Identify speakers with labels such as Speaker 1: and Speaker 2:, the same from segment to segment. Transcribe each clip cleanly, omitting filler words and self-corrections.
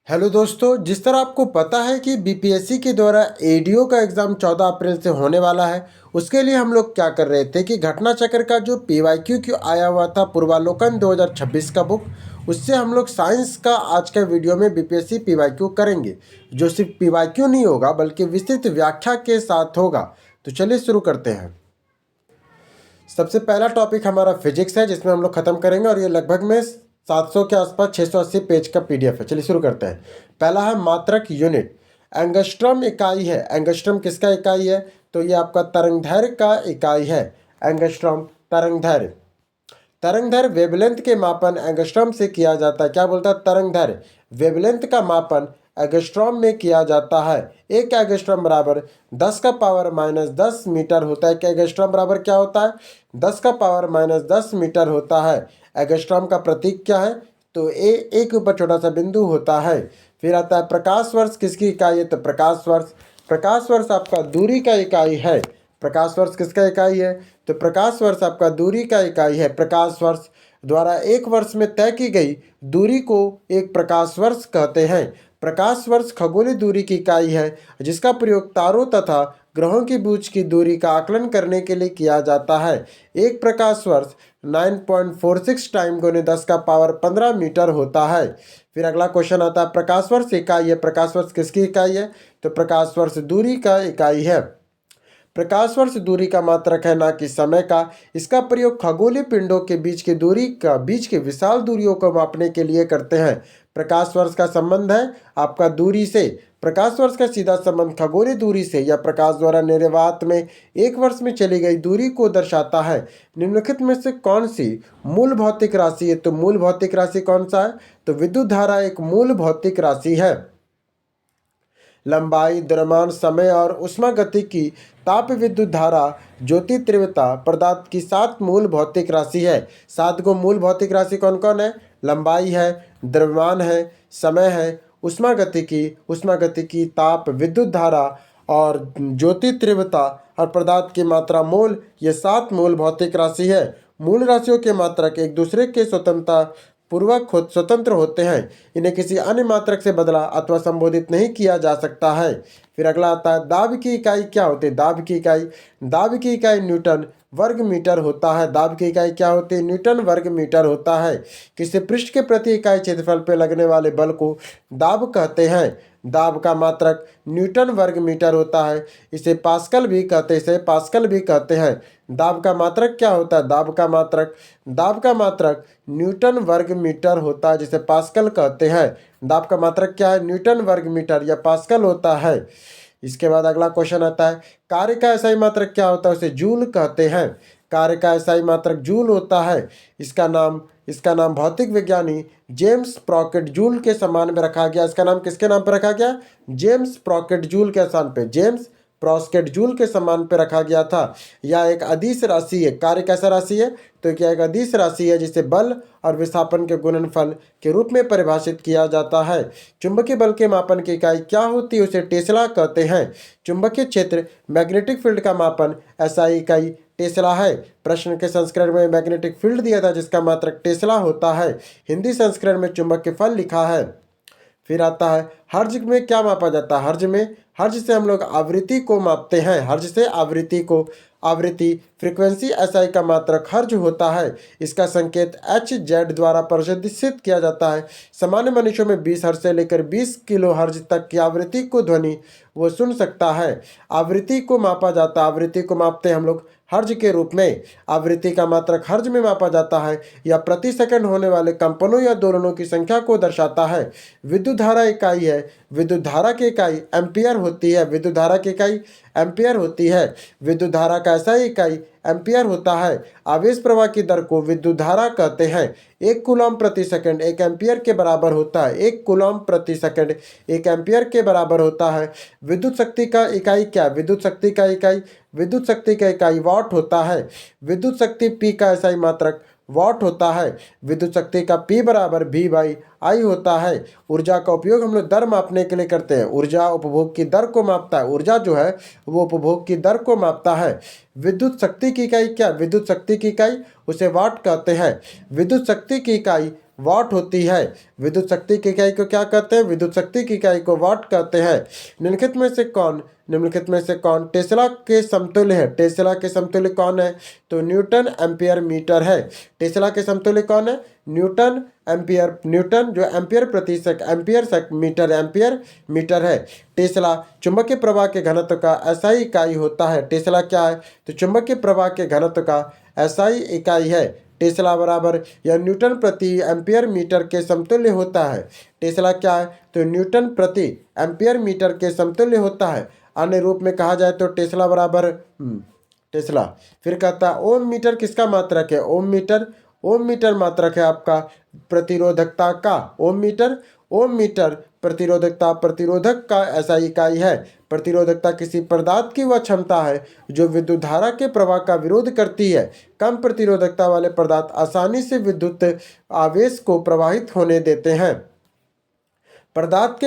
Speaker 1: Hello दोस्तों, जिस तरह आपको पता है कि बीपीएससी के द्वारा एडीओ का एग्ज़ाम 14 अप्रैल से होने वाला है। उसके लिए हम लोग क्या कर रहे थे कि घटना चक्र का जो पीवाईक्यू आया हुआ था पूर्वालोकन 2026 का बुक, उससे हम लोग साइंस का आज का वीडियो में बीपीएससी पीवाईक्यू करेंगे, जो सिर्फ पीवाईक्यू नहीं होगा बल्कि विस्तृत व्याख्या के साथ होगा। तो चलिए शुरू करते हैं। सबसे पहला टॉपिक हमारा फिजिक्स है, जिसमें हम लोग खत्म करेंगे और ये लगभग में 700 के आसपास 680 पेज का पीडीएफ है। चलिए शुरू करते हैं। पहला है मात्रक यूनिट। एंगस्ट्रम इकाई है। एंगस्ट्रम किसका इकाई है? तो ये आपका तरंगदैर्घ्य का इकाई है। एंगस्ट्रम तरंगदैर्घ्य। तरंगदैर्घ्य वेवलेंथ के मापन एंगस्ट्रॉम से किया जाता है। क्या बोलता है? तरंगदैर्घ्य वेवलेंथ का मापन एंगस्ट्रॉम में किया जाता है। एक एंगस्ट्रॉम बराबर 10⁻⁻10 मीटर होता है। एक एंगस्ट्रॉम बराबर क्या होता है? 10⁻⁻10 मीटर होता है। एंगस्ट्रॉम का प्रतीक क्या है? तो ए के ऊपर छोटा सा बिंदु होता है। फिर आता है प्रकाश वर्ष किसकी इकाई है? तो प्रकाश वर्ष आपका दूरी का इकाई है। प्रकाश वर्ष किसका इकाई है? तो प्रकाश वर्ष आपका दूरी का इकाई है। प्रकाश वर्ष द्वारा एक वर्ष में तय की गई दूरी को एक प्रकाश वर्ष कहते हैं। प्रकाश वर्ष खगोलीय दूरी की इकाई है, जिसका प्रयोग तारों तथा ग्रहों के बीच की दूरी का आकलन करने के लिए किया जाता है। एक प्रकाश वर्ष 9.46 टाइम गुने 10⁻15 मीटर होता है। फिर अगला क्वेश्चन आता है प्रकाश वर्ष इकाई है। प्रकाश वर्ष किसकी इकाई है? तो प्रकाश वर्ष दूरी का इकाई है। प्रकाश वर्ष दूरी का मात्रक है, ना कि समय का। इसका प्रयोग खगोलीय पिंडों के बीच के विशाल दूरियों को मापने के लिए करते हैं। प्रकाश वर्ष का संबंध है आपका दूरी से। प्रकाश वर्ष का सीधा संबंध खगोलीय दूरी से या प्रकाश द्वारा निर्वात में एक वर्ष में चली गई दूरी को दर्शाता है। निम्नलिखित में से कौन सी मूल भौतिक राशि है? तो मूल भौतिक राशि कौन सा है? तो विद्युत धारा एक मूल भौतिक राशि है। लंबाई, द्रव्यमान, समय और ऊष्मागतिकी, ताप विद्युत धारा, ज्योति तीव्रता पदार्थ की 7 मूल भौतिक राशि है। 7 को मूल भौतिक राशि कौन कौन है? लंबाई है, द्रव्यमान है, समय है, ऊष्मागतिकी, ताप विद्युत धारा और ज्योति तीव्रता और पदार्थ की मात्रा मोल। ये 7 मूल भौतिक राशि है। मूल राशियों के मात्रक एक दूसरे के स्वतंत्र होते हैं। इन्हें किसी अन्य मात्रक से बदला अथवा संबोधित नहीं किया जा सकता है। फिर अगला आता है दाब की इकाई क्या होती है? दाब की इकाई न्यूटन वर्ग मीटर होता है। दाब की इकाई क्या होती है? न्यूटन वर्ग मीटर होता है। किसी पृष्ठ के प्रति इकाई क्षेत्रफल पर लगने वाले बल को दाब कहते हैं। दाब का मात्रक न्यूटन वर्ग मीटर होता है। इसे पास्कल भी कहते हैं। दाब का मात्रक क्या होता है? दाब का मात्रक न्यूटन वर्ग मीटर होता है, जिसे पास्कल कहते हैं। दाब का मात्रक क्या है? न्यूटन वर्ग मीटर या पास्कल होता है। इसके बाद अगला क्वेश्चन आता है कार्य का एसआई मात्रक क्या होता है? उसे जूल कहते हैं। कार्य का एसआई मात्रक जूल होता है। इसका नाम भौतिक विज्ञानी जेम्स प्रॉकेट जूल के सम्मान में रखा गया। इसका नाम किसके नाम पर रखा गया? जेम्स प्रॉकेट जूल के स्थान पे जेम्स प्रॉस्केट जूल के सम्मान पर रखा गया था। यह एक अदिश राशि है। कार्य कैसा राशि है? तो क्या एक अदिश राशि है, जिसे बल और विस्थापन के गुणनफल के रूप में परिभाषित किया जाता है। चुंबकीय बल के मापन की इकाई क्या होती है? उसे टेस्ला कहते हैं। चुंबकीय क्षेत्र मैग्नेटिक फील्ड का मापन एसआई इकाई टेस्ला है। प्रश्न के संस्करण में मैग्नेटिक फील्ड दिया था, जिसका मात्रक टेस्ला होता है। हिंदी संस्करण में चुंबकीय फल लिखा है। फिर आता है हर्ज में क्या मापा जाता है? हर्ज से हम लोग आवृत्ति को मापते हैं। आवृत्ति फ्रीक्वेंसी एसआई का मात्रक हर्ज होता है। इसका संकेत एच जेड द्वारा प्रदर्शित किया जाता है। सामान्य मनुष्यों में 20 हर्ज से लेकर 20 किलो हर्ज तक की आवृत्ति को ध्वनि वो सुन सकता है। आवृत्ति को मापा जाता है। आवृत्ति को मापते हैं हम लोग हर्ज के रूप में। आवृत्ति का मात्रक हर्ज में मापा जाता है। यह प्रति सेकंड होने वाले कंपनों या दोलनों की संख्या को दर्शाता है। विद्युत धारा इकाई है। विद्युत धारा की इकाई एम्पियर होती है। विद्युत धारा की इकाई एम्पियर होती है। विद्युत धारा का ऐसा इकाई एम्पियर होता है। आवेश प्रवाह की दर को विद्युत धारा कहते हैं। 1 कूलम्ब प्रति सेकंड 1 एम्पियर के बराबर होता है। 1 कूलम्ब प्रति सेकंड 1 एम्पियर के बराबर होता है। विद्युत शक्ति का इकाई क्या? विद्युत शक्ति का इकाई वाट होता है। विद्युत शक्ति P का एसआई मात्रक वाट होता है। विद्युत शक्ति का P बराबर V/I होता है। ऊर्जा का उपयोग हम लोग दर मापने के लिए करते हैं। ऊर्जा उपभोग की दर को मापता है। ऊर्जा जो है वो उपभोग की दर को मापता है। विद्युत शक्ति की इकाई क्या? विद्युत शक्ति की इकाई उसे वाट कहते हैं। विद्युत शक्ति की इकाई वाट होती है। विद्युत शक्ति की इकाई को क्या कहते हैं? विद्युत शक्ति की इकाई को वाट कहते हैं। निम्नलिखित में से कौन टेस्ला के समतुल्य है? टेस्ला के समतुल्य कौन है? तो न्यूटन एम्पियर मीटर है। टेस्ला के समतुल्य कौन है? Newton ampere. न्यूटन जो एम्पियर प्रति सेक, एम्पियर सेक मीटर, एम्पियर मीटर है। टेस्ला चुंबकीय प्रवाह के घनत्व का एसआई इकाई होता है। टेस्ला क्या है? तो चुंबकीय प्रवाह के घनत्व का एसआई इकाई है। टेस्ला बराबर या न्यूटन प्रति एम्पियर मीटर के समतुल्य होता है। टेस्ला क्या है? तो न्यूटन प्रति एम्पियर मीटर के समतुल्य होता है। अन्य रूप में कहा जाए तो टेस्ला बराबर टेस्ला। फिर कहता है ओम मीटर किसका मात्रक है? ओम मीटर मात्रक है आपका प्रतिरोधकता का। ओम मीटर प्रतिरोधक का ऐसा इकाई है। प्रतिरोधकता किसी पदार्थ की वह क्षमता है जो विद्युत धारा के प्रवाह का विरोध करती है। कम प्रतिरोधकता वाले पदार्थ आसानी से विद्युत आवेश को प्रवाहित होने देते हैं। पदार्थ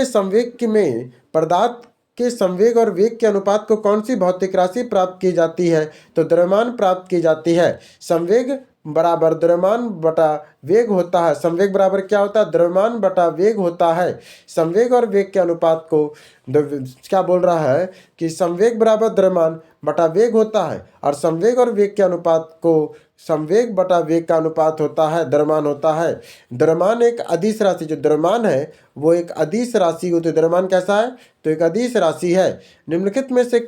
Speaker 1: के संवेग और वेग के अनुपात को कौन सी भौतिक राशि प्राप्त की जाती है? तो द्रव्यमान प्राप्त की जाती है। संवेग बराबर द्रव्यमान बटा वेग होता है। संवेग बराबर क्या होता है? द्रव्यमान बटा वेग होता है। संवेग और वेग के अनुपात को क्या बोल रहा है कि संवेग बराबर द्रव्यमान बटा वेग होता है, और संवेग और वेग के अनुपात को संवेग बटा वेग का अनुपात होता है, द्रव्यमान होता है। द्रव्यमान एक अदिश राशि, जो द्रव्यमान है वो एक अदिश राशि होती है। द्रव्यमान कैसा है? तो एक अदिश राशि है। निम्नलिखित में से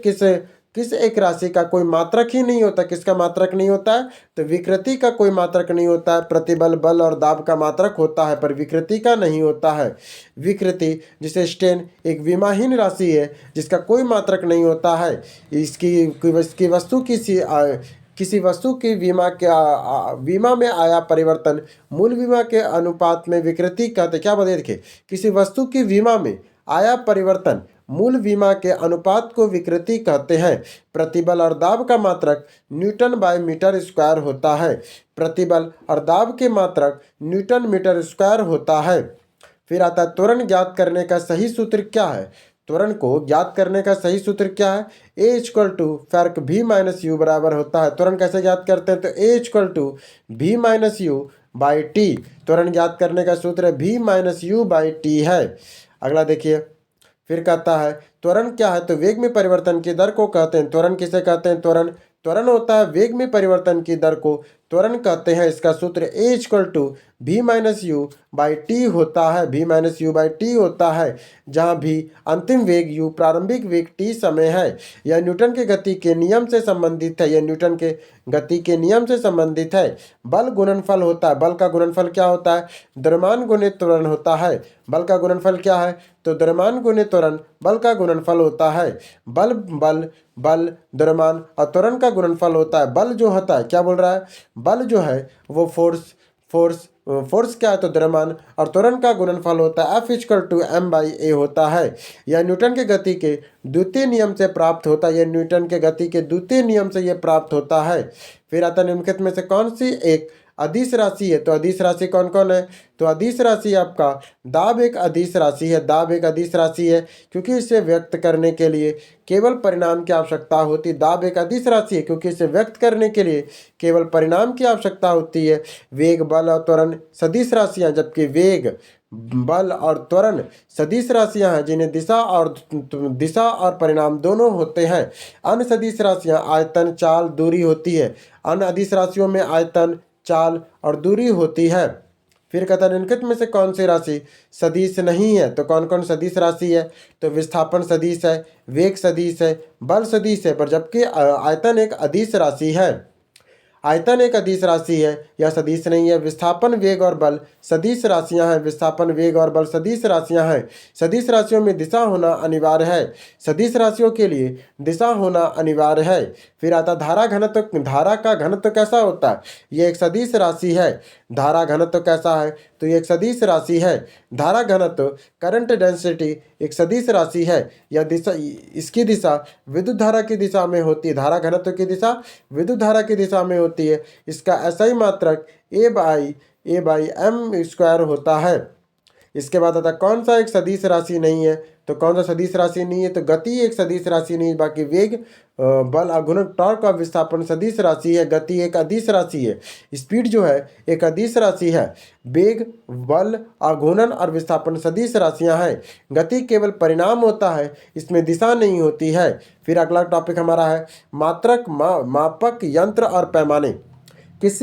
Speaker 1: किस एक राशि का कोई मात्रक ही नहीं होता? किसका मात्रक नहीं होता है? तो विकृति का कोई मात्रक नहीं होता है। प्रतिबल, बल और दाब का मात्रक होता है, पर विकृति का नहीं होता है। विकृति जिसे स्टेन एक विमाहीन राशि है जिसका कोई मात्रक नहीं होता है। इसकी वस्तु किसी वस्तु की विमा में आया परिवर्तन मूल विमा के अनुपात में विकृति कहते। क्या बोले? देखिए, किसी वस्तु की विमा में आया परिवर्तन मूल विमा के अनुपात को विकृति कहते हैं। प्रतिबल और दाब का मात्रक न्यूटन बाय मीटर स्क्वायर होता है। प्रतिबल और दाब के मात्रक न्यूटन मीटर स्क्वायर होता है। फिर आता है त्वरण ज्ञात करने का सही सूत्र क्या है? त्वरण को ज्ञात करने का सही सूत्र क्या है? ए इक्वल टू फर्क भी माइनस यू बराबर होता है। त्वरण कैसे ज्ञात करते हैं? तो ए इक्वल टू भी माइनस यू बाई टी। त्वरण ज्ञात करने का सूत्र भी माइनस यू बाई टी है। अगला देखिए, फिर कहता है त्वरण क्या है? तो वेग में परिवर्तन की दर को कहते हैं। त्वरण किसे कहते हैं? त्वरण होता है वेग में परिवर्तन की दर को त्वरण कहते हैं। इसका सूत्र ए इक्वल टू भी माइनस यू बाई टी होता है। भी माइनस यू बाई टी होता है, जहाँ भी अंतिम वेग यू, प्रारंभिक वेग टी समय है। यह न्यूटन के गति के नियम से संबंधित है। यह न्यूटन के गति के नियम से संबंधित है। बल गुणनफल होता है। बल का गुणनफल क्या होता है? द्रव्यमान गुणित त्वरण होता है। बल का गुणनफल क्या है? तो द्रव्यमान गुणित त्वरण बल का गुणनफल होता है। बल द्रव्यमान और त्वरण का गुणनफल होता है। बल जो होता है, क्या बोल रहा है? बल जो है वो फोर्स क्या है? तो द्रव्यमान, और त्वरण का गुणनफल होता है F equal to m by a होता है। यह न्यूटन के गति के द्वितीय नियम से प्राप्त होता है। यह न्यूटन के गति के द्वितीय नियम से यह प्राप्त होता है। फिर आता है निम्नलिखित में से कौन सी एक अदिश राशि है? तो अदिश राशि कौन कौन है? तो अदिश राशि आपका दाब एक अदिश राशि है। दाब एक अदिश राशि है क्योंकि इसे व्यक्त करने के लिए केवल परिणाम की आवश्यकता होती है। दाब एक अदिश राशि है क्योंकि इसे व्यक्त करने के लिए केवल परिणाम की आवश्यकता होती है। वेग, बल और त्वरण सदिश राशियाँ, जबकि वेग, बल और त्वरण सदिश राशियां हैं जिन्हें दिशा और परिणाम दोनों होते हैं। अन्य सदिश राशियां आयतन, चाल, दूरी होती है। अन्य अदिश राशियों में आयतन, चाल और दूरी होती है। फिर कहता है निम्नलिखित में से कौन सी राशि सदिश नहीं है? तो कौन कौन सदिश राशि है? तो विस्थापन सदिश है, वेग सदिश है, बल सदिश है, पर जबकि आयतन एक अदिश राशि है। आयतन एक अदिश राशि है, यह सदिश नहीं है। विस्थापन, वेग और बल सदिश राशियां हैं। विस्थापन, वेग और बल सदिश राशियां हैं। सदिश राशियों में दिशा होना अनिवार्य है। सदिश राशियों के लिए दिशा होना अनिवार्य है। फिर आता धारा घनत्व। धारा का घनत्व कैसा होता है? यह एक सदिश राशि है। धारा घनत्व कैसा है? तो ये एक सदिश राशि है। धारा घनत्व, करंट डेंसिटी एक सदिश राशि है। यह इसकी दिशा विद्युत धारा की दिशा में होती है। धारा घनत्व की दिशा विद्युत धारा की दिशा में होती है। इसका SI मात्रक ए बाई एम स्क्वायर होता है। इसके बाद आता कौन सा एक सदिश राशि नहीं है, तो कौन सा सदिश राशि नहीं है, तो गति एक सदिश राशि नहीं है, बाकी वेग, बल, आघूर्ण, टॉर्क और विस्थापन सदिश राशि है। गति एक अदिश राशि है, स्पीड जो है एक अदिश राशि है। वेग, बल, आघूर्ण और विस्थापन सदिश राशियां हैं। गति केवल परिणाम होता है, इसमें दिशा नहीं होती है। फिर अगला टॉपिक हमारा है मात्रक, मापक यंत्र और पैमाने। किस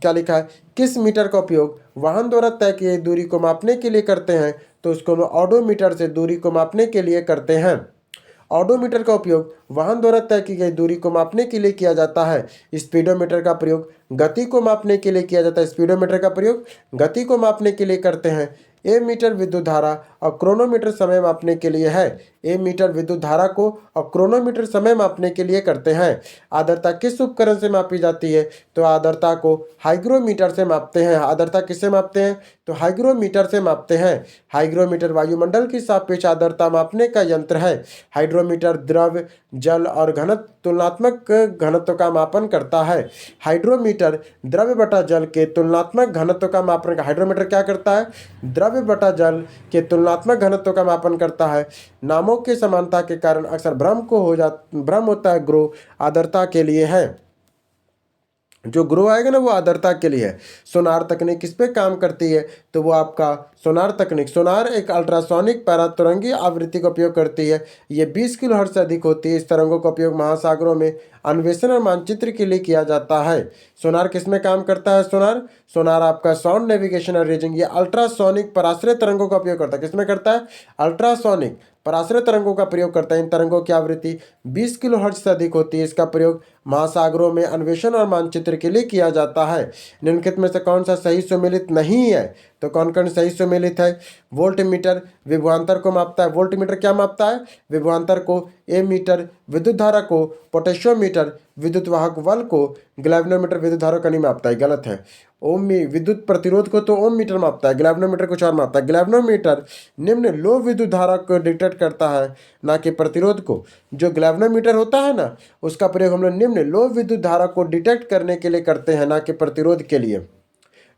Speaker 1: क्या लिखा है, किस मीटर का उपयोग वाहन द्वारा तय की दूरी को मापने के लिए करते हैं, तो उसको हम ऑडोमीटर से दूरी को मापने के लिए करते हैं। ऑडोमीटर का उपयोग वाहन द्वारा तय की गई दूरी को मापने के लिए किया जाता है। स्पीडोमीटर का प्रयोग गति को मापने के लिए किया जाता है। स्पीडोमीटर का प्रयोग गति को मापने के लिए करते हैं। ए मीटर विद्युत धारा और क्रोनोमीटर समय मापने के लिए है। ए मीटर विद्युत धारा को और क्रोनोमीटर समय मापने के लिए करते हैं। आर्द्रता किस उपकरण से मापी जाती है, तो आर्द्रता को हाइग्रोमीटर से मापते हैं। आर्द्रता किससे मापते हैं, तो हाइग्रोमीटर से मापते हैं। हाइग्रोमीटर वायुमंडल की सापेक्ष आर्द्रता मापने का यंत्र है। हाइड्रोमीटर द्रव, जल और घनत्व तुलनात्मक घनत्व का मापन करता है। हाइड्रोमीटर द्रव्य बटा जल के तुलनात्मक घनत्व का मापन का हाइड्रोमीटर क्या करता है, द्रव्य बटा जल के तुलनात्मक घनत्व का मापन करता है। नामों के समानता के कारण अक्सर भ्रम होता है। ग्रो आर्द्रता के लिए है, जो ग्रो आएगा ना वो आर्द्रता के लिए है। सोनार तकनीक किस पे काम करती है, तो वो आपका सोनार तकनीक, सोनार एक अल्ट्रासोनिक पैरातरंगी आवृत्ति का उपयोग करती है। ये 20 किलोहर्ट्ज से अधिक होती है। इस तरंगों का उपयोग महासागरों में अन्वेषण और मानचित्र के लिए किया जाता है। सोनार किस में काम करता है, सोनार आपका साउंड नेविगेशन और रेंजिंग, ये अल्ट्रासोनिक पराश्रय तरंगों का उपयोग करता है। किसमें करता है, अल्ट्रासोनिक पराश्रय तरंगों का प्रयोग करता है। इन तरंगों की आवृत्ति 20 किलोहर्ट्ज से अधिक होती है। इसका प्रयोग महासागरों में अन्वेषण और मानचित्र के लिए किया जाता है। निम्नलिखित में से कौन सा सही सुमेलित नहीं है, तो कौन कौन सही सुमेलित है। वोल्टमीटर विभवांतर को मापता है। वोल्टमीटर क्या मापता है, विभवांतर को। एमीटर विद्युत धारा को। पोटेशियोमीटर विद्युत वाहक बल को। गैल्वेनोमीटर विद्युत धारा का नहीं मापता है, गलत है। ओम विद्युत प्रतिरोध को तो ओम मीटर मापता है, गैल्वेनोमीटर कुछ और मापता है। गैल्वेनोमीटर निम्न लो विद्युत धारा को डिटेक्ट करता है, ना कि प्रतिरोध को। जो गैल्वेनोमीटर होता है ना, उसका प्रयोग हम लोग निम्न लो विद्युत धारा को डिटेक्ट करने के लिए करते हैं, ना कि प्रतिरोध के लिए।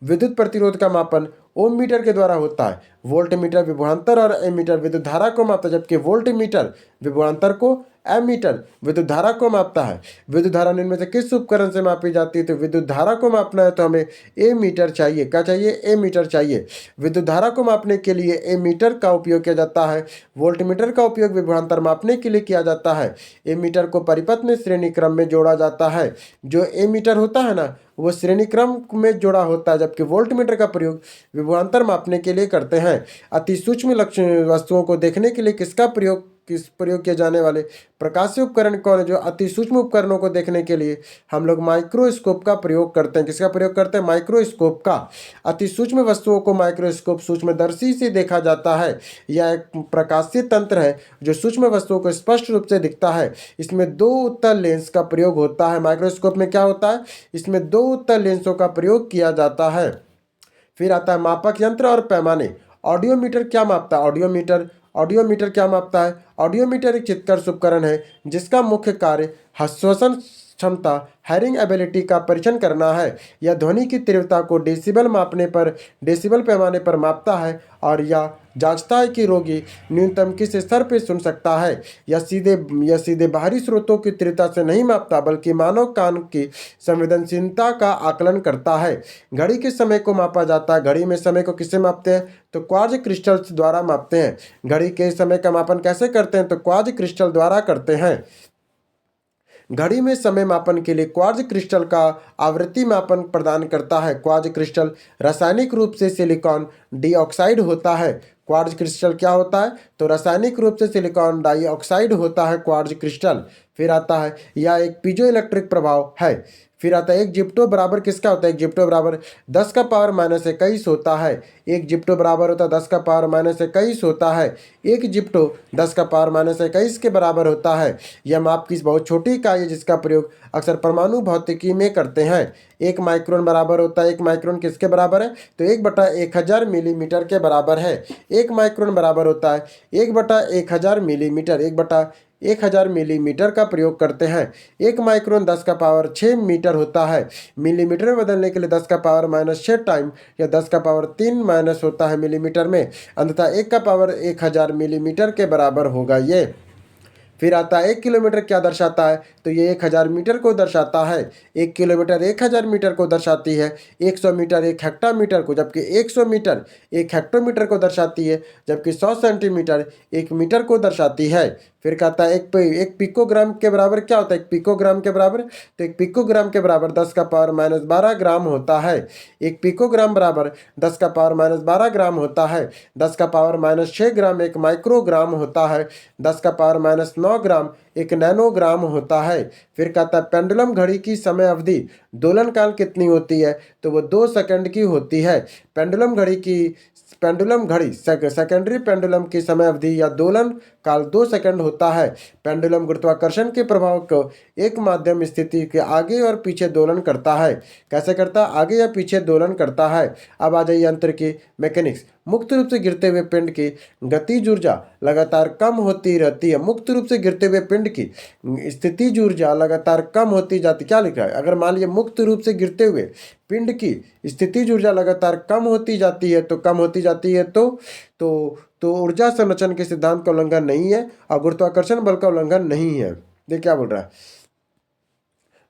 Speaker 1: विद्युत प्रतिरोध का मापन ओम मीटर के द्वारा होता है। वोल्ट मीटर विभवांतर और एमीटर विद्युत धारा को मापता है, जबकि वोल्ट मीटर विभवांतर को, एमीटर विद्युत धारा को मापता है। विद्युत धारा निम्न में से किस उपकरण से मापी जाती है, तो विद्युत धारा को मापना है तो हमें ए मीटर चाहिए। क्या चाहिए, ए मीटर चाहिए। विद्युत धारा को मापने के लिए ए मीटर का उपयोग किया जाता है। वोल्ट मीटर का उपयोग विभवांतर मापने के लिए किया जाता है। ए मीटर को परिपथ में श्रेणी क्रम में जोड़ा जाता है। जो ए मीटर होता है ना, वो श्रेणी क्रम में जोड़ा होता है, जबकि वोल्ट मीटर का प्रयोग विभवांतर मापने के लिए करते हैं। अति सूक्ष्म लक्ष्य वस्तुओं को देखने के लिए किस प्रयोग किए जाने वाले प्रकाशीय उपकरण कौन है, जो अति सूक्ष्म उपकरणों को देखने के लिए हम लोग माइक्रोस्कोप का प्रयोग करते हैं। किसका प्रयोग करते हैं, माइक्रोस्कोप का। अति सूक्ष्म वस्तुओं को माइक्रोस्कोप सूक्ष्मदर्शी से देखा जाता है। यह एक प्रकाशीय तंत्र है जो सूक्ष्म वस्तुओं को स्पष्ट रूप से दिखता है। इसमें 2 उत्तल लेंस का प्रयोग होता है। माइक्रोस्कोप में क्या होता है, इसमें 2 उत्तल लेंसों का प्रयोग किया जाता है। फिर आता है मापक यंत्र और पैमाने। ऑडियोमीटर क्या मापता है, ऑडियोमीटर क्या मापता है। ऑडियोमीटर एक चित्कर्ष उपकरण है जिसका मुख्य कार्य श्वसन क्षमता, हेयरिंग एबिलिटी का परीक्षण करना है। यह ध्वनि की तीव्रता को डेसिबल पैमाने पर मापता है और यह जांचता है कि रोगी न्यूनतम किस स्तर पर सुन सकता है। यह सीधे बाहरी स्रोतों की तीव्रता से नहीं मापता, बल्कि मानव कान की संवेदनशीलता का आकलन करता है। घड़ी के समय को मापा जाता है। घड़ी में समय को किससे मापते हैं, तो क्वार्ट्ज क्रिस्टल्स द्वारा मापते हैं। घड़ी के समय का मापन कैसे करते हैं, तो क्वार्ट्ज क्रिस्टल द्वारा करते हैं। घड़ी में समय मापन के लिए क्वार्ट्ज क्रिस्टल का आवृत्ति मापन प्रदान करता है। क्वार्ट्ज क्रिस्टल रासायनिक रूप से सिलिकॉन डाइऑक्साइड होता है। क्वार्ट्ज क्रिस्टल क्या होता है, तो रासायनिक रूप से सिलिकॉन डाइऑक्साइड होता है क्वार्ट्ज क्रिस्टल। फिर आता है यह एक पीजो इलेक्ट्रिक प्रभाव है। फिर आता है एक जिप्टो बराबर किसका होता है, एक जिप्टो बराबर 10 का पावर -21 होता है। एक जिप्टो बराबर होता है 10 का पावर -21 होता है। एक जिप्टो 10 का पावर -21 के बराबर होता है। यह माप की बहुत छोटी इकाई है जिसका प्रयोग अक्सर परमाणु भौतिकी में करते हैं। 1 माइक्रोन बराबर होता है, 1 माइक्रोन किसके बराबर है, तो 1/1000 मिलीमीटर के बराबर है। 1 माइक्रोन बराबर होता है 1/1000 मिलीमीटर। 1000 मिलीमीटर का प्रयोग करते हैं। 1 माइक्रोन 10 का पावर 6 मीटर होता है। मिलीमीटर में बदलने के लिए 10 का पावर -6 टाइम या 10 का पावर 3 माइनस होता है मिलीमीटर में। अंततः 1 का पावर 1000 मिलीमीटर के बराबर होगा ये। फिर आता है 1 किलोमीटर क्या दर्शाता है, तो ये 1000 मीटर को दर्शाता है। 1 किलोमीटर 1000 मीटर को दर्शाती है। 100 मीटर 1 हेक्टामीटर को, जबकि 100 मीटर 1 हेक्टोमीटर को दर्शाती है, जबकि 100 सेंटीमीटर 1 मीटर को दर्शाती है। फिर कहता है एक पिकोग्राम के बराबर क्या होता है, एक पिकोग्राम के बराबर, तो एक पिकोग्राम के बराबर 10 का पावर -12 ग्राम होता है। एक पिकोग्राम बराबर 10 का पावर -12 ग्राम होता है। 10 का पावर -6 ग्राम एक माइक्रोग्राम होता है। 10 का पावर -9 ग्राम एक नैनोग्राम होता है। फिर कहता है पेंडुलम घड़ी की समय अवधि दोलन काल कितनी होती है, तो वो 2 सेकंड की होती है। पेंडुलम घड़ी सेकेंडरी पेंडुलम की समय अवधि या दोलन काल 2 सेकंड होता है। पेंडुलम गुरुत्वाकर्षण के प्रभाव को एक माध्यम स्थिति के आगे और पीछे दोलन करता है। कैसे करता है, आगे या पीछे दोलन करता है। अब आ जाइए यंत्र की मैकेनिक्स। मुक्त रूप से गिरते हुए पिंड की गतिज ऊर्जा लगातार कम होती रहती है। मुक्त रूप से गिरते हुए पिंड की स्थितिज ऊर्जा लगातार कम होती जाती, क्या लिखा है, अगर मान लीजिए मुक्त रूप से गिरते हुए पिंड की स्थितिज ऊर्जा लगातार कम होती जाती है, तो कम होती जाती है तो ऊर्जा संरक्षण के सिद्धांत का उल्लंघन नहीं है और गुरुत्वाकर्षण बल का उल्लंघन नहीं है। देखिए क्या बोल रहा है,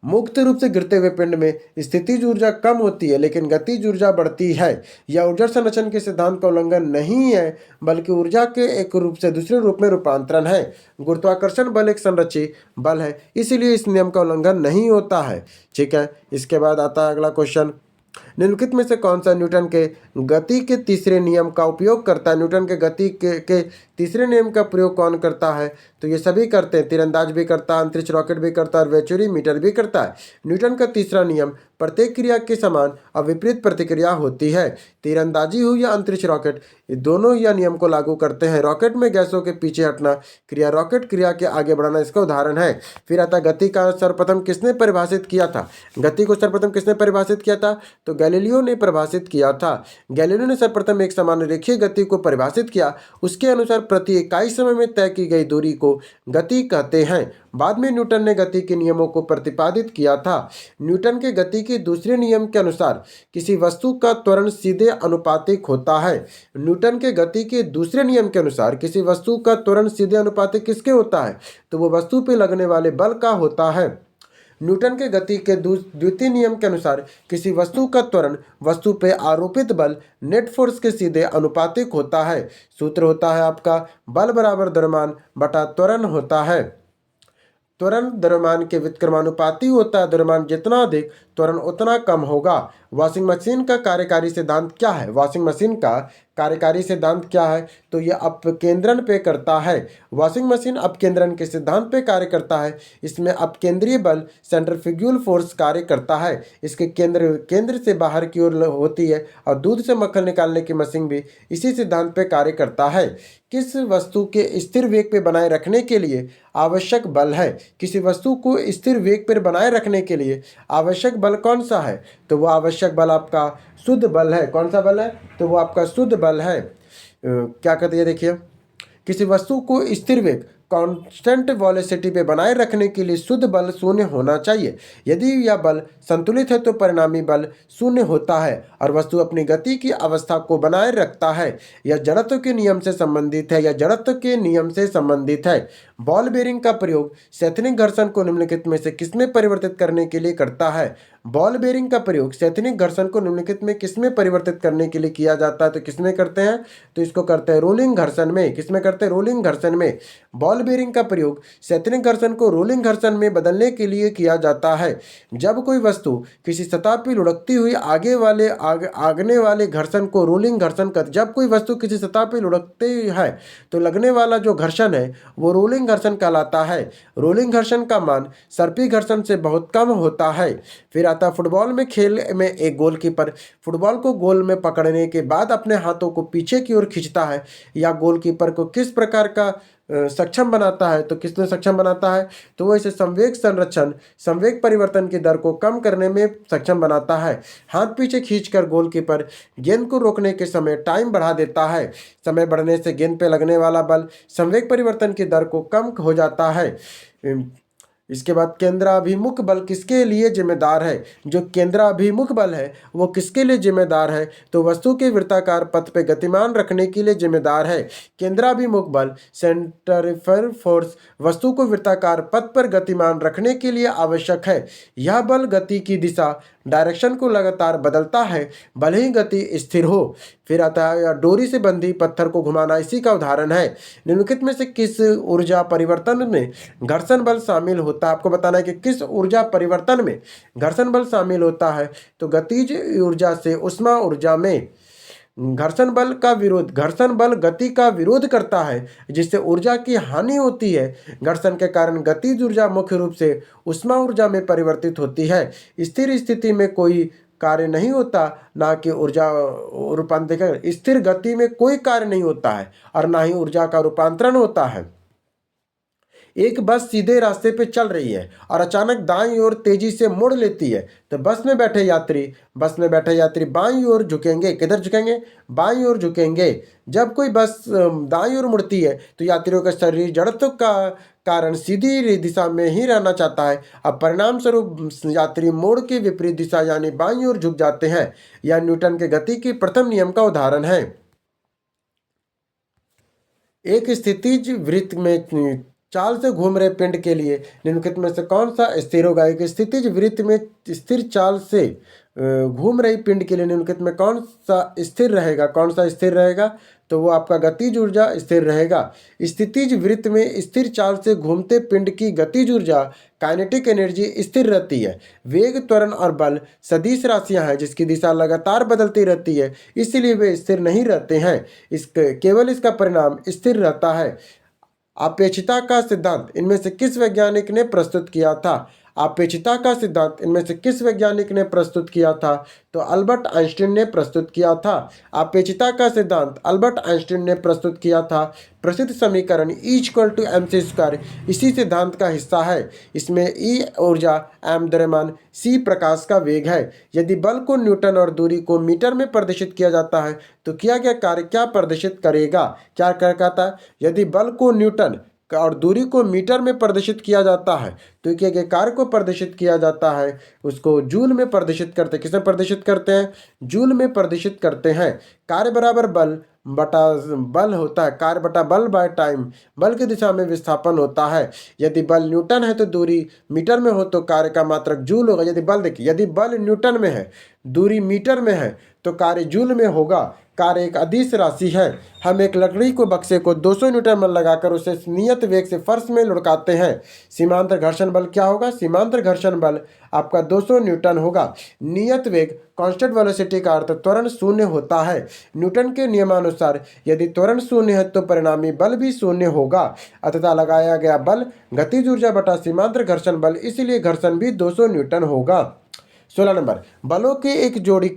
Speaker 1: मुक्त रूप से गिरते हुए पिंड में स्थितिज ऊर्जा कम होती है लेकिन गतिज ऊर्जा बढ़ती है। यह ऊर्जा संरक्षण के सिद्धांत का उल्लंघन नहीं है, बल्कि ऊर्जा के एक रूप से दूसरे रूप में रूपांतरण है। गुरुत्वाकर्षण बल एक संरक्षित बल है, इसीलिए इस नियम का उल्लंघन नहीं होता है। ठीक है, इसके बाद आता है अगला क्वेश्चन। निम्नलिखित में से कौन सा न्यूटन के गति के तीसरे नियम का उपयोग करता है। न्यूटन के गति के तीसरे नियम का प्रयोग कौन करता है, तो ये सभी करते हैं। तीरंदाज भी करता है, अंतरिक्ष रॉकेट भी करता है और वेचुरी मीटर भी करता है। न्यूटन का तीसरा नियम प्रत्येक क्रिया के समान और विपरीत प्रतिक्रिया होती है। तीरंदाजी हो या अंतरिक्ष रॉकेट, ये दोनों यह नियम को लागू करते हैं। रॉकेट में गैसों के पीछे हटना क्रिया रॉकेट क्रिया के आगे बढ़ना इसका उदाहरण है। फिर आता गति का सर्वप्रथम किसने परिभाषित किया था। गति को सर्वप्रथम किसने परिभाषित किया था, तो गैलीलियो ने परिभाषित किया था। गैलीलियो ने सर्वप्रथम एक समान रेखीय गति को परिभाषित किया। उसके अनुसार प्रति इकाई समय में तय की गई दूरी को गति कहते हैं। बाद में न्यूटन ने गति के नियमों को प्रतिपादित किया था। न्यूटन के गति के दूसरे नियम के अनुसार किसी वस्तु का त्वरण सीधे अनुपातिक होता है। न्यूटन के गति के दूसरे नियम के अनुसार किसी वस्तु का त्वरण सीधे अनुपातिक किसके होता है, तो वो वस्तु पे लगने वाले बल का होता है। न्यूटन के गति के द्वितीय नियम के अनुसार किसी वस्तु का त्वरण वस्तु पे आरोपित बल नेट फोर्स के सीधे अनुपातिक होता है। सूत्र होता है आपका बल बराबर द्रव्यमान बटा त्वरण होता है। त्वरण द्रव्यमान के व्युत्क्रमानुपाती होता है। द्रव्यमान जितना अधिक त्वरण उतना कम होगा। वॉशिंग मशीन का कार्यकारी सिद्धांत क्या है। वॉशिंग मशीन का कार्यकारी सिद्धांत क्या है, तो यह अपकेंद्रण पे करता है। वॉशिंग मशीन अपकेंद्रण के सिद्धांत पे कार्य करता है। इसमें अपकेंद्रीय बल सेंट्रीफ्यूगल फोर्स कार्य करता है। इसके केंद्र से बाहर की ओर होती है और दूध से मक्खन निकालने की मशीन भी इसी सिद्धांत पे कार्य करता है। किस वस्तु के स्थिर वेग पे बनाए रखने के लिए आवश्यक बल है। किसी वस्तु को स्थिर वेग पर बनाए रखने के लिए आवश्यक बल कौन सा है, तो वो आवश्यक बल आपका शुद्ध बल है। कौन सा बल है, तो वो आपका शुद्ध बल है। क्या कहते हैं, देखिए, किसी वस्तु को स्थिर वेग कांस्टेंट वेलोसिटी पे बनाए रखने के लिए शुद्ध बल शून्य होना चाहिए। यदि यह बल संतुलित है तो परिणामी बल शून्य होता है और वस्तु अपनी गति की अवस्था को बनाए रखता है। यह जड़त्व के नियम से संबंधित है। यह जड़त्व के नियम से संबंधित है। बॉल बेरिंग का प्रयोग स्थैतिक घर्षण को निम्नलिखित में से किसमें परिवर्तित करने के लिए करता है। बॉल बेरिंग का प्रयोग स्थैतिक घर्षण को निम्नलिखित में किसमें परिवर्तित करने के लिए किया जाता है, तो किसमें करते हैं, तो इसको करते हैं रोलिंग घर्षण में। किसमें करते हैं, रोलिंग घर्षण में। बॉल बेरिंग का प्रयोग स्थैतिक घर्षण को रोलिंग घर्षण में बदलने के लिए किया जाता है। जब कोई वस्तु किसी सतह पर लुढ़कती हुई आगने वाले घर्षण को रोलिंग घर्षण कर, जब कोई वस्तु किसी सतह पर लुढ़कती है तो लगने वाला जो घर्षण है वो रोलिंग घर्षण कहलाता है। रोलिंग घर्षण का मान सर्पी घर्षण से बहुत कम होता है। फिर आता है फुटबॉल में खेल में एक गोलकीपर फुटबॉल को गोल में पकड़ने के बाद अपने हाथों को पीछे की ओर खींचता है या गोलकीपर को किस प्रकार का सक्षम बनाता है, तो किसने सक्षम बनाता है, तो वो इसे संवेग संरक्षण संवेग परिवर्तन की दर को कम करने में सक्षम बनाता है। हाथ पीछे खींचकर गोलकीपर गेंद को रोकने के समय टाइम बढ़ा देता है। समय बढ़ने से गेंद पे लगने वाला बल संवेग परिवर्तन की दर को कम हो जाता है। इसके बाद केंद्राभिमुख बल किसके लिए जिम्मेदार है, जो केंद्राभिमुख बल है वो किसके लिए जिम्मेदार है, तो वस्तु के वृत्ताकार पथ पे गतिमान रखने के लिए जिम्मेदार है। केंद्राभिमुख बल सेंट्रिफ्यूगल फोर्स वस्तु को वृत्ताकार पथ पर गतिमान रखने के लिए आवश्यक है। यह बल गति की दिशा डायरेक्शन को लगातार बदलता है भले ही गति स्थिर हो। फिर आता है या डोरी से बंधी पत्थर को घुमाना, इसी का उदाहरण है। निम्नलिखित में से किस ऊर्जा परिवर्तन में घर्षण बल शामिल होता है, आपको बताना है कि किस ऊर्जा परिवर्तन में घर्षण बल शामिल होता है, तो गतिज ऊर्जा से ऊष्मा ऊर्जा में। घर्षण बल गति का विरोध करता है जिससे ऊर्जा की हानि होती है। घर्षण के कारण गतिज ऊर्जा मुख्य रूप से ऊष्मा ऊर्जा में परिवर्तित होती है। स्थिर स्थिति में कोई कार्य नहीं होता, ना कि ऊर्जा रूपांतरण। स्थिर गति में कोई कार्य नहीं होता है और ना ही ऊर्जा का रूपांतरण होता है। एक बस सीधे रास्ते पे चल रही है और अचानक दाईं ओर तेजी से मुड़ लेती है, तो बस में बैठे यात्री बाईं ओर झुकेंगे। किधर झुकेंगे? बाईं ओर झुकेंगे। जब कोई बस दाईं ओर मुड़ती है तो यात्रियों का शरीर जड़त्व का कारण सीधी दिशा में ही रहना चाहता है। अब परिणाम स्वरूप यात्री मोड़ के विपरीत दिशा यानी बाईं ओर झुक जाते हैं। यह न्यूटन के गति के प्रथम नियम का उदाहरण है। एक स्थितिज वृत्त में चाल से घूम रहे पिंड के लिए निम्नलिखित में से कौन सा स्थिर होगा? एक स्थितिज वृत्त में स्थिर चाल से घूम रही पिंड के लिए निम्नलिखित में कौन सा स्थिर रहेगा? कौन सा स्थिर रहेगा? तो वो आपका गतिज ऊर्जा स्थिर रहेगा। स्थितिज वृत्त में स्थिर चाल से घूमते पिंड की गतिज ऊर्जा काइनेटिक एनर्जी स्थिर रहती है। वेग, त्वरण और बल सदिश राशियां हैं जिसकी दिशा लगातार बदलती रहती है, इसलिए वे स्थिर नहीं रहते हैं। केवल इसका परिणाम स्थिर रहता है। अपेक्षिता का सिद्धांत इनमें से किस वैज्ञानिक ने प्रस्तुत किया था? अपेक्षिता का सिद्धांत इनमें से किस वैज्ञानिक ने प्रस्तुत किया था? तो अल्बर्ट आइंस्टीन ने प्रस्तुत किया था। अपेक्षिता का सिद्धांत अल्बर्ट आइंस्टीन ने प्रस्तुत किया था। प्रसिद्ध समीकरण E=mc² इसी सिद्धांत का हिस्सा है। इसमें E ऊर्जा, m द्रव्यमान, c प्रकाश का वेग है। यदि बल को न्यूटन और दूरी को मीटर में प्रदर्शित किया जाता है तो किया गया कार्य क्या प्रदर्शित करेगा? क्या कहता है? यदि बल को न्यूटन और दूरी को मीटर में प्रदर्शित किया जाता है तो किया गया कार्य को प्रदर्शित किया जाता है उसको जूल में प्रदर्शित करते हैं। किसमें प्रदर्शित करते हैं? जूल में प्रदर्शित करते हैं। कार्य बराबर बल बटा बल होता है। कार्य बटा बल बाय टाइम, बल की दिशा में विस्थापन होता है। यदि बल न्यूटन है तो दूरी मीटर में हो तो कार्य का मात्रक जूल होगा। यदि बल न्यूटन में है, दूरी मीटर में है तो कार्य जूल में होगा। कार्य एक अदिश राशि है। हम एक लकड़ी को बक्से को 200 न्यूटन बल लगाकर उसे नियत वेग से फर्श में लुढ़काते हैं। सीमांतर घर्षण बल क्या होगा? सीमांतर घर्षण बल आपका 200 न्यूटन होगा। नियत वेग कांस्टेंट वेलोसिटी का अर्थ त्वरण शून्य होता है। न्यूटन के नियमानुसार यदि त्वरण शून्य है तो परिणामी बल भी शून्य होगा। अतः लगाया गया बल गतिज ऊर्जा बटा सीमांतर घर्षण बल, इसलिए घर्षण भी 200 न्यूटन होगा। 16 नंबर, बैलों की एक जोड़ी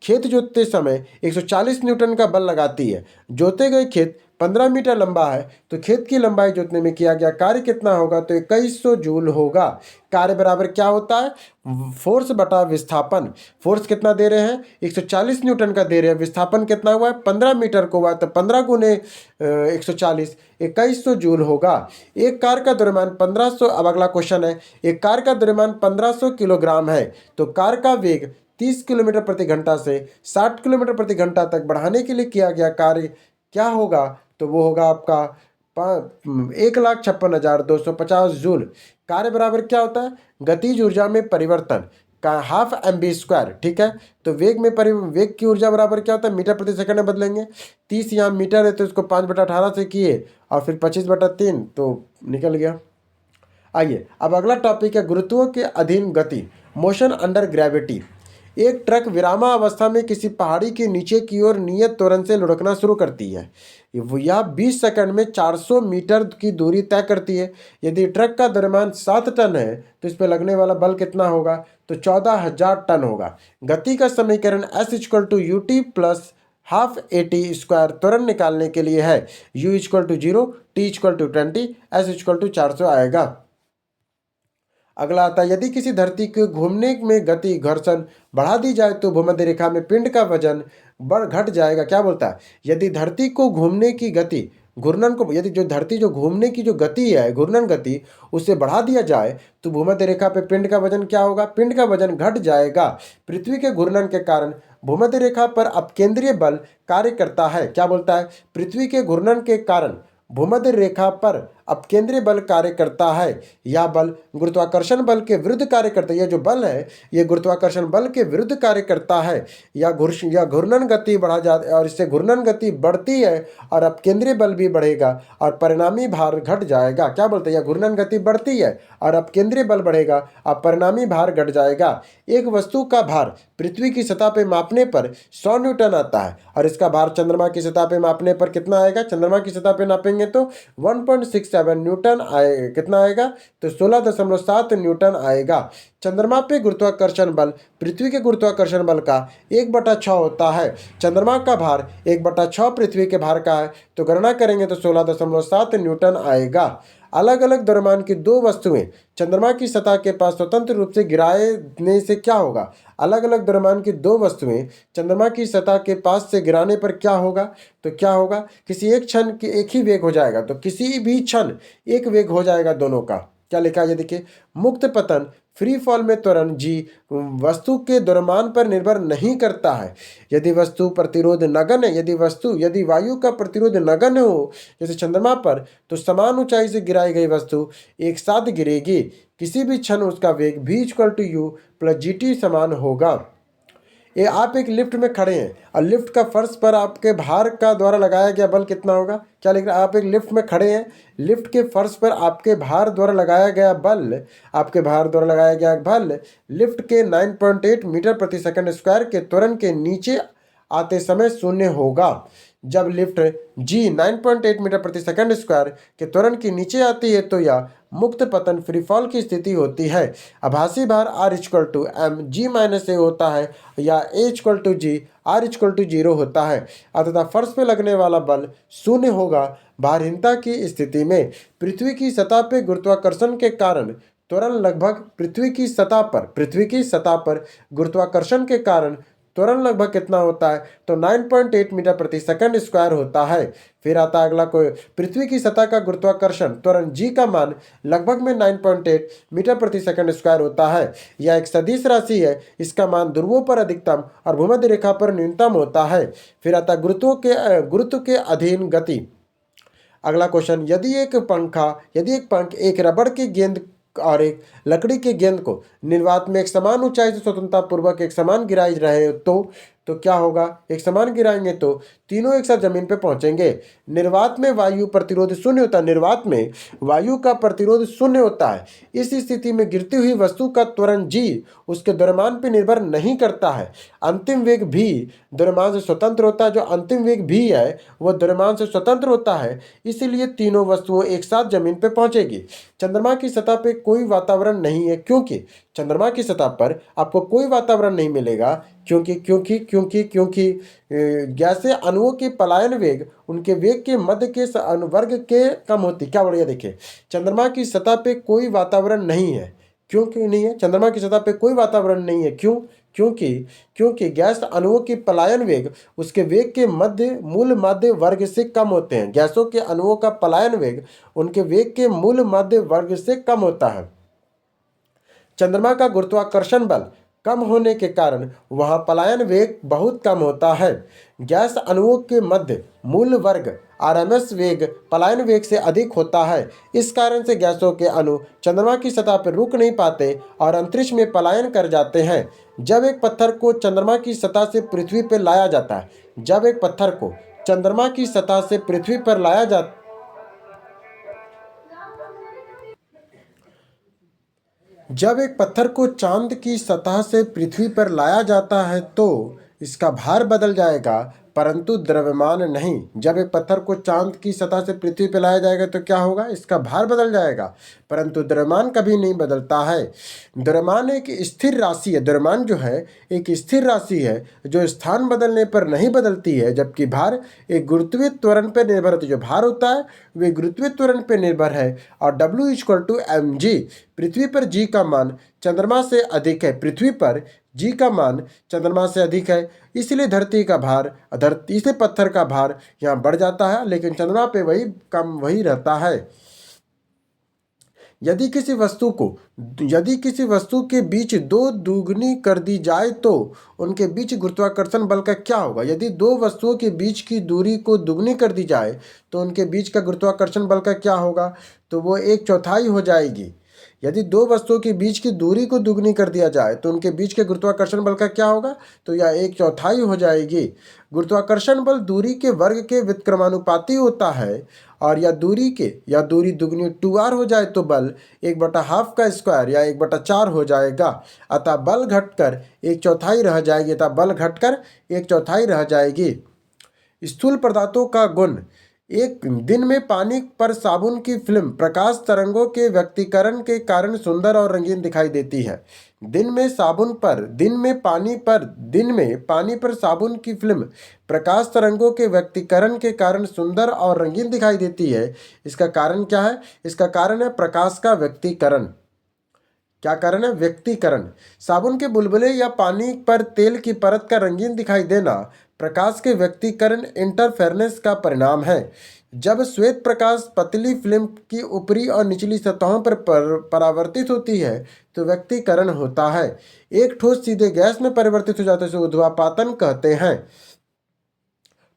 Speaker 1: खेत जोतते समय 140 न्यूटन का बल लगाती है। जोते गए खेत 15 मीटर लंबा है तो खेत की लंबाई जोतने में किया गया कार्य कितना होगा? तो 2100 जूल होगा। कार्य बराबर क्या होता है? फोर्स बटा विस्थापन। फोर्स कितना दे रहे हैं? 140 न्यूटन का दे रहे हैं। विस्थापन कितना हुआ है? 15 मीटर को हुआ, तो 15 गुने 140 2100 जूल होगा। एक कार का द्रव्यमान 1500, अब अगला क्वेश्चन है, एक कार का द्रव्यमान 1500 किलोग्राम है तो कार का वेग 30 किलोमीटर प्रति घंटा से 60 किलोमीटर प्रति घंटा तक बढ़ाने के लिए किया गया कार्य क्या होगा? तो वो होगा आपका 1,56,250 जूल। कार्य बराबर क्या होता है? गतिज ऊर्जा में परिवर्तन का हाफ mv²। ठीक है, तो वेग की ऊर्जा बराबर क्या होता है? मीटर प्रति सेकंड में बदलेंगे। 30 यहाँ मीटर है तो इसको 5/18 से किए और फिर 25/3 तो निकल गया। आइए अब अगला टॉपिक है गुरुत्व के अधीन गति, मोशन अंडर ग्रेविटी। एक ट्रक विरामावस्था में किसी पहाड़ी के नीचे की ओर नियत त्वरण से लुढ़कना शुरू करती है। यह 20 सेकंड में 400 मीटर की दूरी तय करती है। यदि ट्रक का द्रव्यमान 7 टन है तो इस पर लगने वाला बल कितना होगा? तो 14,000 टन होगा। गति का समीकरण S = ut plus half AT square त्वरण निकालने के लिए है। U = 0, T = 20, S = 400 आएगा। अगला आता है, यदि किसी धरती के घूमने में गति घर्षण बढ़ा दी जाए तो भूमध्य रेखा में पिंड का वजन घट जाएगा। क्या बोलता है? यदि धरती को घूमने की गति घूर्णन को यदि जो धरती जो घूमने की जो गति है घूर्णन गति उसे बढ़ा दिया जाए तो भूमध्य रेखा पे पिंड का वजन क्या होगा? पिंड का वजन घट जाएगा। पृथ्वी के घूर्णन के कारण भूमध्य रेखा पर अपकेंद्रीय बल कार्य करता है। क्या बोलता है? पृथ्वी के घूर्णन के कारण भूमध्य रेखा पर अपकेंद्रीय बल कार्य करता है। यह बल गुरुत्वाकर्षण बल के विरुद्ध कार्य करता है। यह जो बल है यह गुरुत्वाकर्षण बल के विरुद्ध कार्य करता है। या घूर्णन गति बढ़ा जाती है और इससे घूर्णन गति बढ़ती है और अपकेंद्रीय बल भी बढ़ेगा और परिणामी भार घट जाएगा। क्या बोलते हैं? यह घूर्णन गति बढ़ती है और अपकेंद्रीय बल बढ़ेगा और परिणामी भार घट जाएगा। एक वस्तु का भार पृथ्वी की सतह पर मापने पर 100 न्यूटन आता है और इसका भार चंद्रमा की सतह पर मापने पर कितना आएगा? चंद्रमा की सतह पर नापेंगे तो 1.67 न्यूटन आए कितना आएगा? तो 16.7 न्यूटन आएगा। चंद्रमा पे गुरुत्वाकर्षण बल पृथ्वी के गुरुत्वाकर्षण बल का 1/6 होता है। चंद्रमा का भार 1/6 पृथ्वी के भार का है तो गणना करेंगे तो 16.7 न्यूटन आएगा। अलग अलग द्रव्यमान की दो वस्तुएं चंद्रमा की सतह के पास स्वतंत्र रूप से गिराने से क्या होगा? अलग अलग द्रव्यमान की दो वस्तुएं चंद्रमा की सतह के पास से गिराने पर क्या होगा? तो क्या होगा? किसी एक क्षण के एक ही वेग हो जाएगा। तो किसी भी क्षण एक वेग हो जाएगा दोनों का। क्या लिखा है ये देखिए, मुक्त पतन फ्री फॉल में त्वरण g वस्तु के द्रव्यमान पर निर्भर नहीं करता है। यदि वस्तु प्रतिरोध नगण्य यदि वायु का प्रतिरोध नगण्य हो जैसे चंद्रमा पर तो समान ऊंचाई से गिराई गई वस्तु एक साथ गिरेगी। किसी भी क्षण उसका वेग v = u + gt समान होगा। ये आप एक लिफ्ट में खड़े हैं और लिफ्ट का फर्श पर आपके भार का द्वारा लगाया गया बल कितना होगा? क्या लिख रहा है? आप एक लिफ्ट में खड़े हैं, लिफ्ट के फर्श पर आपके भार द्वारा लगाया गया बल लिफ्ट के 9.8 मीटर प्रति सेकंड स्क्वायर के त्वरण के नीचे आते समय शून्य होगा। जब लिफ्ट g 9.8 मीटर प्रति सेकंड स्क्वायर के त्वरण के नीचे आती है तो यह मुक्त पतन फ्री फॉल की स्थिति होती है। आभासी भार r = mg - a होता है या a = g r = 0 होता है अतः फर्श पे लगने वाला बल शून्य होगा। भारहीनता की स्थिति में पृथ्वी की सतह पे गुरुत्वाकर्षण के कारण त्वरण लगभग पृथ्वी की सतह पर गुरुत्वाकर्षण के कारण त्वरण लगभग कितना होता है? तो 9.8 मीटर प्रति सेकंड स्क्वायर होता है। फिर आता अगला कोई पृथ्वी की सतह का गुरुत्वाकर्षण त्वरण g का मान लगभग में 9.8 मीटर प्रति सेकंड स्क्वायर होता है। यह एक सदिश राशि है। इसका मान ध्रुवों पर अधिकतम और भूमध्य रेखा पर न्यूनतम होता है। फिर आता गुरुत्व के अधीन गति। अगला क्वेश्चन, यदि एक पंख एक रबड़ की गेंद और एक लकड़ी की गेंद को निर्वात में एक समान ऊंचाई से स्वतंत्रता पूर्वक एक समान गिराई रहे तो क्या होगा? एक समान गिराएंगे तो तीनों एक साथ जमीन पे पहुंचेंगे। निर्वात में वायु प्रतिरोध शून्य होता है। निर्वात में वायु का प्रतिरोध शून्य होता है। इस स्थिति में गिरती हुई वस्तु का त्वरण g उसके द्रव्यमान पर निर्भर नहीं करता है। अंतिम वेग भी द्रव्यमान से स्वतंत्र होता है। जो अंतिम वेग भी है वह द्रव्यमान से स्वतंत्र होता है। इसलिए तीनों वस्तुएं एक साथ जमीन पर पहुंचेगी। चंद्रमा की सतह पर कोई वातावरण नहीं है क्योंकि चंद्रमा की सतह पर आपको कोई वातावरण नहीं मिलेगा क्योंकि गैसीय अणुओं के पलायन वेग उनके वेग के मध्य के वर्ग के कम होती। क्या बढ़िया देखिए, चंद्रमा की सतह पे कोई वातावरण नहीं है। क्यों नहीं है? चंद्रमा की सतह पे कोई वातावरण नहीं है। क्योंकि गैस अणुओं के पलायन वेग उसके वेग के मूल माध्य वर्ग से कम होते हैं। गैसों के अणुओं का पलायन वेग उनके वेग के मूल माध्य वर्ग से कम होता है। चंद्रमा का गुरुत्वाकर्षण बल कम होने के कारण वहां पलायन वेग बहुत कम होता है। गैस अणुओं के मध्य मूल वर्ग RMS वेग पलायन वेग से अधिक होता है। इस कारण से गैसों के अणु चंद्रमा की सतह पर रुक नहीं पाते और अंतरिक्ष में पलायन कर जाते हैं। जब एक पत्थर को चंद्रमा की सतह से पृथ्वी पर लाया जाता जब एक पत्थर को चांद की सतह से पृथ्वी पर लाया जाता है तो इसका भार बदल जाएगा, परंतु द्रव्यमान नहीं। जब एक पत्थर को चांद की सतह से पृथ्वी पर लाया जाएगा तो क्या होगा? इसका भार बदल जाएगा, परंतु द्रव्यमान कभी नहीं बदलता है। द्रव्यमान एक स्थिर राशि है। द्रव्यमान जो है एक स्थिर राशि है जो स्थान बदलने पर नहीं बदलती है, जबकि भार एक गुरुत्वीय त्वरण पर निर्भर होती है। जो भार होता है वे गुरुत्वीय त्वरण पर निर्भर है। और W=mg। पृथ्वी पर g का मान चंद्रमा से अधिक है। पृथ्वी पर g का मान चंद्रमा से अधिक है, इसलिए धरती का भार धरती से पत्थर का भार यहाँ बढ़ जाता है, लेकिन चंद्रमा पे वही रहता है। यदि किसी वस्तु के बीच दो दुगनी कर दी जाए तो उनके बीच गुरुत्वाकर्षण बल का क्या होगा? यदि दो वस्तुओं के बीच की दूरी को दुगनी कर दी जाए तो उनके बीच का गुरुत्वाकर्षण बल का क्या होगा? तो वो 1/4 हो जाएगी। यदि दो वस्तुओं के बीच की दूरी को दुगनी कर दिया जाए तो उनके बीच के गुरुत्वाकर्षण बल का क्या होगा? तो यह 1/4 हो जाएगी। गुरुत्वाकर्षण बल दूरी के वर्ग के व्युत्क्रमानुपाती होता है, और यह दूरी दुगनी 2r हो जाए तो बल 1/2 का स्क्वायर या 1/4 हो जाएगा। अतः बल घटकर 1/4 रह जाएगी। स्थूल पदार्थों का गुण। एक दिन में पानी पर साबुन की फिल्म प्रकाश तरंगों के व्यक्तीकरण के कारण सुंदर और रंगीन दिखाई देती है। दिन में पानी पर साबुन की फिल्म प्रकाश तरंगों के व्यक्तीकरण के कारण सुंदर और रंगीन दिखाई देती है। इसका कारण क्या है? इसका कारण है प्रकाश का व्यक्तीकरण। क्या कारण है? व्यक्तीकरण। साबुन के बुलबुले या पानी पर तेल की परत का रंगीन दिखाई देना प्रकाश के व्यक्तीकरण इंटरफेरेंस का परिणाम है। जब श्वेत प्रकाश पतली फिल्म की ऊपरी और निचली सतहों पर परावर्तित होती है तो व्यक्तीकरण होता है। एक ठोस सीधे गैस में परिवर्तित हो जाता है, इसे ऊर्ध्वापातन कहते हैं।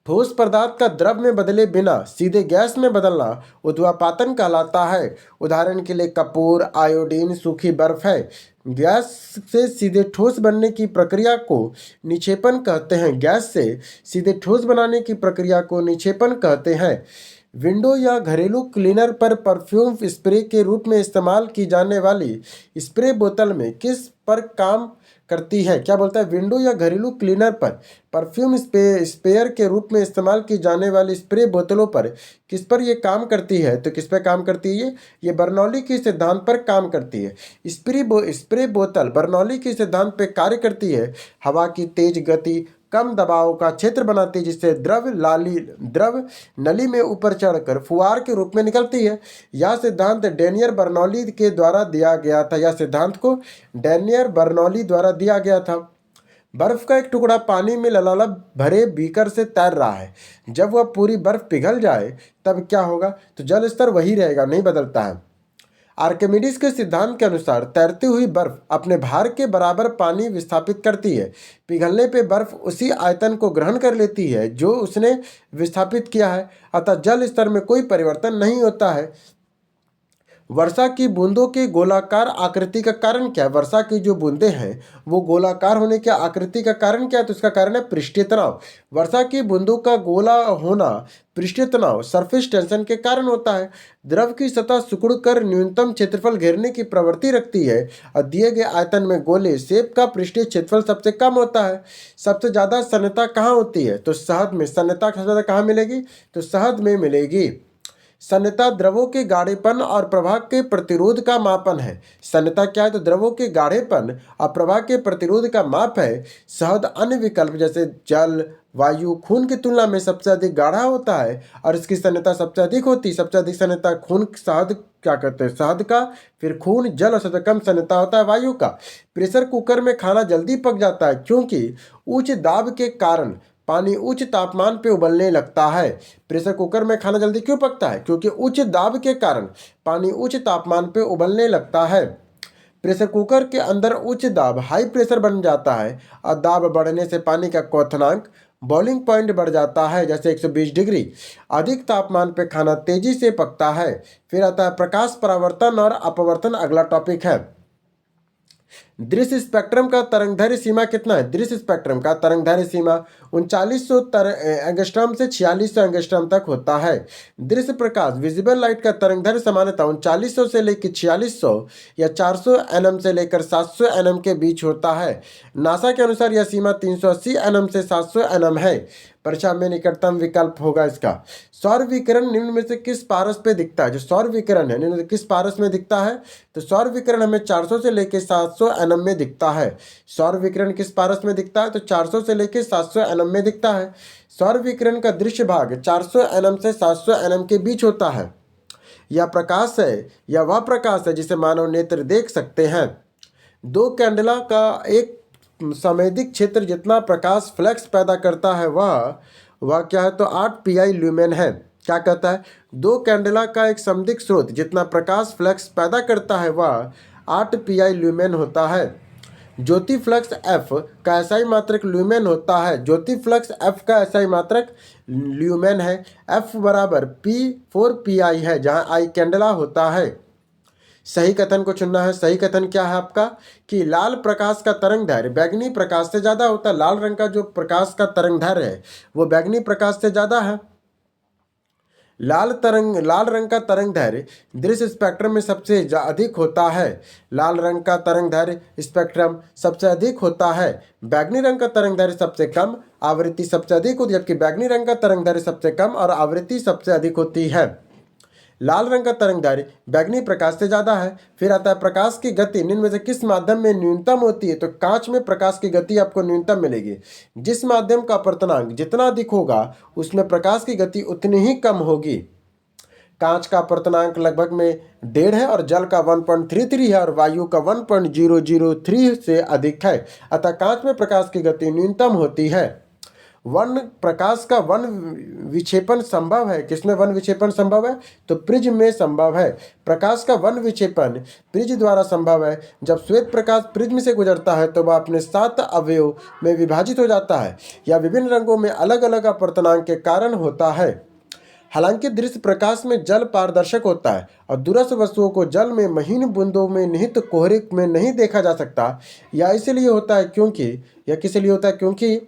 Speaker 1: ठोस पदार्थ का द्रव में बदले बिना सीधे गैस में बदलना ऊर्ध्वापातन कहलाता है। उदाहरण के लिए कपूर, आयोडीन, सूखी बर्फ है। गैस से सीधे ठोस बनने की प्रक्रिया को निक्षेपण कहते हैं। गैस से सीधे ठोस बनाने की प्रक्रिया को निक्षेपण कहते हैं। विंडो या घरेलू क्लीनर पर परफ्यूम स्प्रे के रूप में इस्तेमाल की जाने वाली स्प्रे बोतल में किस पर काम करती है? क्या बोलता है? विंडो या घरेलू क्लीनर पर परफ्यूम स्प्रेयर के रूप में इस्तेमाल की जाने वाली स्प्रे बोतलों पर किस पर ये काम करती है? तो किस पर काम करती है? ये बर्नौली के सिद्धांत पर काम करती है। स्प्रे बोतल बर्नौली के सिद्धांत पर कार्य करती है। हवा की तेज गति कम दबाव का क्षेत्र बनाती है, जिससे द्रव नली में ऊपर चढ़कर फुहार के रूप में निकलती है। यह सिद्धांत डेनियर बर्नौली के द्वारा दिया गया था। यह सिद्धांत को डेनियर बर्नौली द्वारा दिया गया था। बर्फ का एक टुकड़ा पानी में लबालब भरे बीकर से तैर रहा है। जब वह पूरी बर्फ पिघल जाए तब क्या होगा? तो जल स्तर वही रहेगा, नहीं बदलता है। आर्किमिडीज के सिद्धांत के अनुसार तैरती हुई बर्फ अपने भार के बराबर पानी विस्थापित करती है। पिघलने पे बर्फ उसी आयतन को ग्रहण कर लेती है जो उसने विस्थापित किया है, अतः जल स्तर में कोई परिवर्तन नहीं होता है। वर्षा की बूंदों के गोलाकार आकृति का कारण क्या है? वर्षा की जो बूंदें हैं वो गोलाकार होने की आकृति का कारण क्या है? तो इसका कारण है पृष्ठीय तनाव। वर्षा की बूंदों का गोला होना पृष्ठीय तनाव सरफेस टेंशन के कारण होता है। द्रव की सतह सिकुड़कर न्यूनतम क्षेत्रफल घेरने की प्रवृत्ति रखती है और दिए गए आयतन में गोले शेप का पृष्ठीय क्षेत्रफल सबसे कम होता है। सबसे ज्यादा सन्यता कहाँ होती है? तो शहद में। सन्यता सबसे ज्यादा कहाँ मिलेगी? तो शहद में मिलेगी। सन्यता द्रवों के गाढ़ेपन और प्रवाह के प्रतिरोध का मापन है। सन्यता क्या है? तो द्रवों के गाढ़ेपन और प्रवाह के प्रतिरोध का माप है। शहद अन्य विकल्प जैसे जल, वायु, खून की तुलना में सबसे अधिक गाढ़ा होता है और इसकी सन्यता सबसे अधिक होती है। सबसे अधिक सन्यता खून, शहद क्या कहते हैं? शहद का, फिर खून, जल, और सबसे कम सन्यता होता है वायु का। प्रेशर कुकर में खाना जल्दी पक जाता है क्योंकि उच्च दाब के कारण पानी उच्च तापमान पे उबलने लगता है। प्रेशर कुकर में खाना जल्दी क्यों पकता है? क्योंकि उच्च दाब के कारण पानी उच्च तापमान पे उबलने लगता है। प्रेशर कुकर के अंदर उच्च दाब हाई प्रेशर बन जाता है और दाब बढ़ने से पानी का क्वथनांक बॉइलिंग पॉइंट बढ़ जाता है, जैसे 120 डिग्री। अधिक तापमान पे खाना तेजी से पकता है। फिर आता है प्रकाश परावर्तन और अपवर्तन, अगला टॉपिक है। दृश्य स्पेक्ट्रम का तरंगदैर्घ्य सीमा कितना है? दृश्य स्पेक्ट्रम का तरंगदैर्घ्य सीमा 3900 एंगस्ट्रॉम से 4600 एंगस्ट्रॉम तक होता है। दृश्य प्रकाश विजिबल लाइट का तरंगदैर्घ्य सामान्यतः 3900 से लेकर 4600 या 400 एनएम से लेकर 700 एनएम के बीच होता है। नासा के अनुसार यह सीमा 380 एनएम से 700 एनएम है। परीक्षा में निकटतम विकल्प होगा इसका। सौर विकिरण निम्न में से किस पारस पे दिखता है? जो सौर विकिरण है निम्न में किस पारस में दिखता है? तो सौर विकिरण हमें 400 से लेकर 700 एनएम में दिखता है। सौर विकिरण किस पारस में दिखता है? तो 400 से लेकर 700 एनएम में दिखता है। सौर विकिरण का दृश्य भाग 400 एनएम से 700 एनएम के बीच होता है। यह प्रकाश है या वह प्रकाश है जिसे मानव नेत्र देख सकते हैं। दो कैंडला का एक संवेदिक क्षेत्र जितना प्रकाश फ्लक्स पैदा करता है वह क्या है? तो 8 पीआई ल्यूमेन है। क्या कहता है? दो कैंडला का एक समदिक स्रोत जितना प्रकाश फ्लक्स पैदा करता है वह 8 पीआई ल्यूमेन होता है। ज्योति फ्लक्स एफ का एसआई मात्रक ल्यूमेन होता है। ज्योति फ्लक्स एफ का एसआई मात्रक ल्यूमेन है। एफ बराबर P4PI है जहां आई कैंडला होता है। सही कथन को चुनना है। सही कथन क्या है आपका? कि लाल प्रकाश का तरंगदैर्घ्य बैगनी प्रकाश से ज़्यादा होता है। लाल रंग का जो प्रकाश का तरंगदैर्घ्य है वो बैगनी प्रकाश से ज़्यादा है। लाल रंग का तरंगदैर्घ्य दृश्य स्पेक्ट्रम में सबसे अधिक होता है। लाल रंग का तरंगदैर्घ्य स्पेक्ट्रम सबसे अधिक होता है। बैगनी रंग का तरंगदैर्घ्य सबसे कम, आवृत्ति सबसे अधिक होती है, जबकि बैगनी रंग का तरंगदैर्घ्य सबसे कम और आवृत्ति सबसे अधिक होती है। लाल रंग का तरंगदैर्घ्य बैगनी प्रकाश से ज़्यादा है। फिर आता है प्रकाश की गति निम्न में से किस माध्यम में न्यूनतम होती है? तो कांच में प्रकाश की गति आपको न्यूनतम मिलेगी। जिस माध्यम का अपवर्तनांक जितना अधिक होगा उसमें प्रकाश की गति उतनी ही कम होगी। कांच का अपवर्तनांक लगभग में 1.5 है और जल का 1.33 है और वायु का 1.003 से अधिक है। अतः कांच में प्रकाश की गति न्यूनतम होती है। प्रकाश का वन विक्षेपण संभव है। किसमें वन विक्षेपण संभव है? तो प्रिज्म में संभव है। प्रकाश का वन विक्षेपण प्रिज्म द्वारा संभव है। जब श्वेत प्रकाश प्रिज्म से गुजरता है तो वह अपने 7 अवयव में विभाजित हो जाता है। यह विभिन्न रंगों में अलग अलग अपवर्तनांक के कारण होता है। हालांकि दृश्य प्रकाश में जल पारदर्शक होता है और दूरस्थ वस्तुओं को जल में महीन बूंदों में निहित कोहरे में नहीं देखा जा सकता। यह इसलिए होता है क्योंकि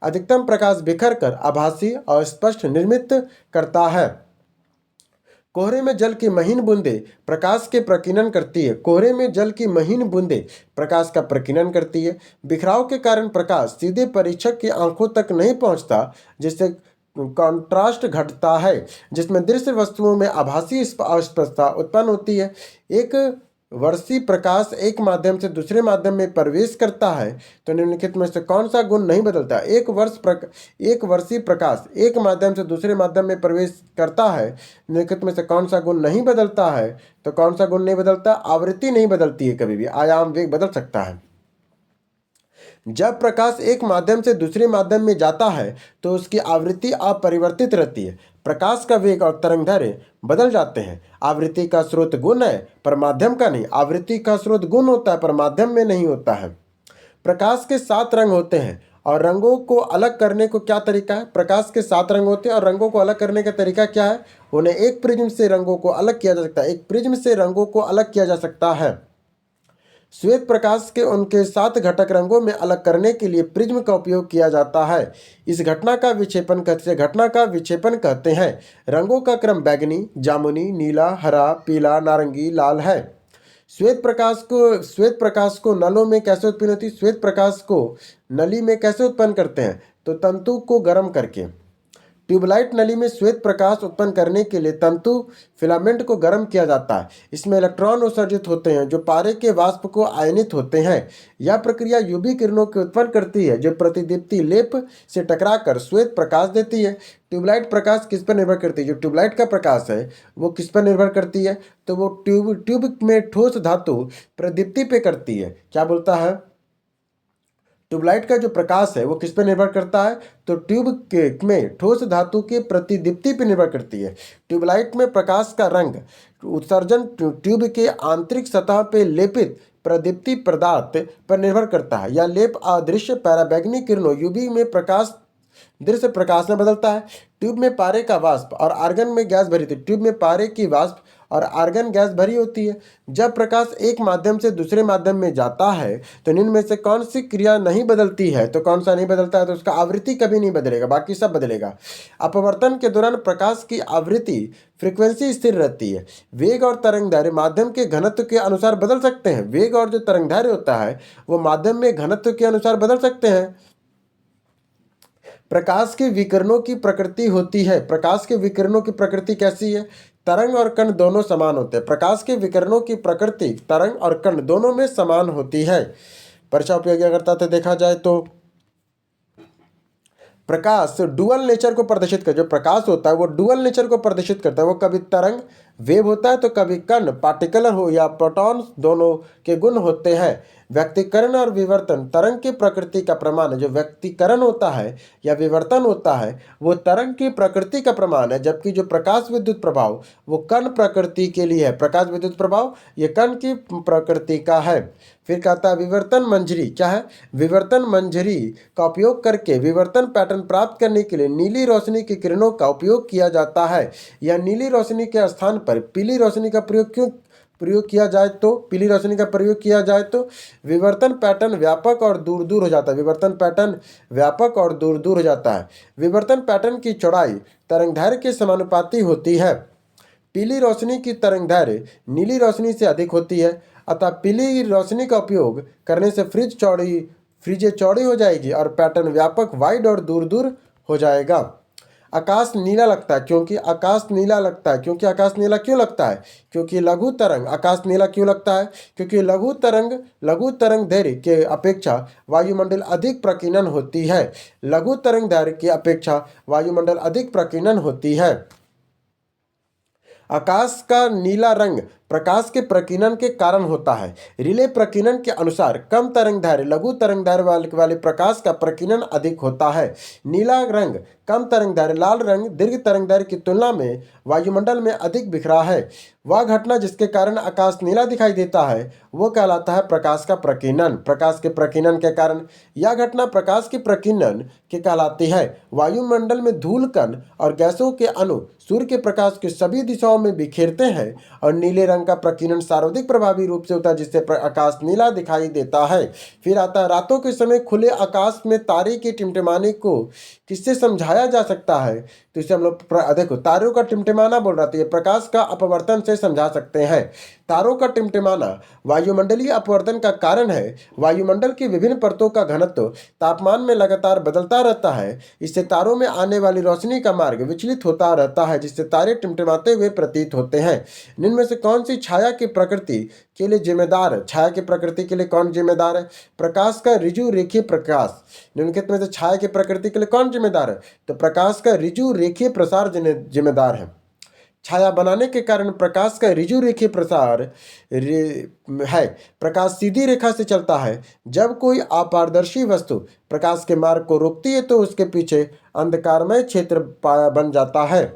Speaker 1: अधिकतम प्रकाश बिखर कर आभासी और स्पष्ट निर्मित करता है। कोहरे में जल की महीन बूंदें प्रकाश के प्रकीर्णन करती है। कोहरे में जल की महीन बूंदें प्रकाश का प्रकीर्णन करती है। बिखराव के कारण प्रकाश सीधे परीक्षक की आंखों तक नहीं पहुंचता, जिससे कॉन्ट्रास्ट घटता है, जिसमें दृश्य वस्तुओं में आभासी अस्पष्टता उत्पन्न होती है। एक वर्षी प्रकाश एक माध्यम से दूसरे माध्यम में प्रवेश करता है तो निम्नलिखित में से कौन सा गुण नहीं बदलता? एक वर्षी प्रकाश एक माध्यम से दूसरे माध्यम में प्रवेश करता है, निम्नलिखित में से कौन सा गुण नहीं बदलता है? तो कौन सा गुण नहीं बदलता? आवृत्ति नहीं बदलती है कभी भी, आयाम वेग बदल सकता है। जब प्रकाश एक माध्यम से दूसरे माध्यम में जाता है तो उसकी आवृत्ति अपरिवर्तित रहती है। प्रकाश का वेग और तरंगदैर्घ्य बदल जाते हैं। आवृत्ति का स्रोत गुण है पर माध्यम का नहीं। आवृत्ति का स्रोत गुण होता है पर माध्यम में नहीं होता है। प्रकाश के 7 रंग होते हैं और रंगों को अलग करने को क्या तरीका है? प्रकाश के 7 रंग होते हैं और रंगों को अलग करने का तरीका क्या है? उन्हें एक प्रिज्म से रंगों को अलग किया जा सकता है। एक प्रिज्म से रंगों को अलग किया जा सकता है। श्वेत प्रकाश के उनके 7 घटक रंगों में अलग करने के लिए प्रिज्म का उपयोग किया जाता है। इस घटना का विक्षेपण कहते हैं। रंगों का क्रम बैगनी, जामुनी, नीला, हरा, पीला, नारंगी, लाल है। श्वेत प्रकाश को नलों में कैसे उत्पन्न होती है? श्वेत प्रकाश को नली में कैसे उत्पन्न करते हैं? तो तंतु को गर्म करके। ट्यूबलाइट नली में श्वेत प्रकाश उत्पन्न करने के लिए तंतु फिलामेंट को गर्म किया जाता है। इसमें इलेक्ट्रॉन उत्सर्जित होते हैं जो पारे के वाष्प को आयनित होते हैं। यह प्रक्रिया यूवी किरणों की उत्पन्न करती है जो प्रतिदीप्ति लेप से टकराकर श्वेत प्रकाश देती है। ट्यूबलाइट प्रकाश किस पर निर्भर करती है? जो ट्यूबलाइट का प्रकाश है वो किस पर निर्भर करती है? तो वो ट्यूब में ठोस धातु प्रदीप्ति पे करती है। क्या बोलता है? ट्यूबलाइट का जो प्रकाश है वो किस पर निर्भर करता है? तो ट्यूब में ठोस धातु के प्रतिदीप्ति पर निर्भर करती है। ट्यूबलाइट में प्रकाश का रंग उत्सर्जन ट्यूब के आंतरिक सतह पर लेपित प्रदीप्ति पदार्थ पर निर्भर करता है। यह लेप अदृश्य पराबैंगनी किरणों यूवी में प्रकाश दृश्य प्रकाश में बदलता है। ट्यूब में पारे का वाष्प और आर्गन में गैस भरी थी। ट्यूब में पारे की वाष्प और आर्गन गैस भरी होती है। जब प्रकाश एक माध्यम से दूसरे माध्यम में जाता है तो निम्न में से कौन सी क्रिया नहीं बदलती है? तो कौन सा नहीं बदलता है? तो उसका आवृत्ति कभी नहीं बदलेगा, बाकी सब बदलेगा। अपवर्तन के दौरान प्रकाश की आवृत्ति फ्रीक्वेंसी स्थिर रहती है। वेग और तरंगदैर्घ्य माध्यम के घनत्व के अनुसार बदल सकते हैं। वेग और जो तरंगदैर्घ्य होता है वो माध्यम में घनत्व के अनुसार बदल सकते हैं। प्रकाश के विकिरणों की प्रकृति होती है। प्रकाश के विकिरणों की प्रकृति कैसी है? तरंग और कण दोनों समान होते हैं। प्रकाश के विकिरणों की प्रकृति तरंग और कण दोनों में समान होती है। परीक्षा उपयोगी अगरता से देखा जाए तो प्रकाश डुअल नेचर को प्रदर्शित कर, जो प्रकाश होता है वो डुअल नेचर को प्रदर्शित करता है। वो कभी तरंग वेव होता है तो कभी कण पार्टिकलर हो या प्रोटॉन, दोनों के गुण होते हैं। व्यक्तीकरण और विवर्तन तरंग की प्रकृति का प्रमाण है। जो व्यक्तीकरण होता है या विवर्तन होता है वो तरंग की प्रकृति का प्रमाण है, जबकि जो प्रकाश विद्युत प्रभाव वो कण प्रकृति के लिए है। प्रकाश विद्युत प्रभाव ये कण की प्रकृति का है। फिर कहता है विवर्तन मंजरी क्या है? विवर्तन मंजरी का उपयोग करके विवर्तन पैटर्न प्राप्त करने के लिए नीली रोशनी की किरणों का उपयोग किया जाता है। या नीली रोशनी के स्थान पर पीली रोशनी का प्रयोग किया जाए तो विवर्तन पैटर्न व्यापक और दूर दूर हो जाता है। विवर्तन पैटर्न व्यापक और दूर दूर हो जाता है। विवर्तन पैटर्न की चौड़ाई तरंगदैर्घ्य के समानुपाती होती है। पीली रोशनी की तरंगदैर्घ्य नीली रोशनी से अधिक होती है, अतः पीली रोशनी का उपयोग करने से फ्रिजें चौड़ी हो जाएगी और पैटर्न व्यापक, वाइड और दूर दूर हो जाएगा। आकाश नीला लगता है क्योंकि आकाश नीला क्यों लगता है? क्योंकि लघु तरंग। आकाश नीला क्यों लगता है? क्योंकि लघु तरंग दैर्घ्य के अपेक्षा वायुमंडल अधिक प्रकीर्णन होती है। लघु तरंग दैर्घ्य की अपेक्षा वायुमंडल अधिक प्रकीर्णन होती है। आकाश का नीला रंग प्रकाश के प्रकीर्णन के कारण होता है। रिले प्रकीर्णन के अनुसार कम तरंगदैर्घ्य लघु तरंगदैर्घ्य वाले प्रकाश का प्रकीर्णन अधिक होता है। नीला रंग कम तरंगदैर्घ्य, लाल रंग दीर्घ तरंगदैर्घ्य की तुलना में वायुमंडल में अधिक बिखरा है। वह घटना जिसके कारण आकाश नीला दिखाई देता है वो कहलाता है प्रकाश का प्रकीर्णन। प्रकाश के प्रकीर्णन के कारण यह घटना प्रकाश की प्रकीर्णन के कहलाती है। वायुमंडल में धूल कण और गैसों के अणु सूर्य के प्रकाश के सभी दिशाओं में बिखेरते हैं और नीले रंग का प्रकीर्णन सर्वाधिक प्रभावी रूप से होता है, जिससे आकाश नीला दिखाई देता है। फिर आता है रातों के समय खुले आकाश में तारे के टिमटिमाने को किससे समझाया जा सकता है? तो इसे हम लोग देखो तारों का टिमटिमाना बोल रहा था, ये प्रकाश का अपवर्तन से समझा सकते हैं। तारों का टिमटिमाना वायुमंडलीय अपवर्तन का कारण है। वायुमंडल की विभिन्न परतों का घनत्व तापमान में लगातार बदलता रहता है। इससे तारों में आने वाली रोशनी का मार्ग विचलित होता रहता है, जिससे तारे टिमटिमाते हुए प्रतीत होते हैं। निम्न में से कौन सी छाया की प्रकृति के लिए जिम्मेदार है? छाया की प्रकृति के लिए कौन जिम्मेदार है? प्रकाश का ऋजु रेखीय प्रकाश। निम्नलिखित में से छाया की प्रकृति के लिए कौन जिम्मेदार है? तो प्रकाश का ऋजु रेखीय प्रसार जिम्मेदार है। छाया बनाने के कारण प्रकाश का ऋजु रेखीय प्रसार है। प्रकाश सीधी रेखा से चलता है। जब कोई अपारदर्शी वस्तु प्रकाश के मार्ग को रोकती है तो उसके पीछे अंधकारमय क्षेत्र बन जाता है।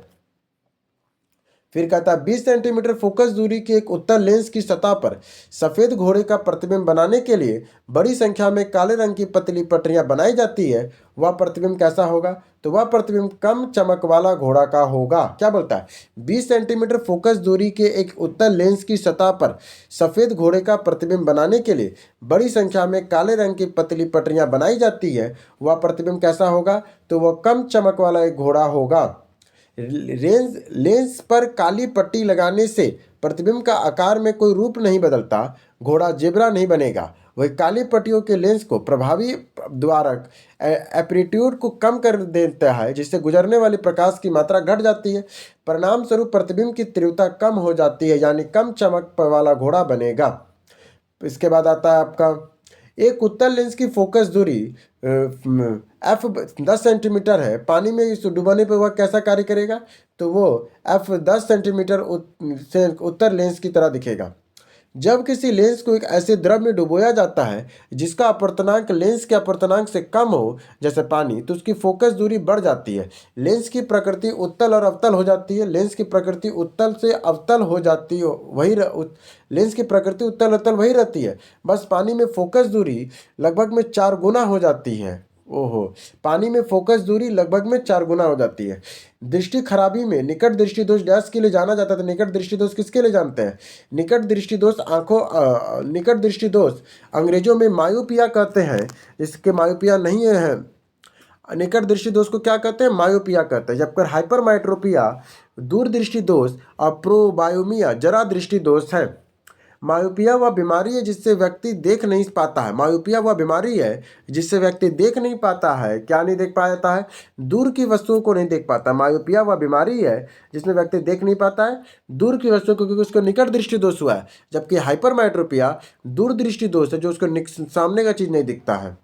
Speaker 1: फिर कहता है 20 सेंटीमीटर फोकस दूरी के एक उत्तल लेंस की सतह पर सफेद घोड़े का प्रतिबिंब बनाने के लिए बड़ी संख्या में काले रंग की पतली पट्टियां बनाई जाती है। वह प्रतिबिंब कैसा होगा? तो वह प्रतिबिंब कम चमक वाला घोड़ा का होगा। क्या बोलता है? 20 सेंटीमीटर फोकस दूरी के एक उत्तल लेंस की सतह पर सफेद घोड़े का प्रतिबिंब बनाने के लिए बड़ी संख्या में काले रंग की पतली पट्टियां बनाई जाती है। वह प्रतिबिंब कैसा होगा? तो वह कम चमक वाला एक घोड़ा होगा। लेंस पर काली पट्टी लगाने से प्रतिबिंब का आकार में कोई रूप नहीं बदलता। घोड़ा जेब्रा नहीं बनेगा। वही काली पट्टियों के लेंस को प्रभावी द्वारक एप्रीट्यूड को कम कर देता है, जिससे गुजरने वाली प्रकाश की मात्रा घट जाती है। परिणाम स्वरूप प्रतिबिंब की तीव्रता कम हो जाती है, यानी कम चमक वाला घोड़ा बनेगा। इसके बाद आता है आपका एक उत्तल लेंस की फोकस दूरी f 10 सेंटीमीटर है। पानी में इस डुबाने पर वह कैसा कार्य करेगा? तो वो f 10 सेंटीमीटर से उत्तल लेंस की तरह दिखेगा। जब किसी लेंस को एक ऐसे द्रव में डुबोया जाता है जिसका अपवर्तनांक लेंस के अपवर्तनांक से कम हो, जैसे पानी, तो उसकी फोकस दूरी बढ़ जाती है। लेंस की प्रकृति उत्तल और अवतल हो जाती है। लेंस की प्रकृति उत्तल से अवतल हो जाती है, लेंस की प्रकृति उत्तल अवतल वही रहती है, बस पानी में फोकस दूरी लगभग में 4 गुना हो जाती है। ओहो, पानी में फोकस दूरी लगभग में 4 गुना हो जाती है। दृष्टि खराबी में निकट दृष्टि दोष डैश के लिए जाना जाता है, तो निकट दृष्टि दोष किसके लिए जानते हैं? निकट दृष्टि दोष निकट दृष्टि दोष अंग्रेजों में मायोपिया कहते हैं, इसके मायोपिया नहीं है। निकट दृष्टि दोष को क्या कहते हैं? मायोपिया कहते हैं। जबकि हाइपरमेट्रोपिया दूरदृष्टि दोष और प्रोबायोमिया जरा दृष्टि दोष है। मायोपिया वह बीमारी है जिससे व्यक्ति देख नहीं पाता है। मायोपिया वह बीमारी है जिससे व्यक्ति देख नहीं पाता है। क्या नहीं देख पाता है? दूर की वस्तुओं को नहीं देख पाता। मायोपिया वह बीमारी है जिसमें व्यक्ति देख नहीं पाता है दूर की वस्तुओं को, क्योंकि उसको निकट दृष्टि दोष हुआ है। जबकि हाइपरमेट्रोपिया दूर दृष्टि दोष है, जो उसको सामने का चीज नहीं दिखता है।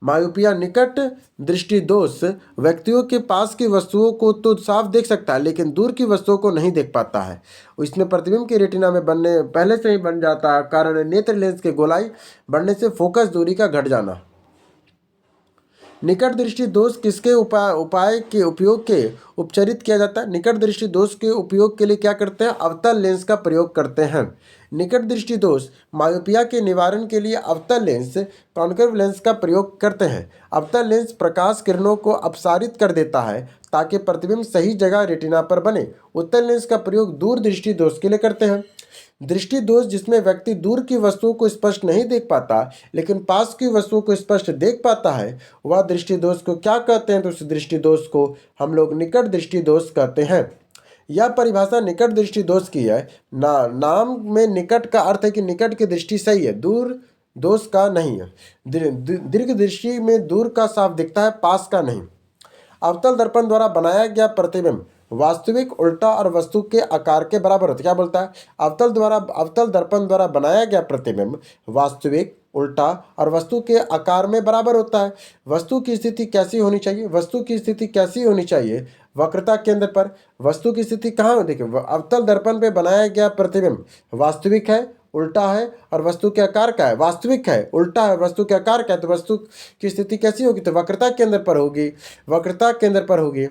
Speaker 1: मायोपिया निकट दृष्टि दोष व्यक्तियों के पास की वस्तुओं को तो साफ देख सकता है, लेकिन दूर की वस्तुओं को नहीं देख पाता है। इसमें प्रतिबिंब की रेटिना में बनने पहले से ही बन जाता है, कारण नेत्र लेंस के गोलाई बढ़ने से फोकस दूरी का घट जाना। निकट दृष्टि दोष किसके उपाय के उपयोग के उपचारित किया जाता है? निकट दृष्टि दोष के उपयोग के लिए क्या करते हैं? अवतल लेंस का प्रयोग करते हैं। निकट दृष्टि दोष मायोपिया के निवारण के लिए अवतल लेंस कॉन्केव लेंस का प्रयोग करते हैं। अवतल लेंस प्रकाश किरणों को अपसारित कर देता है ताकि प्रतिबिंब सही जगह रेटिना पर बने। उत्तल लेंस का प्रयोग दूर दृष्टि दोष के लिए करते हैं। दृष्टि दोष जिसमें व्यक्ति दूर की वस्तुओं को स्पष्ट नहीं देख पाता लेकिन पास की वस्तुओं को स्पष्ट देख पाता है, वह दृष्टि दोष को क्या कहते हैं? तो उस दृष्टि दोष को हम लोग निकट दृष्टि दोष कहते हैं। यह परिभाषा निकट दृष्टि दोष की है। नाम में निकट का अर्थ है कि निकट की दृष्टि सही है, दूर दोष का नहीं है। दीर्घ दृष्टि में दूर का साफ दिखता है, पास का नहीं। अवतल दर्पण द्वारा बनाया गया प्रतिबिंब वास्तविक, उल्टा और वस्तु के आकार के बराबर होता है। क्या बोलता है? अवतल दर्पण द्वारा बनाया गया प्रतिबिंब वास्तविक, उल्टा और वस्तु के आकार में बराबर होता है। वस्तु की स्थिति कैसी होनी चाहिए? वस्तु की स्थिति कैसी होनी चाहिए? वक्रता केंद्र पर। वस्तु की स्थिति कहाँ हो? देखिए, अवतल दर्पण पे बनाया गया प्रतिबिंब वास्तविक है, उल्टा है और वस्तु के आकार का है। वास्तविक है, उल्टा है, वस्तु के आकार का है, तो वस्तु की स्थिति कैसी होगी? तो वक्रता केंद्र पर होगी। वक्रता केंद्र पर होगी।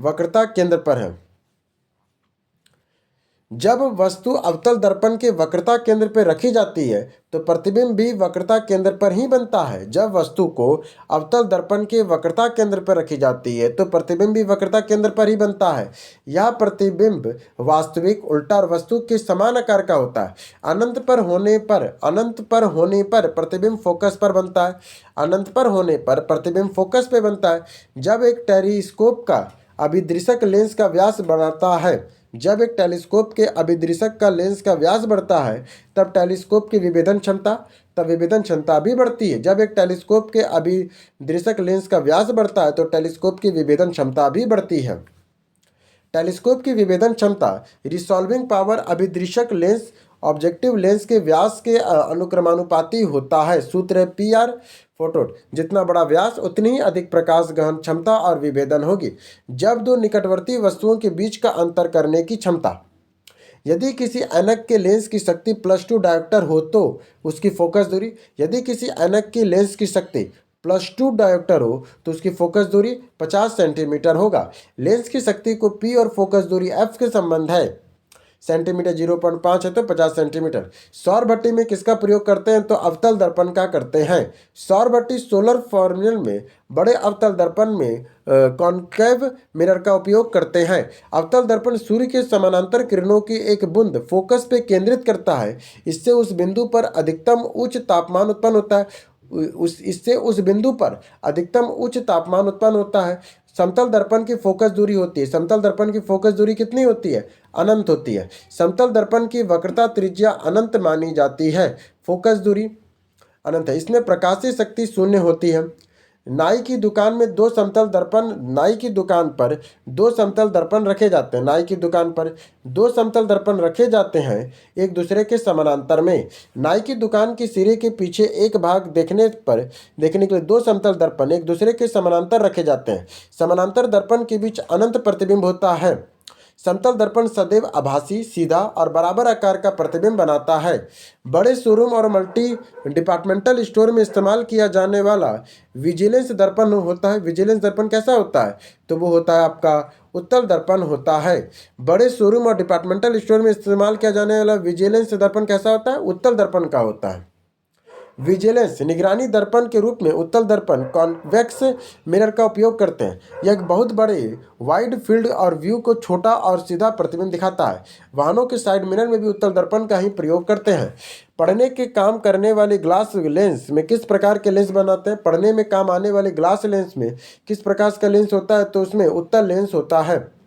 Speaker 1: वक्रता केंद्र पर है। जब वस्तु अवतल दर्पण के वक्रता केंद्र पर रखी जाती है तो प्रतिबिंब भी वक्रता केंद्र पर ही बनता है। जब वस्तु को अवतल दर्पण के वक्रता केंद्र पर रखी जाती है तो प्रतिबिंब भी वक्रता केंद्र पर ही बनता है। यह प्रतिबिंब वास्तविक, उल्टा और वस्तु के समान आकार का होता है। अनंत पर होने पर प्रतिबिंब फोकस पर बनता है। अनंत पर होने पर प्रतिबिंब फोकस पे बनता है। जब एक टेलीस्कोप का अभिदृशक लेंस का व्यास बढ़ता है, जब एक टेलीस्कोप के अभिदृशक का लेंस का व्यास बढ़ता है तब टेलीस्कोप की विभेदन क्षमता भी बढ़ती है। जब एक टेलीस्कोप के अभिदृशक लेंस का व्यास बढ़ता है तो टेलीस्कोप की विभेदन क्षमता भी बढ़ती है। टेलीस्कोप की विभेदन क्षमता रिसॉल्विंग पावर अभिदृशक लेंस ऑब्जेक्टिव लेंस के व्यास के अनुक्रमानुपाती होता है। सूत्र है PR फोटोड। जितना बड़ा व्यास उतनी ही अधिक प्रकाश ग्रहण क्षमता और विभेदन होगी। जब दो निकटवर्ती वस्तुओं के बीच का अंतर करने की क्षमता। यदि किसी ऐनक के लेंस की शक्ति +2 डायोप्टर हो तो उसकी फोकस दूरी, यदि किसी ऐनक की लेंस की शक्ति +2 डायोप्टर हो तो उसकी फोकस दूरी 50 सेंटीमीटर होगा। लेंस की शक्ति को P और फोकस दूरी F के संबंध है। सेंटीमीटर 0.5 है तो 50 सेंटीमीटर। सौर भट्टी में किसका प्रयोग करते हैं? तो अवतल दर्पण का करते हैं। सौर भट्टी सोलर पैनल में बड़े अवतल दर्पण में कॉन्केव मिरर का उपयोग करते हैं। अवतल दर्पण सूर्य के समानांतर किरणों की एक बूंद फोकस पे केंद्रित करता है। इससे उस बिंदु पर अधिकतम उच्च तापमान उत्पन्न होता है। समतल दर्पण की फोकस दूरी होती है। समतल दर्पण की फोकस दूरी कितनी होती है? अनंत होती है। समतल दर्पण की वक्रता त्रिज्या अनंत मानी जाती है। फोकस दूरी अनंत है। इसमें प्रकाशीय शक्ति शून्य होती है। नाई की दुकान पर दो समतल दर्पण रखे जाते हैं एक दूसरे के समानांतर में। नाई की दुकान के सिरे के पीछे एक भाग देखने के लिए दो समतल दर्पण एक दूसरे के समानांतर रखे जाते हैं। समानांतर दर्पण के बीच अनंत प्रतिबिंब होता है। समतल दर्पण सदैव आभासी, सीधा और बराबर आकार का प्रतिबिंब बनाता है। बड़े शोरूम और मल्टी डिपार्टमेंटल स्टोर में इस्तेमाल किया जाने वाला विजिलेंस दर्पण होता है। विजिलेंस दर्पण कैसा होता है? तो वो होता है आपका उत्तल दर्पण होता है। बड़े शोरूम और डिपार्टमेंटल स्टोर में इस्तेमाल किया जाने वाला विजिलेंस दर्पण कैसा होता है? उत्तल दर्पण का होता है। विजिलेंस निगरानी दर्पण के रूप में उत्तल दर्पण कॉन्वेक्स मिरर का उपयोग करते हैं। यह एक बहुत बड़े वाइड फील्ड और व्यू को छोटा और सीधा प्रतिबिंब दिखाता है। वाहनों के साइड मिरर में भी उत्तल दर्पण का ही प्रयोग करते हैं। पढ़ने के काम करने वाले ग्लास लेंस में किस प्रकार के लेंस बनाते हैं? पढ़ने में काम आने वाले ग्लास लेंस में किस प्रकार का लेंस होता है? तो उसमें उत्तल लेंस होता है।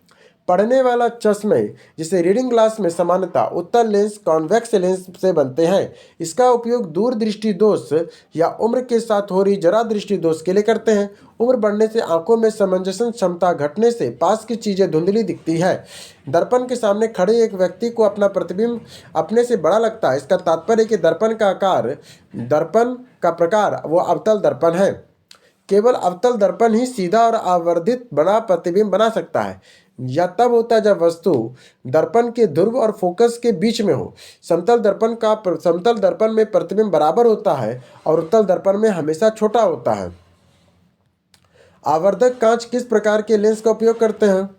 Speaker 1: पढ़ने वाला चश्मे जिसे रीडिंग ग्लास में सामान्यतः उत्तल लेंस कॉन्वेक्स लेंस से बनते हैं। इसका उपयोग दूर दृष्टि दोष या उम्र के साथ हो रही जरा दृष्टि दोष के लिए करते हैं। उम्र बढ़ने से आंखों में समंजसन क्षमता घटने से पास की चीजें धुंधली दिखती है। दर्पण के सामने खड़े एक व्यक्ति को अपना प्रतिबिंब अपने से बड़ा लगता है। इसका तात्पर्य कि दर्पण का आकार, दर्पण का प्रकार वो अवतल दर्पण है। केवल अवतल दर्पण ही सीधा और आवर्धित बड़ा प्रतिबिंब बना सकता है। यह तब होता है जब वस्तु दर्पण के ध्रुव और फोकस के बीच में हो। समतल दर्पण में प्रतिबिंब बराबर होता है और उत्तल दर्पण में हमेशा छोटा होता है। आवर्धक कांच किस प्रकार के लेंस का उपयोग करते हैं?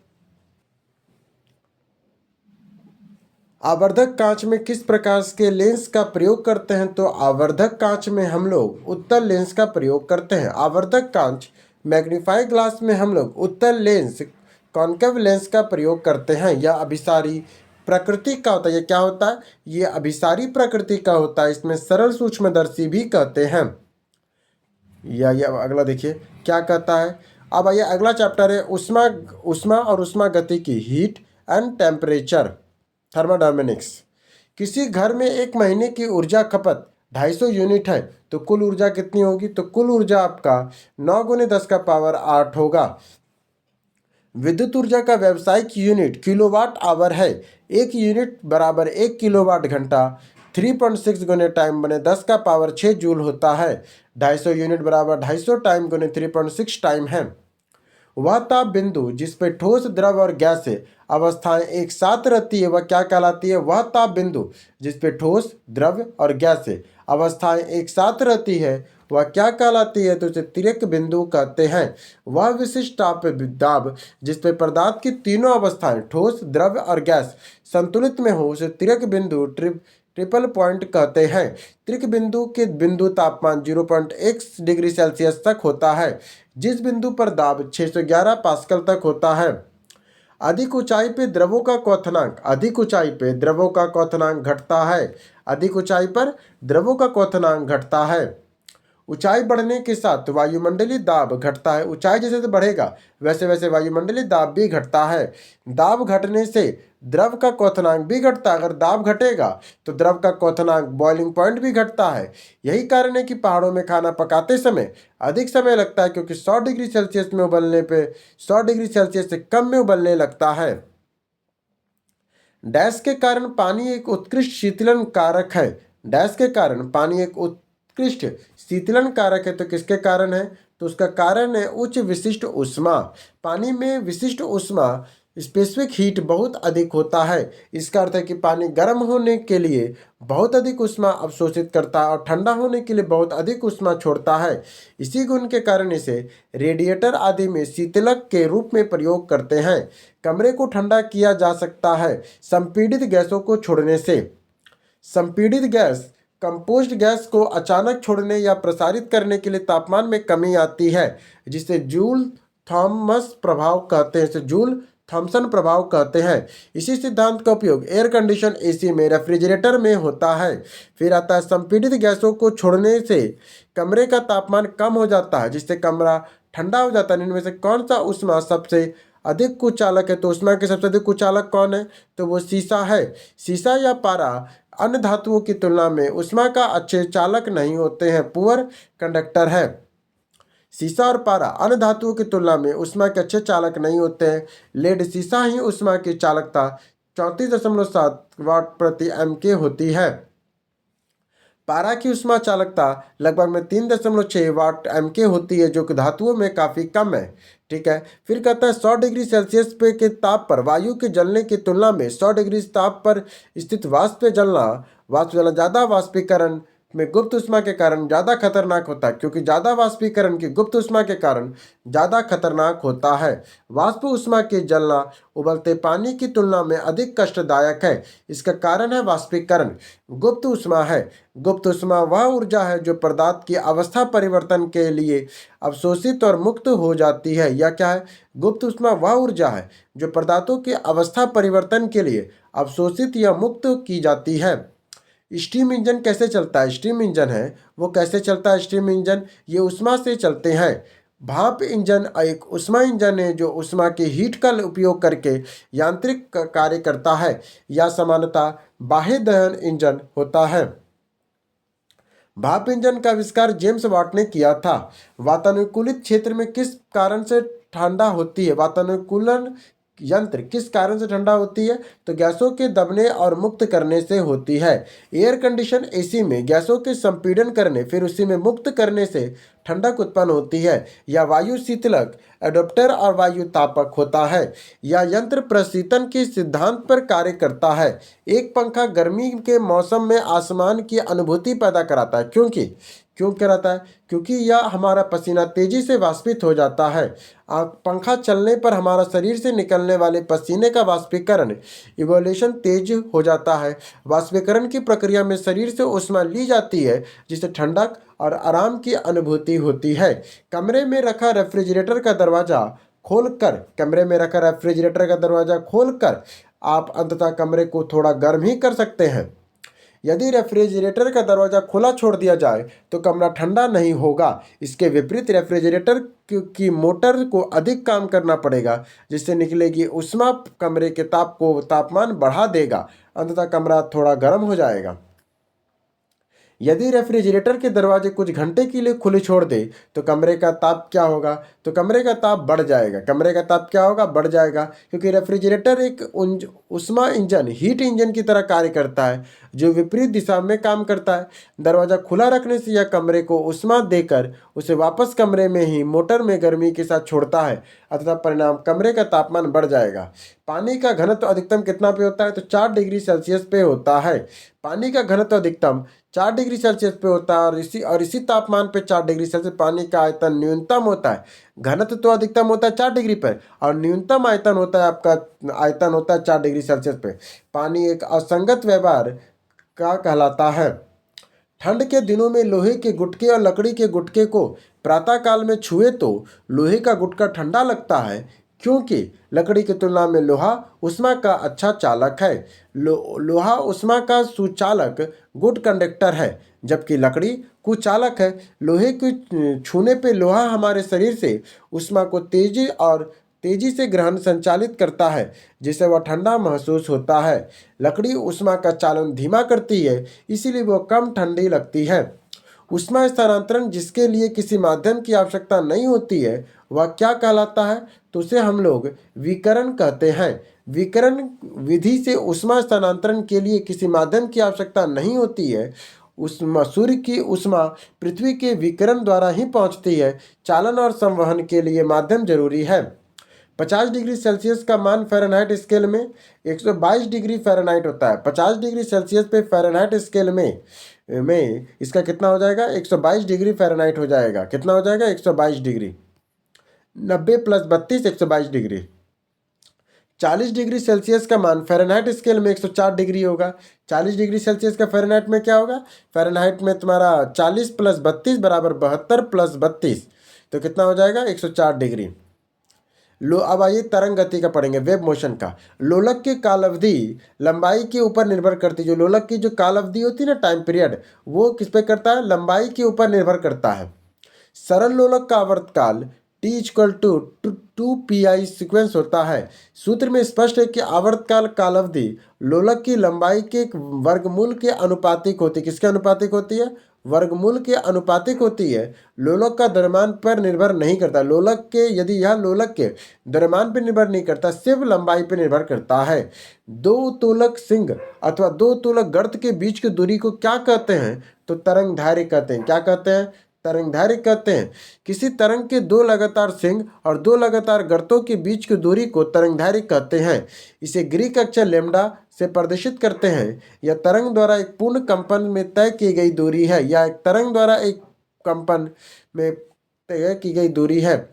Speaker 1: आवर्धक कांच में किस प्रकार के लेंस का प्रयोग करते हैं? तो आवर्धक कांच में हम लोग उत्तल लेंस का प्रयोग करते हैं। आवर्धक कांच मैग्नीफाइंग ग्लास में हम लोग उत्तल लेंस कॉन्केव लेंस का प्रयोग करते हैं। यह अभिसारी प्रकृति का होता है। यह क्या होता है? यह अभिसारी प्रकृति का होता है। इसमें सरल सूक्ष्मदर्शी भी कहते हैं। या अगला देखिए क्या कहता है। अब आइए अगला चैप्टर है उष्मा और उष्मा गति की, हीट एंड टेम्परेचर, थर्मोडायनेमिक्स। किसी घर में एक महीने की ऊर्जा खपत 250 यूनिट है तो कुल ऊर्जा कितनी होगी? तो कुल ऊर्जा आपका 9 × 10⁸ होगा। विद्युत ऊर्जा का व्यावसायिक यूनिट किलोवाट आवर है। एक यूनिट बराबर 1 किलोवाट घंटा। 3.6 × टाइम बने 10⁶ जूल होता है। 250 यूनिट बराबर 250 टाइम × 3.6 टाइम है। वह ताप बिंदु जिस पे ठोस, द्रव और गैस अवस्थाएं एक साथ रहती है वह क्या कहलाती है? वह ताप बिंदु जिस पे ठोस, द्रव और गैस अवस्थाएं एक साथ रहती है वह क्या कहलाती है? तो उसे तिर्यक बिंदु कहते हैं। वह विशिष्ट ताप दाब जिस पे पदार्थ की तीनों अवस्थाएं ठोस, द्रव और गैस संतुलित में हो उसे तिर्यक बिंदु ट्रिपल पॉइंट कहते हैं। त्रिक बिंदु के बिंदु तापमान 0.1 डिग्री सेल्सियस तक होता है, जिस बिंदु पर दाब 611 पास्कल तक होता है। अधिक ऊंचाई पे द्रवों का क्वथनांक घटता है। अधिक ऊंचाई पर द्रवों का क्वथनांक घटता है। ऊंचाई बढ़ने के साथ वायुमंडलीय दाब घटता है। ऊंचाई जैसे जैसे बढ़ेगा वैसे वैसे वायुमंडलीय दाब भी घटता है। दाब घटने से द्रव का क्वथनांक भी घटता है। अगर दाब घटेगा तो द्रव का क्वथनांक, बॉइलिंग पॉइंट भी घटता है। यही कारण है कि पहाड़ों में खाना पकाते समय अधिक समय लगता है, क्योंकि 100 डिग्री सेल्सियस में उबलने पे 100 डिग्री सेल्सियस से कम में उबलने लगता है। डैश के कारण पानी एक उत्कृष्ट शीतलन कारक है। डैश के कारण पानी एक उत्कृष्ट शीतलन कारक है। तो किसके कारण है? तो उसका कारण है उच्च विशिष्ट ऊष्मा। पानी में विशिष्ट ऊष्मा, स्पेसिफिक हीट बहुत अधिक होता है। इसका अर्थ है कि पानी गर्म होने के लिए बहुत अधिक ऊष्मा अवशोषित करता है और ठंडा होने के लिए बहुत अधिक ऊष्मा छोड़ता है। इसी गुण के कारण इसे रेडिएटर आदि में शीतलक के रूप में प्रयोग करते हैं। कमरे को ठंडा किया जा सकता है संपीड़ित गैसों को छोड़ने से। संपीड़ित गैस कंपोस्ट गैस को अचानक छोड़ने या प्रसारित करने के लिए तापमान में कमी आती है, जिसे जूल थॉमसन प्रभाव कहते हैं। इसी सिद्धांत का उपयोग एयर कंडीशन एसी में, रेफ्रिजरेटर में होता है। फिर आता है संपीड़ित गैसों को छोड़ने से कमरे का तापमान कम हो जाता है, जिससे कमरा ठंडा हो जाता है। इनमें से कौन सा ऊष्मा सबसे अधिक कुचालक है? तो ऊष्मा के सबसे अधिक कुचालक कौन है? तो वो शीशा है। शीशा या पारा अन्य धातुओं की तुलना में ऊष्मा का अच्छे चालक नहीं होते हैं, पुअर कंडक्टर है। शीशा और पारा अन्य धातुओं की तुलना में ऊष्मा के अच्छे चालक नहीं होते हैं। लेड शीशा ही ऊष्मा की चालकता 34.7 वाट प्रति MK होती है। पारा की ऊष्मा चालकता लगभग में 3.6 वाट MK होती है, जो कि धातुओं में काफ़ी कम है। ठीक है। फिर कहता है 100 डिग्री सेल्सियस पे के ताप पर वायु के जलने की तुलना में 100 डिग्री ताप पर स्थित वाष्प जलना ज़्यादा वाष्पीकरण में गुप्त ऊष्मा के कारण ज़्यादा खतरनाक होता है, क्योंकि ज़्यादा वाष्पीकरण की गुप्त ऊष्मा के कारण ज़्यादा खतरनाक होता है। वाष्प ऊष्मा के जलना उबलते पानी की तुलना में अधिक कष्टदायक है। इसका कारण है वाष्पीकरण। गुप्त ऊष्मा है। गुप्त ऊष्मा वह ऊर्जा है जो पदार्थ की अवस्था परिवर्तन के लिए अवशोषित और मुक्त हो जाती है। या क्या है? गुप्त ऊष्मा वह ऊर्जा है जो पदार्थों की अवस्था परिवर्तन के लिए अवशोषित या मुक्त की जाती है। स्टीम इंजन कैसे चलता है? स्टीम इंजन है वो कैसे चलता है? स्टीम इंजन ये ऊष्मा से चलते हैं। भाप इंजन एक ऊष्मा इंजन है जो ऊष्मा के हीट का उपयोग करके यांत्रिक कार्य करता है या सामान्यतः बाह्य दहन इंजन होता है। भाप इंजन का आविष्कार जेम्स वाट ने किया था। वातानुकूलित क्षेत्र में किस कारण से ठंडा होती है? वातानुकूलन यंत्र किस कारण से ठंडा होती है? तो गैसों के दबने और मुक्त करने से होती है। एयर कंडीशन एसी में गैसों के संपीड़न करने फिर उसी में मुक्त करने से ठंडक उत्पन्न होती है। या वायु शीतलक एडोप्टर और वायु तापक होता है। या यंत्र प्रशीतन के सिद्धांत पर कार्य करता है। एक पंखा गर्मी के मौसम में आसमान की अनुभूति पैदा कराता है। क्यों कराता है? क्योंकि यह हमारा पसीना तेजी से वाष्पित हो जाता है। पंखा चलने पर हमारा शरीर से निकलने वाले पसीने का वाष्पीकरण इवोल्यूशन तेज हो जाता है। वाष्पीकरण की प्रक्रिया में शरीर से ऊष्मा ली जाती है जिससे ठंडक और आराम की अनुभूति होती है। कमरे में रखा रेफ्रिजरेटर का दरवाज़ा खोलकर आप अंततः कमरे को थोड़ा गर्म ही कर सकते हैं। यदि रेफ्रिजरेटर का दरवाज़ा खुला छोड़ दिया जाए तो कमरा ठंडा नहीं होगा। इसके विपरीत रेफ्रिजरेटर की मोटर को अधिक काम करना पड़ेगा जिससे निकलेगी ऊष्मा कमरे के तापमान बढ़ा देगा। अंततः कमरा थोड़ा गर्म हो जाएगा। यदि रेफ्रिजरेटर के दरवाजे कुछ घंटे के लिए खुले छोड़ दे तो कमरे का ताप क्या होगा? तो कमरे का ताप बढ़ जाएगा। कमरे का ताप क्या होगा? बढ़ जाएगा, क्योंकि रेफ्रिजरेटर एक ऊष्मा इंजन हीट इंजन की तरह कार्य करता है जो विपरीत दिशा में काम करता है। दरवाज़ा खुला रखने से यह कमरे को ऊष्मा देकर उसे वापस कमरे में ही मोटर में गर्मी के साथ छोड़ता है। अतः परिणाम कमरे का तापमान बढ़ जाएगा। पानी का घनत्व अधिकतम कितना पे होता है? तो 4 डिग्री सेल्सियस पे होता है। पानी का घनत्व अधिकतम 4 डिग्री सेल्सियस पे होता है और इसी तापमान पे 4 डिग्री सेल्सियस पानी का आयतन न्यूनतम होता है। घनत्व तो अधिकतम होता है 4 डिग्री पर और न्यूनतम आयतन होता है 4 डिग्री सेल्सियस पे। पानी एक असंगत व्यवहार का कहलाता है। ठंड के दिनों में लोहे के गुटके और लकड़ी के गुटके को प्रातःकाल में छुए तो लोहे का गुटका ठंडा लगता है, क्योंकि लकड़ी की तुलना में लोहा ऊष्मा का अच्छा चालक है। लोहा ऊष्मा का सुचालक गुड कंडक्टर है, जबकि लकड़ी कुचालक है। लोहे को छूने पे लोहा हमारे शरीर से ऊष्मा को तेजी से ग्रहण संचालित करता है, जिससे वह ठंडा महसूस होता है। लकड़ी ऊष्मा का चालन धीमा करती है, इसीलिए वह कम ठंडी लगती है। ऊष्मा स्थानांतरण जिसके लिए किसी माध्यम की आवश्यकता नहीं होती है वह क्या कहलाता है? तो उसे हम लोग विकिरण कहते हैं। विकिरण विधि से ऊष्मा स्थानांतरण के लिए किसी माध्यम की आवश्यकता नहीं होती है। सूर्य की ऊष्मा पृथ्वी के विकिरण द्वारा ही पहुंचती है। चालन और संवहन के लिए माध्यम जरूरी है। 50 डिग्री सेल्सियस का मान फ़ारेनहाइट स्केल में 122 डिग्री फ़ारेनहाइट होता है। 50 डिग्री सेल्सियस पे फ़ारेनहाइट स्केल में इसका कितना हो जाएगा? 122 डिग्री फ़ारेनहाइट हो जाएगा। कितना हो जाएगा? 122 डिग्री। 90 + 32 122 डिग्री। 40 डिग्री सेल्सियस का मान फ़ारेनहाइट स्केल में 104 डिग्री होगा। 40 डिग्री सेल्सियस का फ़ारेनहाइट में क्या होगा? फ़ारेनहाइट में तुम्हारा 40 + 32 = 72 + 32, तो कितना हो जाएगा? 104 डिग्री। अब आइए तरंग गति का पढ़ेंगे, वेव मोशन का। लोलक की काल अवधि लंबाई के ऊपर निर्भर करती है। जो लोलक की जो काल अवधि होती है ना, टाइम पीरियड, वो किस पे करता है? लंबाई के ऊपर निर्भर करता है। सरल लोलक का आवर्तकाल T = 2π सीक्वेंस होता है। सूत्र में स्पष्ट है कि आवर्तकाल काल अवधि लोलक की लंबाई के वर्गमूल के अनुपातिक होती है। किसके अनुपातिक होती है? वर्गमूल के अनुपातिक होती है। लोलक का द्रव्यमान पर निर्भर नहीं करता। यह लोलक के द्रव्यमान पर निर्भर नहीं करता, सिर्फ लंबाई पर निर्भर करता है। दो उत्तोलक सिंह अथवा दो उत्तोलक गर्त के बीच की दूरी को क्या कहते हैं? तो तरंग दैर्घ्य कहते हैं। क्या कहते हैं? तरंगदैर्घ्य कहते हैं। किसी तरंग के दो लगातार सिंग और दो लगातार गर्तों के बीच की दूरी को तरंगदैर्घ्य कहते हैं। इसे ग्रीक अक्षर लैम्डा से प्रदर्शित करते हैं। यह तरंग द्वारा एक पूर्ण कंपन में तय की गई दूरी है। या एक तरंग द्वारा एक कंपन में तय की गई दूरी है।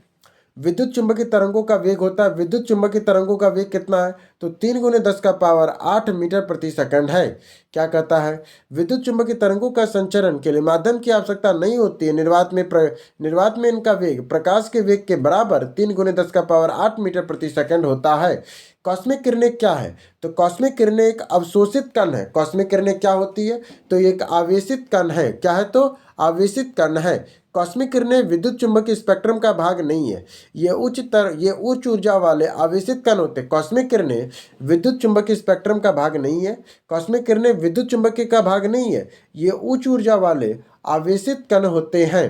Speaker 1: विद्युत चुंबकीय तरंगों का वेग होता है। विद्युत चुंबकीय तरंगों का वेग कितना है? तो 3 × 10⁸ मीटर प्रति सेकंड है। क्या कहता है? विद्युत चुंबकीय तरंगों का संचरण के लिए माध्यम की आवश्यकता नहीं होती है। निर्वात में इनका वेग प्रकाश के वेग के बराबर 3 × 10⁸ मीटर प्रति सेकंड होता है। कॉस्मिक किरणें क्या है? तो कॉस्मिक किरणें एक अवशोषित कण है। कॉस्मिक किरणें क्या होती है? तो एक आवेशित कण है। क्या है? तो आवेशित कण है। कॉस्मिक किरणें विद्युत चुंबकीय स्पेक्ट्रम का भाग नहीं है। ये उच्च ऊर्जा वाले आवेशित कण होते हैं। कॉस्मिक किरणें विद्युत चुंबकीय स्पेक्ट्रम का भाग नहीं है। कॉस्मिक किरणें विद्युत चुंबकीय का भाग नहीं है। ये उच्च ऊर्जा वाले आवेशित कण होते हैं।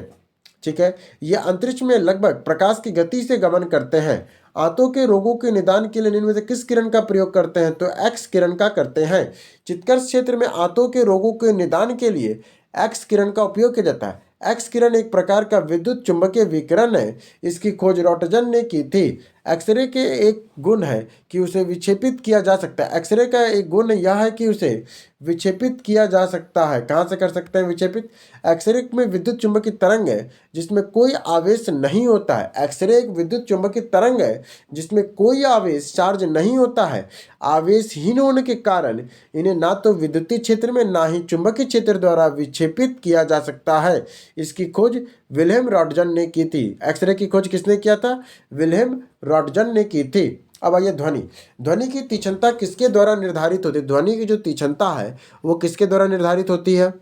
Speaker 1: ठीक है। ये अंतरिक्ष में लगभग प्रकाश की गति से गमन करते हैं। आंतों के रोगों के निदान के लिए निम्न में से किस किरण का प्रयोग करते हैं? तो एक्स किरण का करते हैं। चित्कर्ष क्षेत्र में आंतों के रोगों के निदान के लिए एक्स किरण का उपयोग किया जाता है। एक्स किरण एक प्रकार का विद्युत चुंबकीय विकिरण है। इसकी खोज रॉटजन ने की थी। एक्सरे के एक गुण है कि उसे विक्षेपित किया जा सकता है। एक्सरे का एक गुण यह है कि उसे विक्षेपित किया जा सकता है। कहाँ से कर सकते हैं विक्षेपित? एक्सरे में विद्युत चुंबकीय तरंग है जिसमें कोई आवेश नहीं होता है। एक्सरे एक विद्युत चुंबकीय तरंग है जिसमें कोई आवेश चार्ज नहीं होता है। आवेशहीन होने के कारण इन्हें ना तो विद्युतीय क्षेत्र में ना ही चुंबकीय क्षेत्र द्वारा विक्षेपित किया जा सकता है। इसकी खोज विल्हेम रॉटजन ने की थी। एक्सरे की खोज किसने किया था? विल्हेम रॉटजन ने की थी। अब आइए ध्वनि। ध्वनि की तीक्ष्णता किसके द्वारा निर्धारित होती है? ध्वनि की जो तीक्ष्णता है वो किसके द्वारा निर्धारित होती है?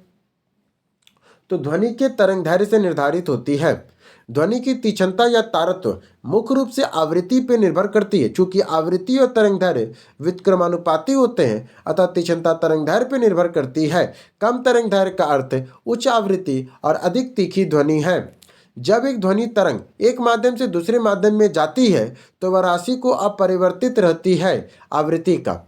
Speaker 1: तो ध्वनि के तरंगदैर्घ्य से निर्धारित होती है। ध्वनि की तीक्ष्णता या तारत्व मुख्य रूप से आवृत्ति पर निर्भर करती है। चूंकि आवृत्ति और तरंगदैर्घ्य व्युत्क्रमानुपाती होते हैं अतः तीक्ष्णता तरंगदैर्घ्य पर निर्भर करती है। कम तरंगदैर्घ्य का अर्थ उच्च आवृत्ति और अधिक तीखी ध्वनि है। जब एक ध्वनि तरंग एक माध्यम से दूसरे माध्यम में जाती है तो वह राशि को अपरिवर्तित रहती है आवृत्ति का।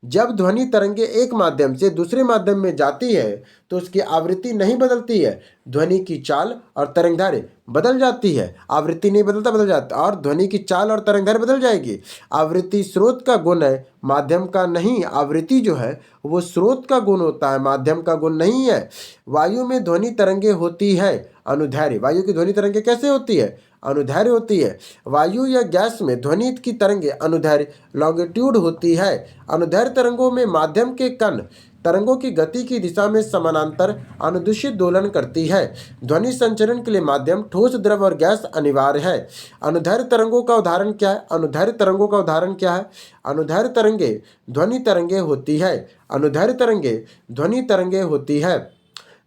Speaker 1: जब ध्वनि तरंगे एक माध्यम से दूसरे माध्यम में जाती है तो उसकी आवृत्ति नहीं बदलती है। ध्वनि की चाल और तरंगदैर्घ्य बदल जाती है। आवृत्ति नहीं बदलता, बदल जाता, और ध्वनि की चाल और तरंगदैर्घ्य बदल जाएगी। आवृत्ति स्रोत का गुण है, माध्यम का नहीं। आवृत्ति जो है वो स्रोत का गुण होता है, माध्यम का गुण नहीं है। वायु में ध्वनि तरंगे होती है अनुदैर्घ्य। वायु की ध्वनि तरंगे कैसे होती है? अनुदैर्घ्य होती है। वायु या गैस में ध्वनि की तरंगे अनुदैर्घ्य लॉन्गिट्यूड होती है। अनुदैर्घ्य तरंगों में माध्यम के कण तरंगों की गति की दिशा में समानांतर अनुदिशित दोलन करती है। ध्वनि संचरण के लिए माध्यम ठोस, द्रव और गैस अनिवार्य है। अनुदैर्घ्य तरंगों का उदाहरण क्या है? अनुदैर्घ्य तरंगों का उदाहरण क्या है? अनुदैर्घ्य तरंगे ध्वनि तरंगे होती है। अनुदैर्घ्य तरंगे ध्वनि तरंगे होती है।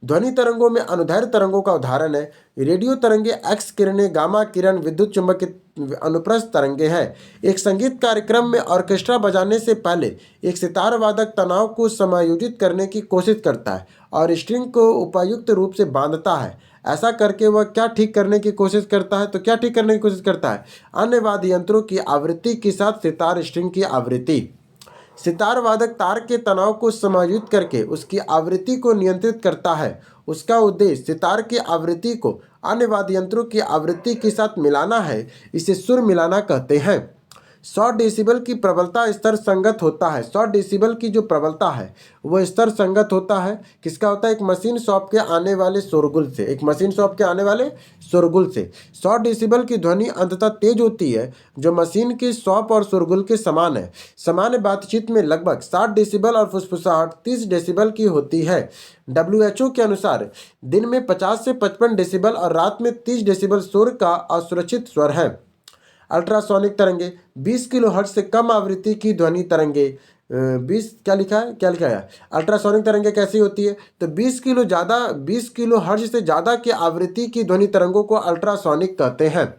Speaker 1: ध्वनि तरंगों में अनुदैर्घ्य तरंगों का उदाहरण है रेडियो तरंगे, एक्स किरणें, गामा किरण, विद्युत चुंबकीय अनुप्रस्थ तरंगे हैं। एक संगीत कार्यक्रम में ऑर्केस्ट्रा बजाने से पहले एक सितार वादक तनाव को समायोजित करने की कोशिश करता है और स्ट्रिंग को उपयुक्त रूप से बांधता है। ऐसा करके वह क्या ठीक करने की कोशिश करता है? तो क्या ठीक करने की कोशिश करता है? अन्य वाद्य यंत्रों की आवृत्ति के साथ सितार स्ट्रिंग की आवृत्ति। सितार वादक तार के तनाव को समायोजित करके उसकी आवृत्ति को नियंत्रित करता है। उसका उद्देश्य सितार की आवृत्ति को अन्य वाद्य यंत्रों की आवृत्ति के साथ मिलाना है। इसे सुर मिलाना कहते हैं। 100 डेसिबल की प्रबलता स्तर संगत होता है। 100 डेसिबल की जो प्रबलता है वह स्तर संगत होता है। किसका होता है? एक मशीन शॉप के आने वाले शोरगुल से। एक मशीन शॉप के आने वाले शोरगुल से 100 डेसिबल की ध्वनि अंततः तेज होती है जो मशीन के शॉप और शोरगुल के समान है। सामान्य बातचीत में लगभग 60 डेसिबल और फुसफुसाहट 30 डेसिबल की होती है। WHO के अनुसार दिन में 50 से 55 डेसिबल और रात में 30 डेसिबल शोर का असुरक्षित स्वर है। अल्ट्रासोनिक तरंगे 20 किलोहर्ट्ज से कम आवृत्ति की ध्वनि तरंगे 20 क्या लिखा है? अल्ट्रासोनिक तरंगे कैसी होती है? तो 20 किलो हर्ट्ज से ज़्यादा की आवृत्ति की ध्वनि तरंगों को अल्ट्रासोनिक कहते हैं।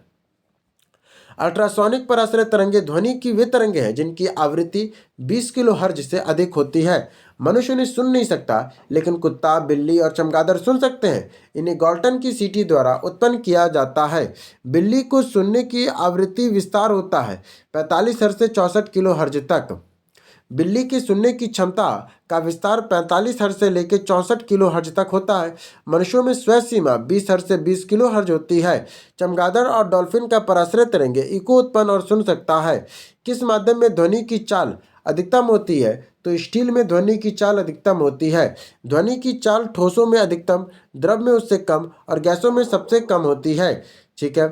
Speaker 1: अल्ट्रासोनिक पर आश्रित तरंगे ध्वनि की वे तरंगे हैं जिनकी आवृत्ति 20 किलो हर्ट्ज से अधिक होती है। मनुष्य उन्हें सुन नहीं सकता लेकिन कुत्ता, बिल्ली और चमगादड़ सुन सकते हैं। इन्हें गॉल्टन की सीटी द्वारा उत्पन्न किया जाता है। बिल्ली को सुनने की आवृत्ति विस्तार होता है 45 हर्ट्ज से 64 किलो हर्ट्ज तक। बिल्ली की सुनने की क्षमता का विस्तार 45 हर्ट्ज से लेकर 64 किलो हर्ट्ज तक होता है। मनुष्यों में स्वर सीमा 20 हर्ट्ज से 20 किलो हर्ट्ज होती है। चमगादड़ और डॉल्फिन का पराश्रय तरंगे इको उत्पन्न और सुन सकता है। किस माध्यम में ध्वनि की चाल अधिकतम होती है? तो स्टील में ध्वनि की चाल अधिकतम होती है। ध्वनि की चाल ठोसों में अधिकतम, द्रव में उससे कम और गैसों में सबसे कम होती है। ठीक है,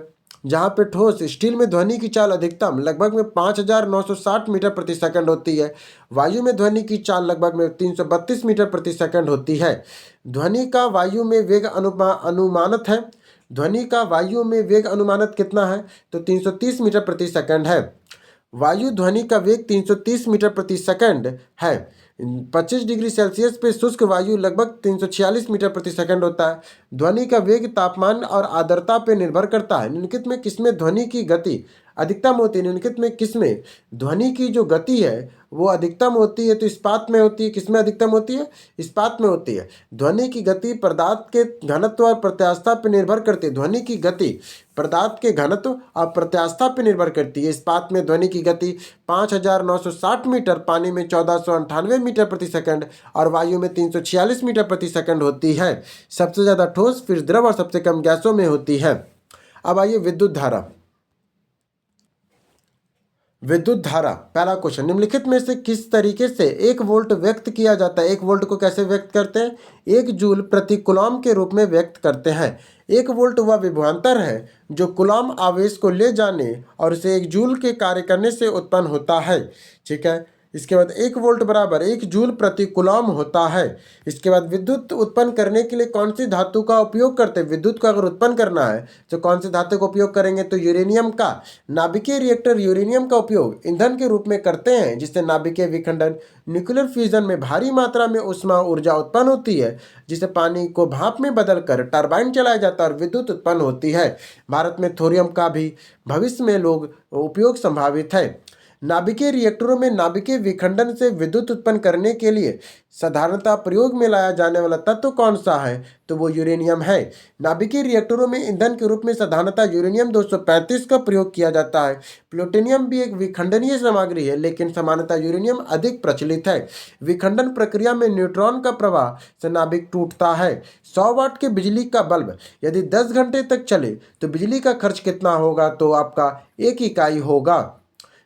Speaker 1: जहाँ पे ठोस स्टील में ध्वनि की चाल अधिकतम लगभग में 5960 मीटर प्रति सेकंड होती है। वायु में ध्वनि की चाल लगभग में 332 मीटर प्रति सेकंड होती है। ध्वनि का वायु में वेग अनुमानत है। ध्वनि का वायु में वेग अनुमानत कितना है? तो 330 मीटर प्रति सेकंड है। वायु ध्वनि का वेग 330 मीटर प्रति सेकंड है। 25 डिग्री सेल्सियस पे शुष्क वायु लगभग 346 मीटर प्रति सेकंड होता है। ध्वनि का वेग तापमान और आर्द्रता पर निर्भर करता है। निम्नलिखित में किसमें ध्वनि की गति अधिकतम होती है? निम्नलिखित में किसमें ध्वनि की जो गति है वो अधिकतम होती है? तो इस्पात में होती है। किसमें अधिकतम होती है? इस्पात में होती है। ध्वनि की गति पदार्थ के घनत्व और प्रत्यास्थता पर निर्भर करती है। ध्वनि की गति पदार्थ के घनत्व और प्रत्यास्थता पर निर्भर करती है। इस्पात में ध्वनि की गति 5960 मीटर, पानी में 1498 मीटर प्रति सेकंड और वायु में 346 मीटर प्रति सेकंड होती है। सबसे ज़्यादा ठोस, फिर द्रव और सबसे कम गैसों में होती है। अब आइए विद्युत धारा। विद्युत धारा, पहला क्वेश्चन, निम्नलिखित में से किस तरीके से 1 वोल्ट व्यक्त किया जाता है? 1 वोल्ट को कैसे व्यक्त करते हैं? 1 जूल प्रति कूलॉम के रूप में व्यक्त करते हैं। 1 वोल्ट वह विभवांतर है जो कूलॉम आवेश को ले जाने और उसे 1 जूल के कार्य करने से उत्पन्न होता है। ठीक है, इसके बाद 1 वोल्ट बराबर 1 जूल प्रति कूलॉम होता है। इसके बाद विद्युत उत्पन्न करने के लिए कौन सी धातु का उपयोग करते हैं? विद्युत को अगर उत्पन्न करना है तो कौन सी धातु का उपयोग करेंगे? तो यूरेनियम का। नाभिकीय रिएक्टर यूरेनियम का उपयोग ईंधन के रूप में करते हैं, जिससे नाभिकीय विखंडन न्यूक्लियर फ्यूजन में भारी मात्रा में ऊष्मा ऊर्जा उत्पन्न होती है, जिसे पानी को भाप में बदलकर टरबाइन चलाया जाता है और विद्युत उत्पन्न होती है। भारत में थोरियम का भी भविष्य में लोग उपयोग संभावित है। नाभिकीय रिएक्टरों में नाभिकीय विखंडन से विद्युत उत्पन्न करने के लिए साधारणतः प्रयोग में लाया जाने वाला तत्व कौन सा है? तो वो यूरेनियम है। नाभिकीय रिएक्टरों में ईंधन के रूप में साधारणतः यूरेनियम 235 का प्रयोग किया जाता है। प्लूटोनियम भी एक विखंडनीय सामग्री है, लेकिन सामान्यतः यूरेनियम अधिक प्रचलित है। विखंडन प्रक्रिया में न्यूट्रॉन का प्रवाह से नाभिक टूटता है। 100 वाट के बिजली का बल्ब यदि 10 घंटे तक चले तो बिजली का खर्च कितना होगा? तो आपका 1 इकाई होगा।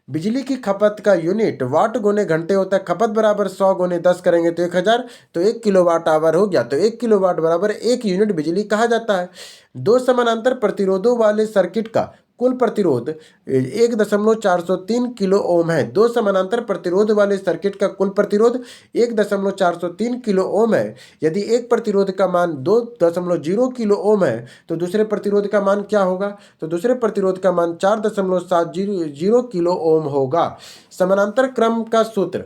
Speaker 1: बिजली की खपत का यूनिट वाट गुने घंटे होता है। खपत बराबर 100 गुने 10 करेंगे तो 1000, तो 1 किलोवाट आवर हो गया। तो 1 किलोवाट बराबर 1 यूनिट बिजली कहा जाता है। 2 समानांतर प्रतिरोधों वाले सर्किट का कुल प्रतिरोध 1.403 किलो ओम है। 2 समानांतर प्रतिरोध वाले सर्किट का कुल प्रतिरोध 1.403 किलो ओम है। यदि एक प्रतिरोध का मान 2.0 किलो ओम है तो दूसरे प्रतिरोध का मान क्या होगा? तो दूसरे प्रतिरोध का मान 4.700 किलो ओम होगा। समानांतर क्रम का सूत्र।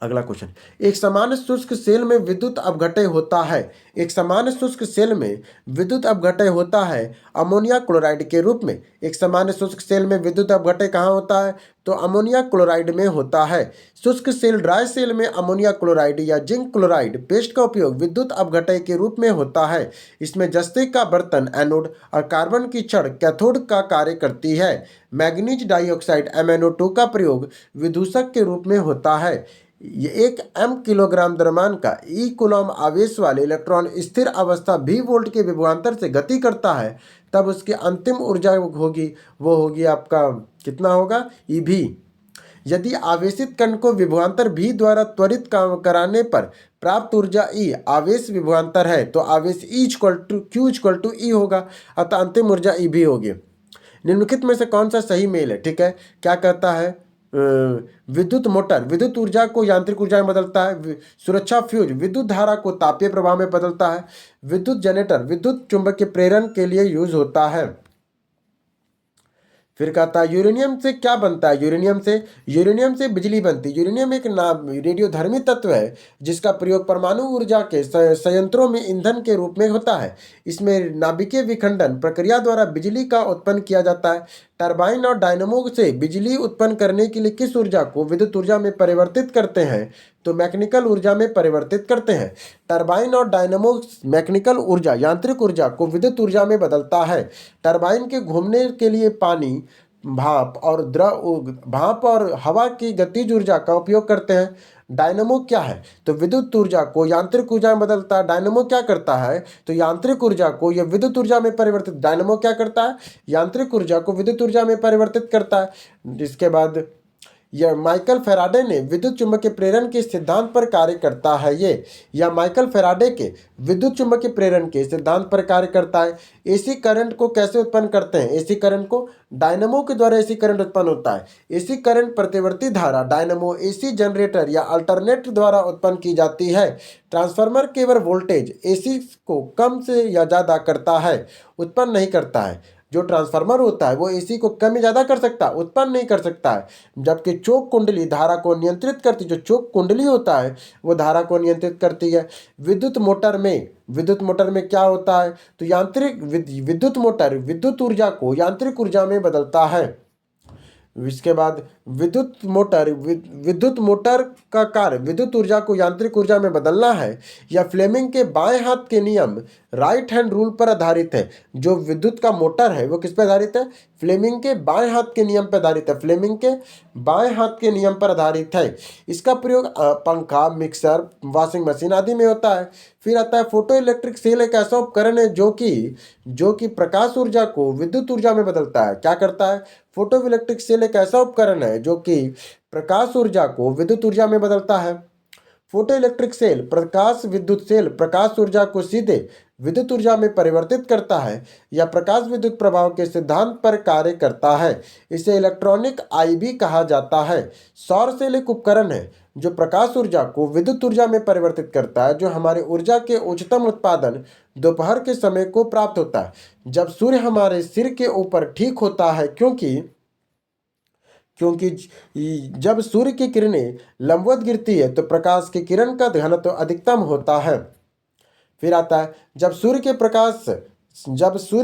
Speaker 1: अगला क्वेश्चन, एक सामान्य शुष्क सेल में विद्युत अपघटय होता है। एक सामान्य शुष्क सेल में विद्युत अपघटय होता है अमोनिया क्लोराइड के रूप में। एक सामान्य शुष्क सेल में विद्युत अपघटय कहाँ होता है? तो अमोनिया क्लोराइड में होता है। शुष्क सेल ड्राई सेल में अमोनिया क्लोराइड या जिंक क्लोराइड पेस्ट का उपयोग विद्युत अपघटय के रूप में होता है। इसमें जस्ते का बर्तन एनोड और कार्बन की छड़ कैथोड का कार्य करती है। मैग्नीज डाइऑक्साइड MnO2 का प्रयोग विदूषक के रूप में होता है। ये 1 m किलोग्राम द्रव्यमान का ई कूलॉम आवेश वाले इलेक्ट्रॉन स्थिर अवस्था v वोल्ट के विभवांतर से गति करता है, तब उसकी अंतिम ऊर्जा होगी, वो होगी आपका कितना होगा? EV। यदि आवेशित कण को विभवांतर v द्वारा त्वरित काम कराने पर प्राप्त ऊर्जा E आवेश विभवांतर है, तो आवेश Q E होगा, अतः अंतिम ऊर्जा EV होगी। निम्नलिखित में से कौन सा सही मेल है? ठीक है, क्या कहता है? विद्युत मोटर विद्युत ऊर्जा को यांत्रिक ऊर्जा में बदलता है। सुरक्षा फ्यूज विद्युत धारा को तापीय प्रवाह में बदलता है। विद्युत जनरेटर विद्युत चुंबकीय प्रेरण के लिए यूज होता है। फिर कहता है यूरेनियम से क्या बनता है? यूरेनियम से बिजली बनती है। यूरेनियम एक रेडियोधर्मी तत्व है जिसका प्रयोग परमाणु ऊर्जा के संयंत्रों में ईंधन के रूप में होता है। इसमें नाभिकीय विखंडन प्रक्रिया द्वारा बिजली का उत्पन्न किया जाता है। टरबाइन और डायनेमो से बिजली उत्पन्न करने के लिए किस ऊर्जा को विद्युत ऊर्जा में परिवर्तित करते हैं? तो मैकेनिकल ऊर्जा में परिवर्तित करते हैं। टरबाइन और डायनेमो मैकेनिकल ऊर्जा यांत्रिक ऊर्जा को विद्युत ऊर्जा में बदलता है। टरबाइन के घूमने के लिए पानी भाप और हवा की गतिज ऊर्जा का उपयोग करते हैं। डायनेमो क्या है? तो विद्युत ऊर्जा को यांत्रिक ऊर्जा में बदलता है। डायनेमो क्या करता है? तो यांत्रिक ऊर्जा को यह विद्युत ऊर्जा में परिवर्तित, डायनेमो क्या करता है? यांत्रिक ऊर्जा को विद्युत ऊर्जा में परिवर्तित करता है। इसके बाद यह माइकल फैराडे ने विद्युत चुम्बकीय प्रेरण के सिद्धांत पर कार्य करता है। यह माइकल फैराडे के विद्युत चुम्बकीय प्रेरण के सिद्धांत पर कार्य करता है। एसी करंट को कैसे उत्पन्न करते हैं? एसी करंट को डायनेमो के द्वारा एसी करंट उत्पन्न होता है। एसी करंट प्रतिवर्ती धारा डायनेमो, एसी जनरेटर या अल्टरनेटर द्वारा उत्पन्न की जाती है। ट्रांसफार्मर केवल वोल्टेज एसी को कम से या ज़्यादा करता है, उत्पन्न नहीं करता है। जो ट्रांसफार्मर होता है वो एसी को कम या ज़्यादा कर सकता है, उत्पन्न नहीं कर सकता है। जबकि चोक कुंडली धारा को नियंत्रित करती, जो चोक कुंडली होता है वो धारा को नियंत्रित करती है। विद्युत मोटर में क्या होता है? तो विद्युत मोटर विद्युत ऊर्जा को यांत्रिक ऊर्जा में बदलता है। इसके बाद विद्युत मोटर का कार्य विद्युत ऊर्जा को यांत्रिक ऊर्जा में बदलना है। यह फ्लेमिंग के बाएं हाथ के नियम, राइट हैंड रूल पर आधारित है। जो विद्युत का मोटर है वो किस पर आधारित है? फ्लेमिंग के बाएं हाथ के नियम पर आधारित है। फ्लेमिंग के बाएं हाथ के नियम पर आधारित है। इसका प्रयोग पंखा, मिक्सर, वॉशिंग मशीन आदि में होता है। फिर आता है फोटो इलेक्ट्रिक सेल, एक ऐसा उपकरण है जो कि प्रकाश ऊर्जा को विद्युत ऊर्जा में बदलता है। क्या करता है? फोटो इलेक्ट्रिक सेल एक ऐसा उपकरण है जो कि प्रकाश ऊर्जा को विद्युत ऊर्जा में बदलता है। फोटो इलेक्ट्रिक सेल प्रकाश ऊर्जा को सीधे विद्युत ऊर्जा में परिवर्तित करता है या प्रकाश विद्युत प्रभाव के सिद्धांत पर कार्य करता है। इसे इलेक्ट्रॉनिक आई भी कहा जाता है। सौर सेल एक उपकरण है जो प्रकाश ऊर्जा को विद्युत ऊर्जा में परिवर्तित करता है, जो हमारे ऊर्जा के उच्चतम उत्पादन दोपहर के समय को प्राप्त होता है, जब सूर्य हमारे सिर के ऊपर ठीक होता है, क्योंकि जब सूर्य की किरणें लंबवत गिरती है तो प्रकाश की किरण का घनत्व अधिकतम होता है। फिर आता है जब सूर्य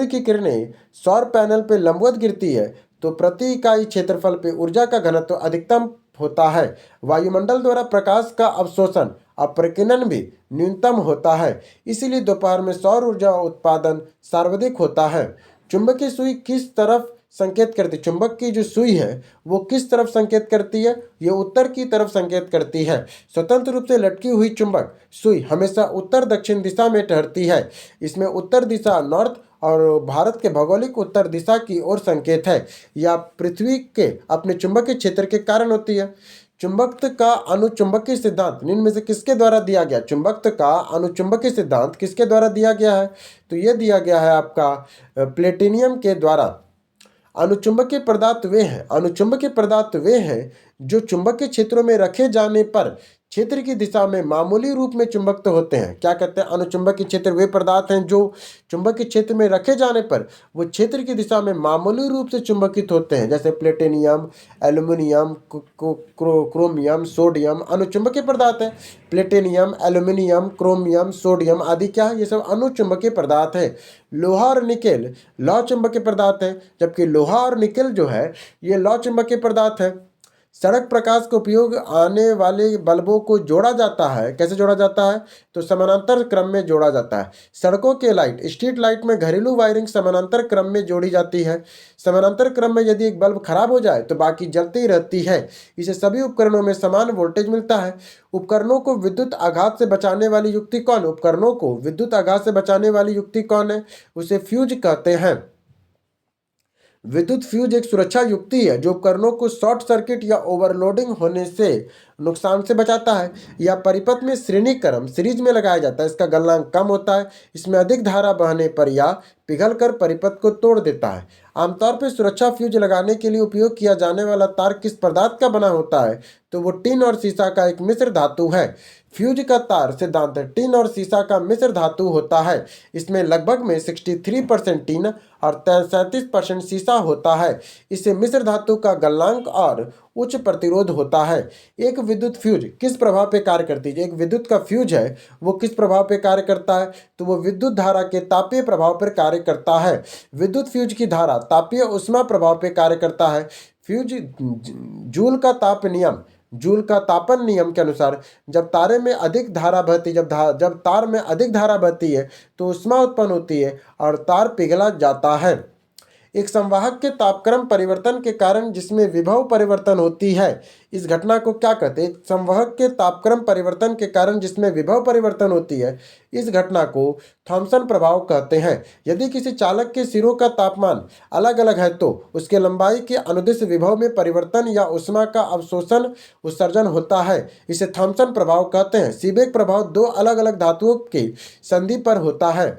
Speaker 1: की किरणें सौर पैनल पर लंबवत गिरती है तो प्रति इकाई क्षेत्रफल पे ऊर्जा का घनत्व अधिकतम होता है। वायुमंडल द्वारा प्रकाश का अवशोषण, अपकिरण भी न्यूनतम होता है, इसीलिए दोपहर में सौर ऊर्जा उत्पादन सर्वाधिक होता है। चुंबकीय सुई किस तरफ संकेत करती? चुंबक की जो सुई है वो किस तरफ संकेत करती है? ये उत्तर की तरफ संकेत करती है। स्वतंत्र रूप से लटकी हुई चुंबक सुई हमेशा उत्तर दक्षिण दिशा में ठहरती है। इसमें उत्तर दिशा नॉर्थ और भारत के भौगोलिक उत्तर दिशा की ओर संकेत है। यह पृथ्वी के अपने चुंबकीय क्षेत्र के कारण होती है। चुंबकत्व का अनुचुंबकीय सिद्धांत निम्न में से किसके द्वारा दिया गया? चुंबकत्व का अनुचुंबकीय सिद्धांत किसके द्वारा दिया गया है? तो यह दिया गया है आपका प्लेटिनियम के द्वारा। अनुचुंबकीय पदार्थ वे हैं जो चुंबकीय क्षेत्रों में रखे जाने पर क्षेत्र की दिशा में मामूली रूप में चुंबकत्व होते हैं। क्या कहते हैं? अनुचुंबकीय क्षेत्र वे पदार्थ हैं जो चुंबकीय क्षेत्र में रखे जाने पर वो क्षेत्र की दिशा में मामूली रूप से चुंबकित होते हैं, जैसे प्लेटिनियम, एल्यूमिनियम, क्रोमियम, सोडियम अनुचुंबकीय पदार्थ है। प्लेटिनियम, एल्यूमिनियम, क्रोमियम, सोडियम आदि क्या है? ये सब अनुचुंबकीय पदार्थ है। लोहा और निकेल लौह चुंबकीय पदार्थ है, जबकि लोहा और निकेल जो है ये लौह चुंबकीय पदार्थ है। सड़क प्रकाश का उपयोग आने वाले बल्बों को जोड़ा जाता है। कैसे जोड़ा जाता है? तो समानांतर क्रम में जोड़ा जाता है। सड़कों के लाइट, स्ट्रीट लाइट में घरेलू वायरिंग समानांतर क्रम में जोड़ी जाती है। समानांतर क्रम में यदि एक बल्ब खराब हो जाए तो बाकी जलती रहती है। इसे सभी उपकरणों में समान वोल्टेज मिलता है। उपकरणों को विद्युत आघात से बचाने वाली युक्ति कौन है? उसे फ्यूज कहते हैं। विद्युत फ्यूज एक सुरक्षा युक्ति है जो उपकरणों को शॉर्ट सर्किट या ओवरलोडिंग होने से नुकसान से बचाता है। यह परिपथ में सीरीज में लगाया जाता है। इसका गलनांक कम होता है। इसमें अधिक धारा बहने पर या पिघलकर परिपथ को तोड़ देता है। आमतौर पर सुरक्षा फ्यूज लगाने के लिए उपयोग किया जाने वाला तार किस पदार्थ का बना होता है? तो वो टिन और सीसा का एक मिश्र धातु है। फ्यूज का तार सिद्धांत टिन और सीसा का मिश्र धातु होता है। इसमें लगभग में 63% टिन और 37% सीसा होता है। इससे मिश्र धातु का गलनांक और उच्च प्रतिरोध होता है। एक विद्युत फ्यूज किस प्रभाव पे कार्य करती है? एक विद्युत का फ्यूज है वो किस प्रभाव पे कार्य करता है? तो वो विद्युत धारा के तापीय प्रभाव पर कार्य करता है। विद्युत फ्यूज की धारा तापीय ऊष्मा प्रभाव पे कार्य करता है। फ्यूज जूल का तापन नियम के अनुसार जब तार में अधिक धारा बहती है तो ऊष्मा उत्पन्न होती है और तार पिघला जाता है। एक संवाहक के तापक्रम परिवर्तन के कारण जिसमें विभव परिवर्तन होती है, इस घटना को क्या कहते हैं? एक संवाहक के तापक्रम परिवर्तन के कारण जिसमें विभव परिवर्तन होती है, इस घटना को थॉम्सन प्रभाव कहते हैं। यदि किसी चालक के सिरों का तापमान अलग अलग है तो उसके लंबाई के अनुदिश विभव में परिवर्तन या ऊष्मा का अवशोषण उत्सर्जन होता है। इसे थॉम्सन प्रभाव कहते हैं। सीबेक प्रभाव दो अलग अलग धातुओं की संधि पर होता है।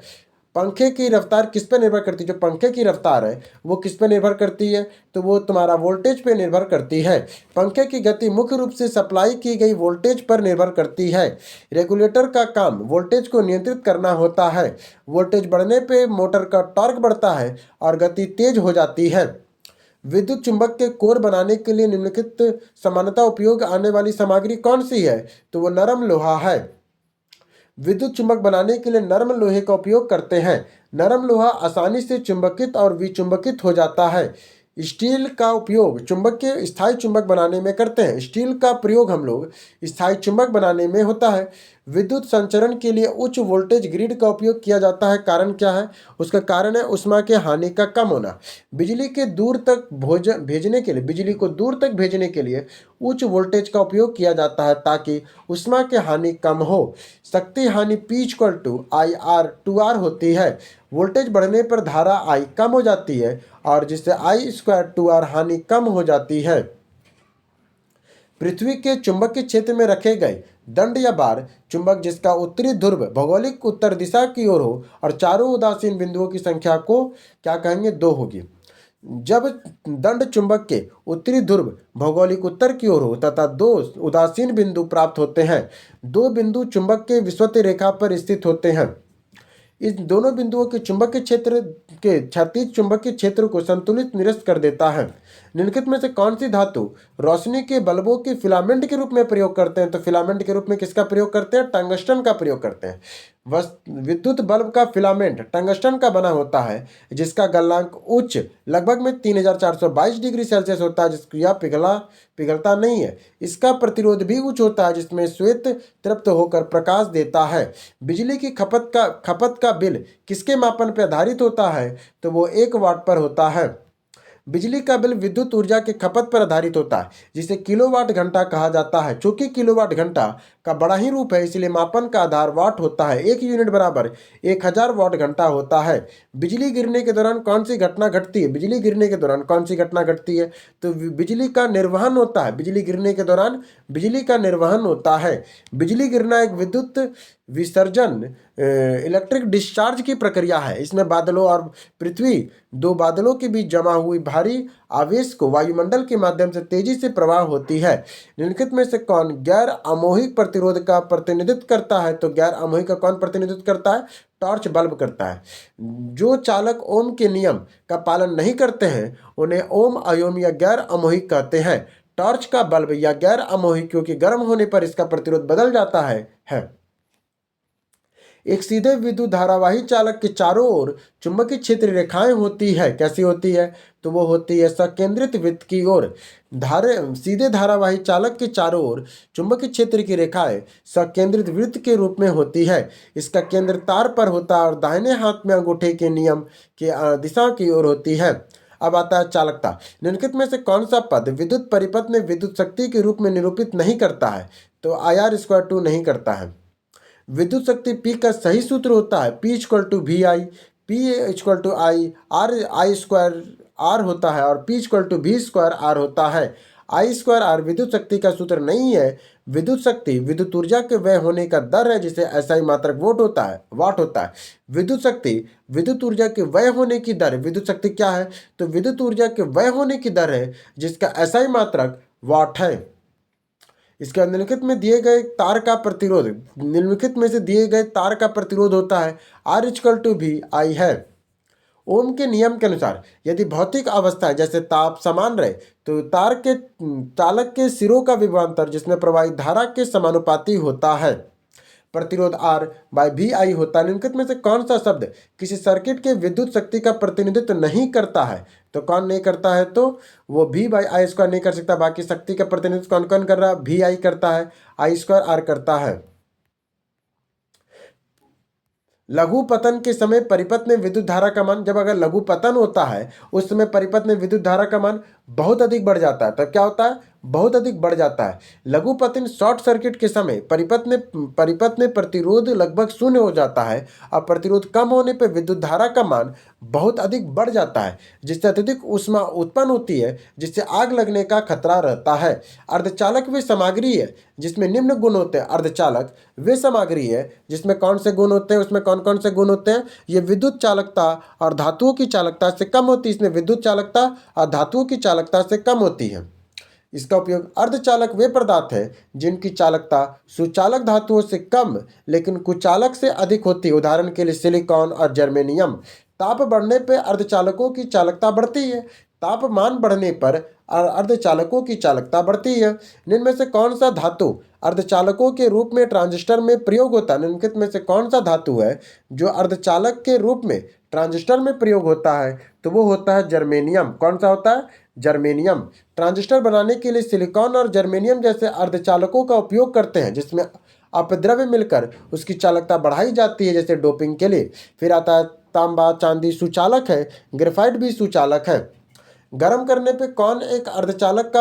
Speaker 1: पंखे की रफ्तार किस पे निर्भर करती है? जो पंखे की रफ्तार है वो किस पे निर्भर करती है? तो वो तुम्हारा वोल्टेज पे निर्भर करती है। पंखे की गति मुख्य रूप से सप्लाई की गई वोल्टेज पर निर्भर करती है। रेगुलेटर का काम वोल्टेज को नियंत्रित करना होता है। वोल्टेज बढ़ने पे मोटर का टॉर्क बढ़ता है और गति तेज हो जाती है। विद्युत चुंबक के कोर बनाने के लिए निम्नलिखित सामान्यतः उपयोग आने वाली सामग्री कौन सी है? तो वो नरम लोहा है। विद्युत चुंबक बनाने के लिए नरम लोहे का उपयोग करते हैं। नरम लोहा आसानी से चुंबकित और विचुंबकित हो जाता है। स्टील का उपयोग चुंबक के स्थायी चुंबक बनाने में करते हैं। स्टील का प्रयोग हम लोग स्थायी चुंबक बनाने में होता है। विद्युत संचरण के लिए उच्च वोल्टेज ग्रिड का उपयोग किया जाता है। कारण क्या है? उसका कारण है ऊष्मा के हानि का कम होना। बिजली के दूर तक भेजने के लिए बिजली को दूर तक भेजने के लिए उच्च वोल्टेज का उपयोग किया जाता है ताकि ऊष्मा के हानि कम हो। शक्ति हानि P = I/R/2R होती है। वोल्टेज बढ़ने पर धारा I कम हो जाती है और जिससे I²2R हानि कम हो जाती है। पृथ्वी के चुंबकीय क्षेत्र में रखे गए दंड या बार चुंबक जिसका उत्तरी ध्रुव भौगोलिक उत्तर दिशा की ओर हो और चारों उदासीन बिंदुओं की संख्या को क्या कहेंगे? 2 होगी। जब दंड चुंबक के उत्तरी ध्रुव भौगोलिक उत्तर की ओर हो तथा 2 उदासीन बिंदु प्राप्त होते हैं। 2 बिंदु चुंबक के विषुवत रेखा पर स्थित होते हैं। इन दोनों बिंदुओं के चुंबकीय क्षेत्र के क्षैतिज चुंबकीय क्षेत्र को संतुलित निरस्त कर देता है। निम्नलिखित में से कौन सी धातु रोशनी के बल्बों के फिलामेंट के रूप में प्रयोग करते हैं? तो फिलामेंट के रूप में किसका प्रयोग करते हैं? टंगस्टन का प्रयोग करते हैं। विद्युत बल्ब का फिलामेंट टंगस्टन का बना होता है जिसका गलनांक उच्च लगभग में 3422 डिग्री सेल्सियस होता है, जिसको यह पिघलता नहीं है। इसका प्रतिरोध भी उच्च होता है जिसमें श्वेत तृप्त होकर प्रकाश देता है। बिजली की खपत का बिल किसके मापन पर आधारित होता है? तो वो 1 वाट पर होता है। बिजली का बिल विद्युत ऊर्जा के खपत पर आधारित होता है जिसे किलोवाट घंटा कहा जाता है। चूंकि किलोवाट घंटा का बड़ा ही रूप है इसलिए मापन का आधार वाट होता है। 1 यूनिट बराबर 1000 वाट घंटा होता है। बिजली गिरने के दौरान कौन सी घटना घटती है? बिजली गिरने के दौरान कौन सी घटना घटती है? तो बिजली का निर्वहन होता है। बिजली गिरने के दौरान बिजली का निर्वहन होता है। बिजली गिरना एक विद्युत विसर्जन इलेक्ट्रिक डिस्चार्ज की प्रक्रिया है। इसमें बादलों और पृथ्वी 2 बादलों के बीच जमा हुई भारी आवेश को वायुमंडल के माध्यम से तेजी से प्रवाह होती है। निम्नलिखित में से कौन गैर आमोहिक प्रतिरोध का प्रतिनिधित्व करता है? तो गैर आमोहिक का कौन प्रतिनिधित्व करता है? टॉर्च बल्ब करता है। जो चालक ओम के नियम का पालन नहीं करते हैं उन्हें ओम अयोम या गैर आमोहिक कहते हैं। टॉर्च का बल्ब या गैर आमोहिक क्योंकि गर्म होने पर इसका प्रतिरोध बदल जाता है। एक सीधे विद्युत धारावाही चालक के चारों ओर चुंबकीय क्षेत्र रेखाएं होती है। कैसी होती है? तो वो होती है सकेंद्रित वृत्त की ओर। सीधे धारावाही चालक के चारों ओर चुंबकीय क्षेत्र की रेखाएं सकेंद्रित वृत्त के रूप में होती है। इसका केंद्र तार पर होता है और दाहिने हाथ में अंगूठे के नियम के दिशा की ओर होती है। अब आता है चालकता। निम्नलिखित में से कौन सा पद विद्युत परिपथ में विद्युत शक्ति के रूप में निरूपित नहीं करता है? तो IR² नहीं करता है। विद्युत शक्ति P का सही सूत्र होता है P = VI, P = I² होता है और P = V² होता है। I² विद्युत शक्ति का सूत्र नहीं है। विद्युत शक्ति विद्युत ऊर्जा के व्यय होने का दर है जिसे SI मात्रक वाट होता है। विद्युत शक्ति विद्युत ऊर्जा के व्यय होने की दर। विद्युत शक्ति क्या है? तो विद्युत ऊर्जा के व्यय होने की दर है जिसका SI मात्रक वाट है। इसके निम्नलिखित में दिए गए तार का प्रतिरोध निम्नलिखित में से दिए गए तार का प्रतिरोध होता है R = VI है। ओम के नियम के अनुसार यदि भौतिक अवस्था जैसे ताप समान रहे तो तार के चालक के सिरों का विभवांतर जिसमें प्रवाहित धारा के समानुपाती होता है। प्रतिरोध R/VI होता है। निम्नलिखित में से कौन सा शब्द किसी सर्किट के विद्युत शक्ति का प्रतिनिधित्व नहीं करता है? तो कौन नहीं करता है? तो वो V/I² नहीं कर सकता। बाकी शक्ति का प्रतिनिधित्व कौन कौन कर रहा है? VI करता है, I² R करता है। लघु पतन के समय परिपथ में विद्युत धारा का मान, जब अगर लघु पतन होता है उस समय परिपथ में विद्युत धारा का मान बहुत अधिक बढ़ जाता है। तब क्या होता है? बहुत अधिक बढ़ जाता है। लघु पतन शॉर्ट सर्किट के समय परिपथ में प्रतिरोध लगभग शून्य हो जाता है। अब प्रतिरोध कम होने पर विद्युत धारा का मान बहुत अधिक बढ़ जाता है, जिससे अत्यधिक ऊष्मा उत्पन्न होती है, जिससे आग लगने का खतरा रहता है। अर्धचालक वे सामग्री है जिसमें निम्न गुण होते हैं। अर्धचालक वे सामग्री है जिसमें कौन से गुण होते हैं? उसमें कौन कौन से गुण होते हैं? ये विद्युत चालकता और धातुओं की चालकता से कम होती है। इसमें विद्युत चालकता और धातुओं की चालकता से कम होती है। इसका उपयोग अर्धचालक वे पदार्थ है जिनकी चालकता सुचालक धातुओं से कम लेकिन कुचालक से अधिक होती है। उदाहरण के लिए सिलिकॉन और जर्मेनियम। ताप बढ़ने पर अर्धचालकों की चालकता बढ़ती है। तापमान बढ़ने पर अर्धचालकों की चालकता बढ़ती है। निम्न में से कौन सा धातु अर्धचालकों के रूप में ट्रांजिस्टर में प्रयोग होता है? निम्नलिखित में से कौन सा धातु है जो अर्धचालक के रूप में ट्रांजिस्टर में प्रयोग होता है? तो वो होता है जर्मेनियम। कौन सा होता है? जर्मेनियम। ट्रांजिस्टर बनाने के लिए सिलिकॉन और जर्मेनियम जैसे अर्धचालकों का उपयोग करते हैं, जिसमें अपद्रव्य मिलकर उसकी चालकता बढ़ाई जाती है, जैसे डोपिंग के लिए। फिर आता है तांबा, चांदी सुचालक है, ग्रेफाइट भी सुचालक है। गर्म करने पर एक अर्धचालक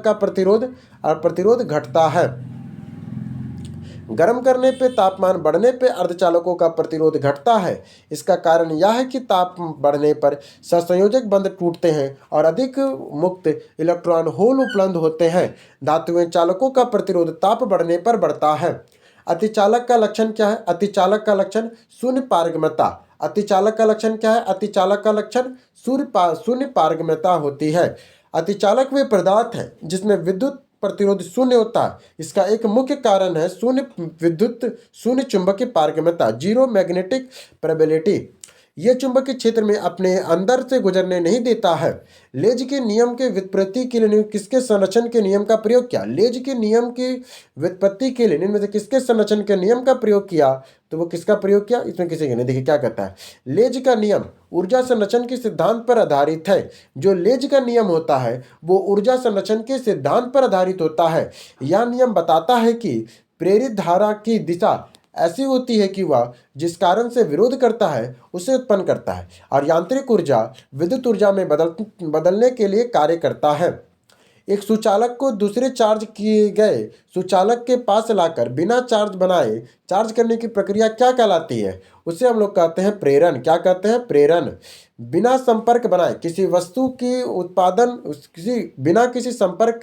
Speaker 1: का प्रतिरोध घटता है। गर्म करने पे तापमान बढ़ने पे अर्धचालकों का प्रतिरोध घटता है। इसका कारण यह है कि ताप बढ़ने पर सहसंयोजक बंध टूटते हैं और अधिक मुक्त इलेक्ट्रॉन होल उपलब्ध होते हैं। धातुएं चालकों का प्रतिरोध ताप बढ़ने पर बढ़ता है। अतिचालक का लक्षण क्या है? अतिचालक का लक्षण शून्य पारगम्यता। अतिचालक का लक्षण क्या है? अतिचालक का लक्षण शून्य पारगम्यता होती है। अतिचालक वे पदार्थ है जिसमें विद्युत प्रतिरोध शून्य होता है। इसका एक मुख्य कारण है शून्य चुंबकीय पारगम्यता, जीरो मैग्नेटिक परमेबिलिटी। यह चुंबकीय क्षेत्र में अपने अंदर से गुजरने नहीं देता है। लेज के नियम के व्युत्पत्ति के लिए किसके संरक्षण के नियम का प्रयोग किया? लेज के नियम की व्युत्पत्ति के लिए इनमें से किसके संरक्षण के नियम का प्रयोग किया? तो वो किसका प्रयोग किया? इसमें किसी के नहीं। देखिए क्या कहता है, लेज का नियम ऊर्जा संरक्षण के सिद्धांत पर आधारित है। जो लेज का नियम होता है वो ऊर्जा संरक्षण के सिद्धांत पर आधारित होता है। यह नियम बताता है कि प्रेरित धारा की दिशा ऐसी होती है कि वह जिस कारण से विरोध करता है उसे उत्पन्न करता है, और यांत्रिक ऊर्जा विद्युत ऊर्जा में बदलने के लिए कार्य करता है। एक सुचालक को दूसरे चार्ज किए गए सुचालक के पास लाकर बिना चार्ज बनाए चार्ज करने की प्रक्रिया क्या कहलाती है? उसे हम लोग कहते हैं प्रेरण। क्या कहते हैं? प्रेरण। बिना संपर्क बनाए किसी वस्तु के उत्पादन बिना किसी संपर्क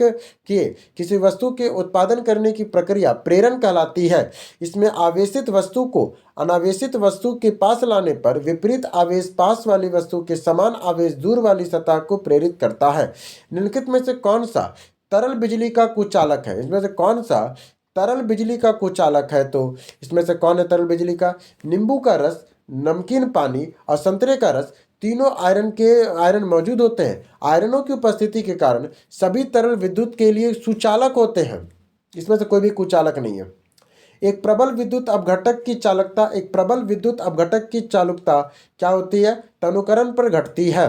Speaker 1: किए किसी वस्तु के उत्पादन करने की प्रक्रिया प्रेरण कहलाती है। इसमें आवेशित वस्तु को अनावेशित वस्तु के पास लाने पर विपरीत आवेश पास वाली वस्तु के समान आवेश दूर वाली सतह को प्रेरित करता है। निम्नलिखित में से कौन सा तरल बिजली का कुचालक है? इसमें से कौन सा तरल बिजली का कुचालक है? तो इसमें से कौन है तरल बिजली का? नींबू का रस, नमकीन पानी और संतरे का रस, तीनों आयरन मौजूद होते हैं। आयरनों की उपस्थिति के कारण सभी तरल विद्युत के लिए सुचालक होते हैं। इसमें से कोई भी कुचालक नहीं है। एक प्रबल विद्युत अपघटक की चालकता क्या होती है? तनुकरण पर घटती है।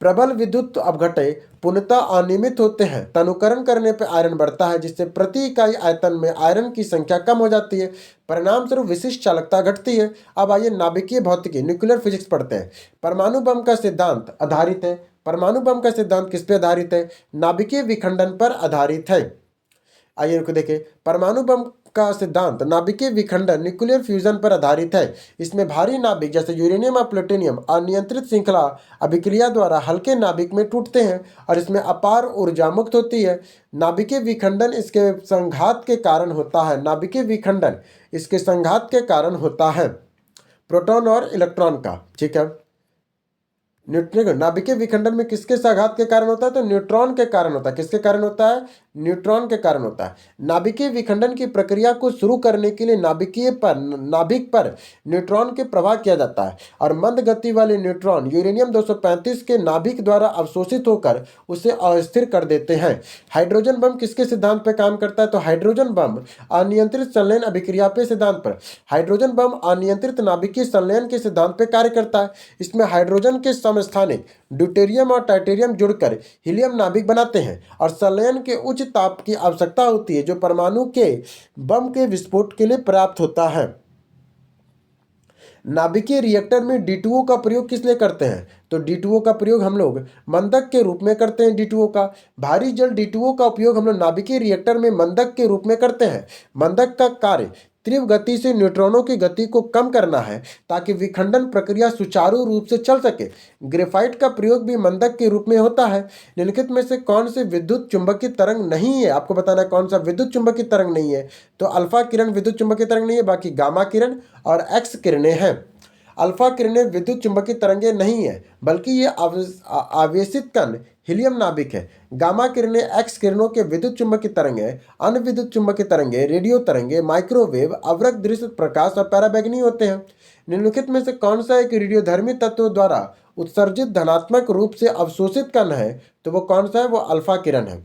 Speaker 1: प्रबल विद्युत अपघटय पूर्णतः अनियमित होते हैं। तनुकरण करने पर आयरन बढ़ता है, जिससे प्रति इकाई आयतन में आयरन की संख्या कम हो जाती है। परिणाम स्वरूप विशिष्ट चालकता घटती है। अब आइए नाभिकीय भौतिकी न्यूक्लियर फिजिक्स पढ़ते हैं। परमाणु बम का सिद्धांत आधारित है। परमाणु बम का सिद्धांत किस पे आधारित है? नाभिकीय विखंडन पर आधारित है। आइए इनको देखें। परमाणु बम का सिद्धांत नाभिकीय विखंडन न्यूक्लियर फ्यूजन पर आधारित है। इसमें भारी नाभिक जैसे यूरेनियम और प्लूटोनियम अनियंत्रित श्रृंखला अभिक्रिया द्वारा हल्के नाभिक में टूटते हैं और इसमें अपार ऊर्जा मुक्त होती है। नाभिकीय विखंडन इसके संघात के कारण होता है। नाभिकीय विखंडन इसके संघात के कारण होता है, प्रोटॉन और इलेक्ट्रॉन का। ठीक है, नाभिकीय विखंडन में किसके संघात के कारण होता है? तो न्यूट्रॉन के कारण होता है। किसके कारण होता है? न्यूट्रॉन के कारण होता है। नाभिकीय विखंडन की प्रक्रिया को शुरू करने के लिए नाभिक पर न्यूट्रॉन के प्रवाह किया जाता है और मंद गति वाले न्यूट्रॉन यूरेनियम 235 के नाभिक द्वारा अवशोषित होकर उसे अस्थिर कर देते हैं। हाइड्रोजन बम किसके सिद्धांत पर काम करता है? तो हाइड्रोजन बम अनियंत्रित संलयन अभिक्रिया पे सिद्धांत पर। हाइड्रोजन बम अनियंत्रित नाभिकीय संलयन के सिद्धांत पर कार्य करता है। इसमें हाइड्रोजन के समस्थानिक ड्यूटेरियम और टाइटेरियम जुड़कर हीलियम नाभिक बनाते हैं और संलयन के उच्च ताप की आवश्यकता होती है जो परमाणु के बम के विस्फोट के लिए पर्याप्त होता है। नाभिकीय रिएक्टर में D2O का प्रयोग किस लिए करते हैं? तो D2O का प्रयोग हम लोग मंदक के रूप में करते हैं। D2O का भारी जल D2O का उपयोग हम लोग नाभिकीय रिएक्टर में मंदक के रूप में करते हैं। मंदक का कार्य तीव्र गति से न्यूट्रॉनों की गति को कम करना है ताकि विखंडन प्रक्रिया सुचारू रूप से चल सके। ग्रेफाइट का प्रयोग भी मंदक के रूप में होता है। निम्नलिखित में से कौन से विद्युत चुंबकीय तरंग नहीं है? आपको बताना है कौन सा विद्युत चुंबकीय तरंग नहीं है। तो अल्फा किरण विद्युत चुंबकीय तरंग नहीं है, बाकी गामा किरण और एक्स किरणें हैं। अल्फा किरणें विद्युत चुंबकीय तरंगें नहीं है, बल्कि ये आवेशित कण हीलियम नाभिक है। गामा किरणें एक्स किरणों के विद्युत चुंबकीय तरंगें, अन्य विद्युत चुंबकीय तरंगें, रेडियो तरंगें, माइक्रोवेव, अवरक्त दृश्य प्रकाश और पैराबैंगनी होते हैं। निम्नलिखित में से कौन सा एक रेडियोधर्मी तत्व द्वारा उत्सर्जित धनात्मक रूप से अवशोषित कण है? तो वो कौन सा है? वो अल्फा किरण है।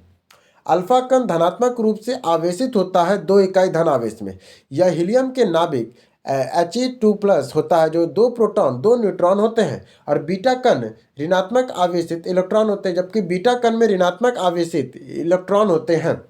Speaker 1: अल्फा कण धनात्मक रूप से आवेशित होता है 2 इकाई धन आवेश में। यह हीलियम के नाभिक He2+ होता है जो 2 प्रोटॉन 2 न्यूट्रॉन होते हैं और बीटा कण ऋणात्मक आवेशित इलेक्ट्रॉन होते हैं, जबकि बीटा कण में ऋणात्मक आवेशित इलेक्ट्रॉन होते हैं।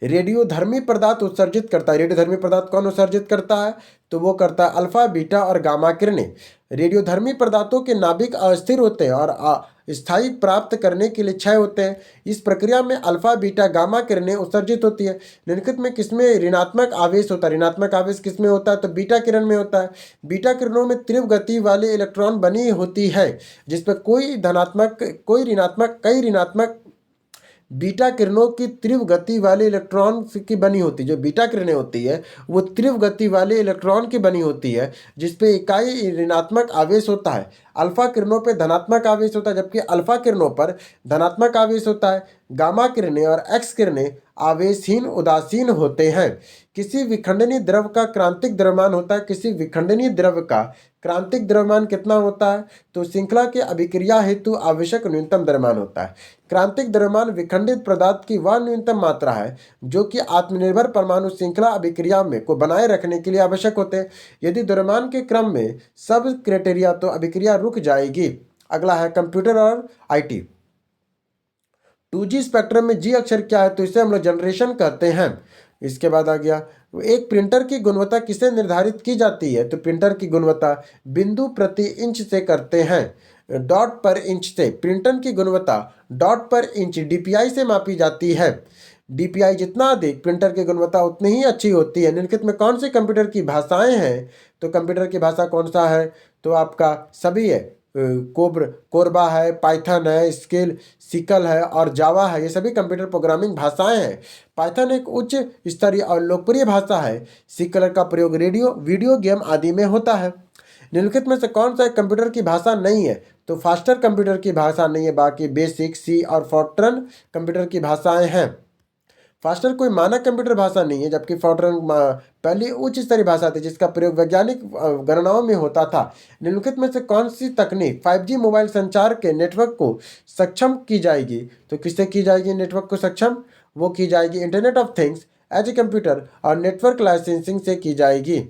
Speaker 1: रेडियोधर्मी पदार्थ उत्सर्जित करता है। रेडियोधर्मी पदार्थ कौन उत्सर्जित करता है? तो वो करता है अल्फा, बीटा और गामा किरणें। रेडियोधर्मी पदार्थों के नाभिक अस्थिर होते हैं और स्थायी प्राप्त करने के लिए क्षय होते हैं। इस प्रक्रिया में अल्फा, बीटा, गामा किरणें उत्सर्जित होती है। निम्नलिखित में किसमें ऋणात्मक आवेश होता है? ऋणात्मक आवेश किसमें होता है? तो बीटा किरण में होता है। बीटा किरणों में तीव्र गति वाले इलेक्ट्रॉन बनी होती है जिसपे कोई धनात्मक कोई ऋणात्मक कई ऋणात्मक बीटा किरणों की तीव्र गति वाले इलेक्ट्रॉन की बनी होती है। जो बीटा किरणें होती है वो तीव्र गति वाले इलेक्ट्रॉन की बनी होती है जिसपे इकाई ऋणात्मक आवेश होता है। अल्फा किरणों पर धनात्मक आवेश होता है, जबकि अल्फा किरणों पर धनात्मक आवेश होता है। गामा किरणें और एक्स किरणें आवेशहीन उदासीन होते हैं। किसी विखंडनीय द्रव का क्रांतिक द्रव्यमान होता है। किसी विखंडनीय द्रव का क्रांतिक द्रव्यमान कितना होता है? तो श्रृंखला के अभिक्रिया हेतु आवश्यक न्यूनतम द्रव्यमान होता है। क्रांतिक द्रव्यमान विखंडित पदार्थ की वह न्यूनतम मात्रा है जो कि आत्मनिर्भर परमाणु श्रृंखला अभिक्रिया में को बनाए रखने के लिए आवश्यक होते हैं। यदि द्रव्यमान के क्रम में सब क्राइटेरिया तो अभिक्रिया रुक जाएगी। अगला है कंप्यूटर और IT। 2G स्पेक्ट्रम में G अक्षर क्या है? तो इसे हम लोग जनरेशन कहते हैं। इसके बाद आ गया एक प्रिंटर की गुणवत्ता किसे निर्धारित की जाती है? तो प्रिंटर की गुणवत्ता बिंदु प्रति इंच से करते हैं, डॉट पर इंच से। प्रिंटर की गुणवत्ता डॉट पर इंच DPI से मापी जाती है। DPI जितना अधिक प्रिंटर की गुणवत्ता उतनी ही अच्छी होती है। निम्नलिखित में कौन से कंप्यूटर की भाषाएं हैं? तो कंप्यूटर की भाषा कौन सा है? तो आपका सभी है। कोरबा है, पाइथन है, स्केल सिकल है और जावा है। ये सभी कंप्यूटर प्रोग्रामिंग भाषाएं हैं। पाइथन एक उच्च स्तरीय और लोकप्रिय भाषा है। सिकल का प्रयोग रेडियो वीडियो गेम आदि में होता है। निम्नलिखित में से कौन सा एक कंप्यूटर की भाषा नहीं है? तो फास्टर कंप्यूटर की भाषा नहीं है, बाकी बेसिक, सी और फोर्ट्रन कंप्यूटर की भाषाएं हैं। फास्टर कोई मानक कंप्यूटर भाषा नहीं है, जबकि फोर्ट्रन पहली उच्च स्तरीय भाषा थी जिसका प्रयोग वैज्ञानिक गणनाओं में होता था। निम्नलिखित में से कौन सी तकनीक 5G मोबाइल संचार के नेटवर्क को सक्षम की जाएगी? तो किससे की जाएगी नेटवर्क को सक्षम? वो की जाएगी internet of things, edge computer और नेटवर्क लाइसेंसिंग से की जाएगी।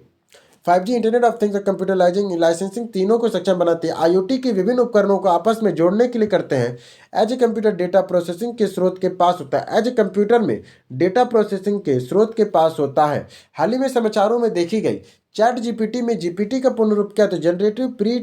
Speaker 1: 5G इंटरनेट ऑफ थिंग्स और कंप्यूटर लाइसेंसिंग तीनों को सक्षम बनाती है। IoT के विभिन्न उपकरणों को आपस में जोड़ने के लिए करते हैं। एज कंप्यूटर डेटा प्रोसेसिंग के स्रोत के पास होता है। एज कंप्यूटर में डेटा प्रोसेसिंग के स्रोत के पास होता है। हाल ही में समाचारों में देखी गई ChatGPT में GPT का पूर्ण रूप क्या? तो जनरेटिव प्री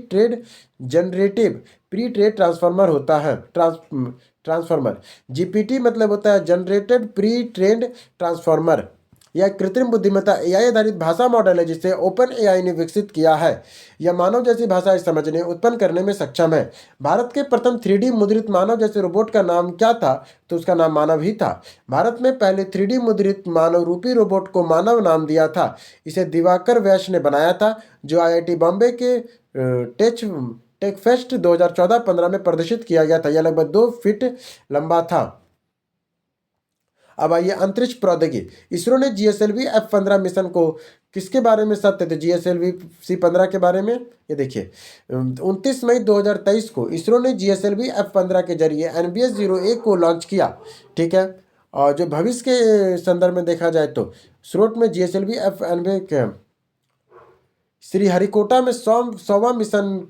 Speaker 1: ट्रेड ट्रांसफॉर्मर होता है। ट्रांसफॉर्मर GPT मतलब होता है जनरेटेड प्री ट्रेंड ट्रांसफॉर्मर। यह कृत्रिम बुद्धिमत्ता AI आधारित भाषा मॉडल है जिसे OpenAI ने विकसित किया है। यह मानव जैसी भाषा समझने उत्पन्न करने में सक्षम है। भारत के प्रथम 3D मुद्रित मानव जैसे रोबोट का नाम क्या था? तो उसका नाम मानव ही था। भारत में पहले 3D मुद्रित मानव रूपी रोबोट को मानव नाम दिया था। इसे दिवाकर वैश्य ने बनाया था, जो IIT बॉम्बे के टेकफेस्ट 2014-15 में प्रदर्शित किया गया था। यह लगभग 2 फीट लंबा था। अब आइए अंतरिक्ष प्रौद्योगिकी। इसरो ने GSLV F-15 मिशन को किसके बारे में सत्य थे? GSLV C-15 के बारे में। ये देखिए 29 मई 2023 को इसरो ने GSLV F-15 के जरिए NBS-01 को लॉन्च किया। ठीक है, और जो भविष्य के संदर्भ में देखा जाए तो स्रोत में GSLV F-15 श्रीहरिकोटा में 100वां मिशन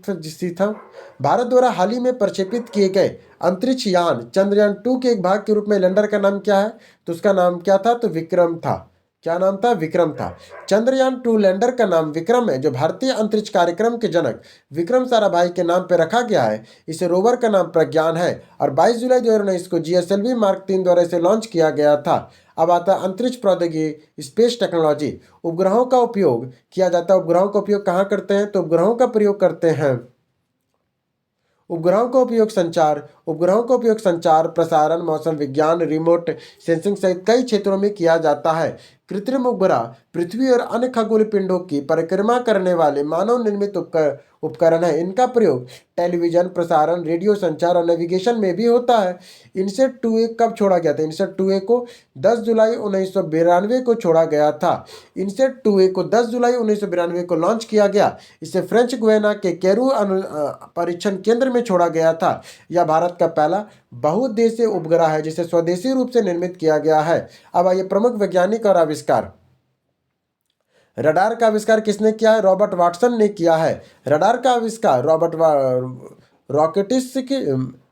Speaker 1: था। भारत द्वारा हाल ही में प्रक्षेपित किए गए अंतरिक्ष यान चंद्रयान 2 के एक भाग के रूप में लैंडर का नाम क्या है? तो उसका नाम क्या था? तो विक्रम था। क्या नाम था? विक्रम था। चंद्रयान 2 लैंडर का नाम विक्रम है, जो भारतीय अंतरिक्ष कार्यक्रम के जनक विक्रम साराभाई के नाम पर रखा गया है। इसे रोवर का नाम प्रज्ञान है और 22 जुलाई 2019 को GSLV मार्क 3 द्वारा इसे लॉन्च किया गया था। अब आता है अंतरिक्ष प्रौद्योगिकी, स्पेस टेक्नोलॉजी। उपग्रहों का उपयोग किया जाता है। उपग्रहों का उपयोग कहाँ करते हैं? तो उपग्रहों का प्रयोग करते हैं, उपग्रहों का उपयोग संचार, प्रसारण, मौसम विज्ञान, रिमोट सेंसिंग सहित कई क्षेत्रों में किया जाता है। कृत्रिम उपग्रह पृथ्वी और अन्य खगोलीय पिंडों की परिक्रमा करने वाले मानव निर्मित उपकरण है। इनका प्रयोग टेलीविजन, प्रसारण, रेडियो संचार और नेविगेशन में भी होता है। इनसेट 2A कब छोड़ा गया था? इनसेट 2A को 10 जुलाई 1992 को छोड़ा गया था। इनसेट 2A को 10 जुलाई 1992 को लॉन्च किया गया। इसे फ्रेंच गुयाना के केरू परीक्षण केंद्र में छोड़ा गया था। यह भारत का पहला बहुउद्देशीय उपग्रह है जिसे स्वदेशी रूप से निर्मित किया गया है। अब आइए प्रमुख वैज्ञानिक और आविष्कार। रडार का आविष्कार किसने किया है? रॉबर्ट वाटसन ने किया है। रडार का आविष्कार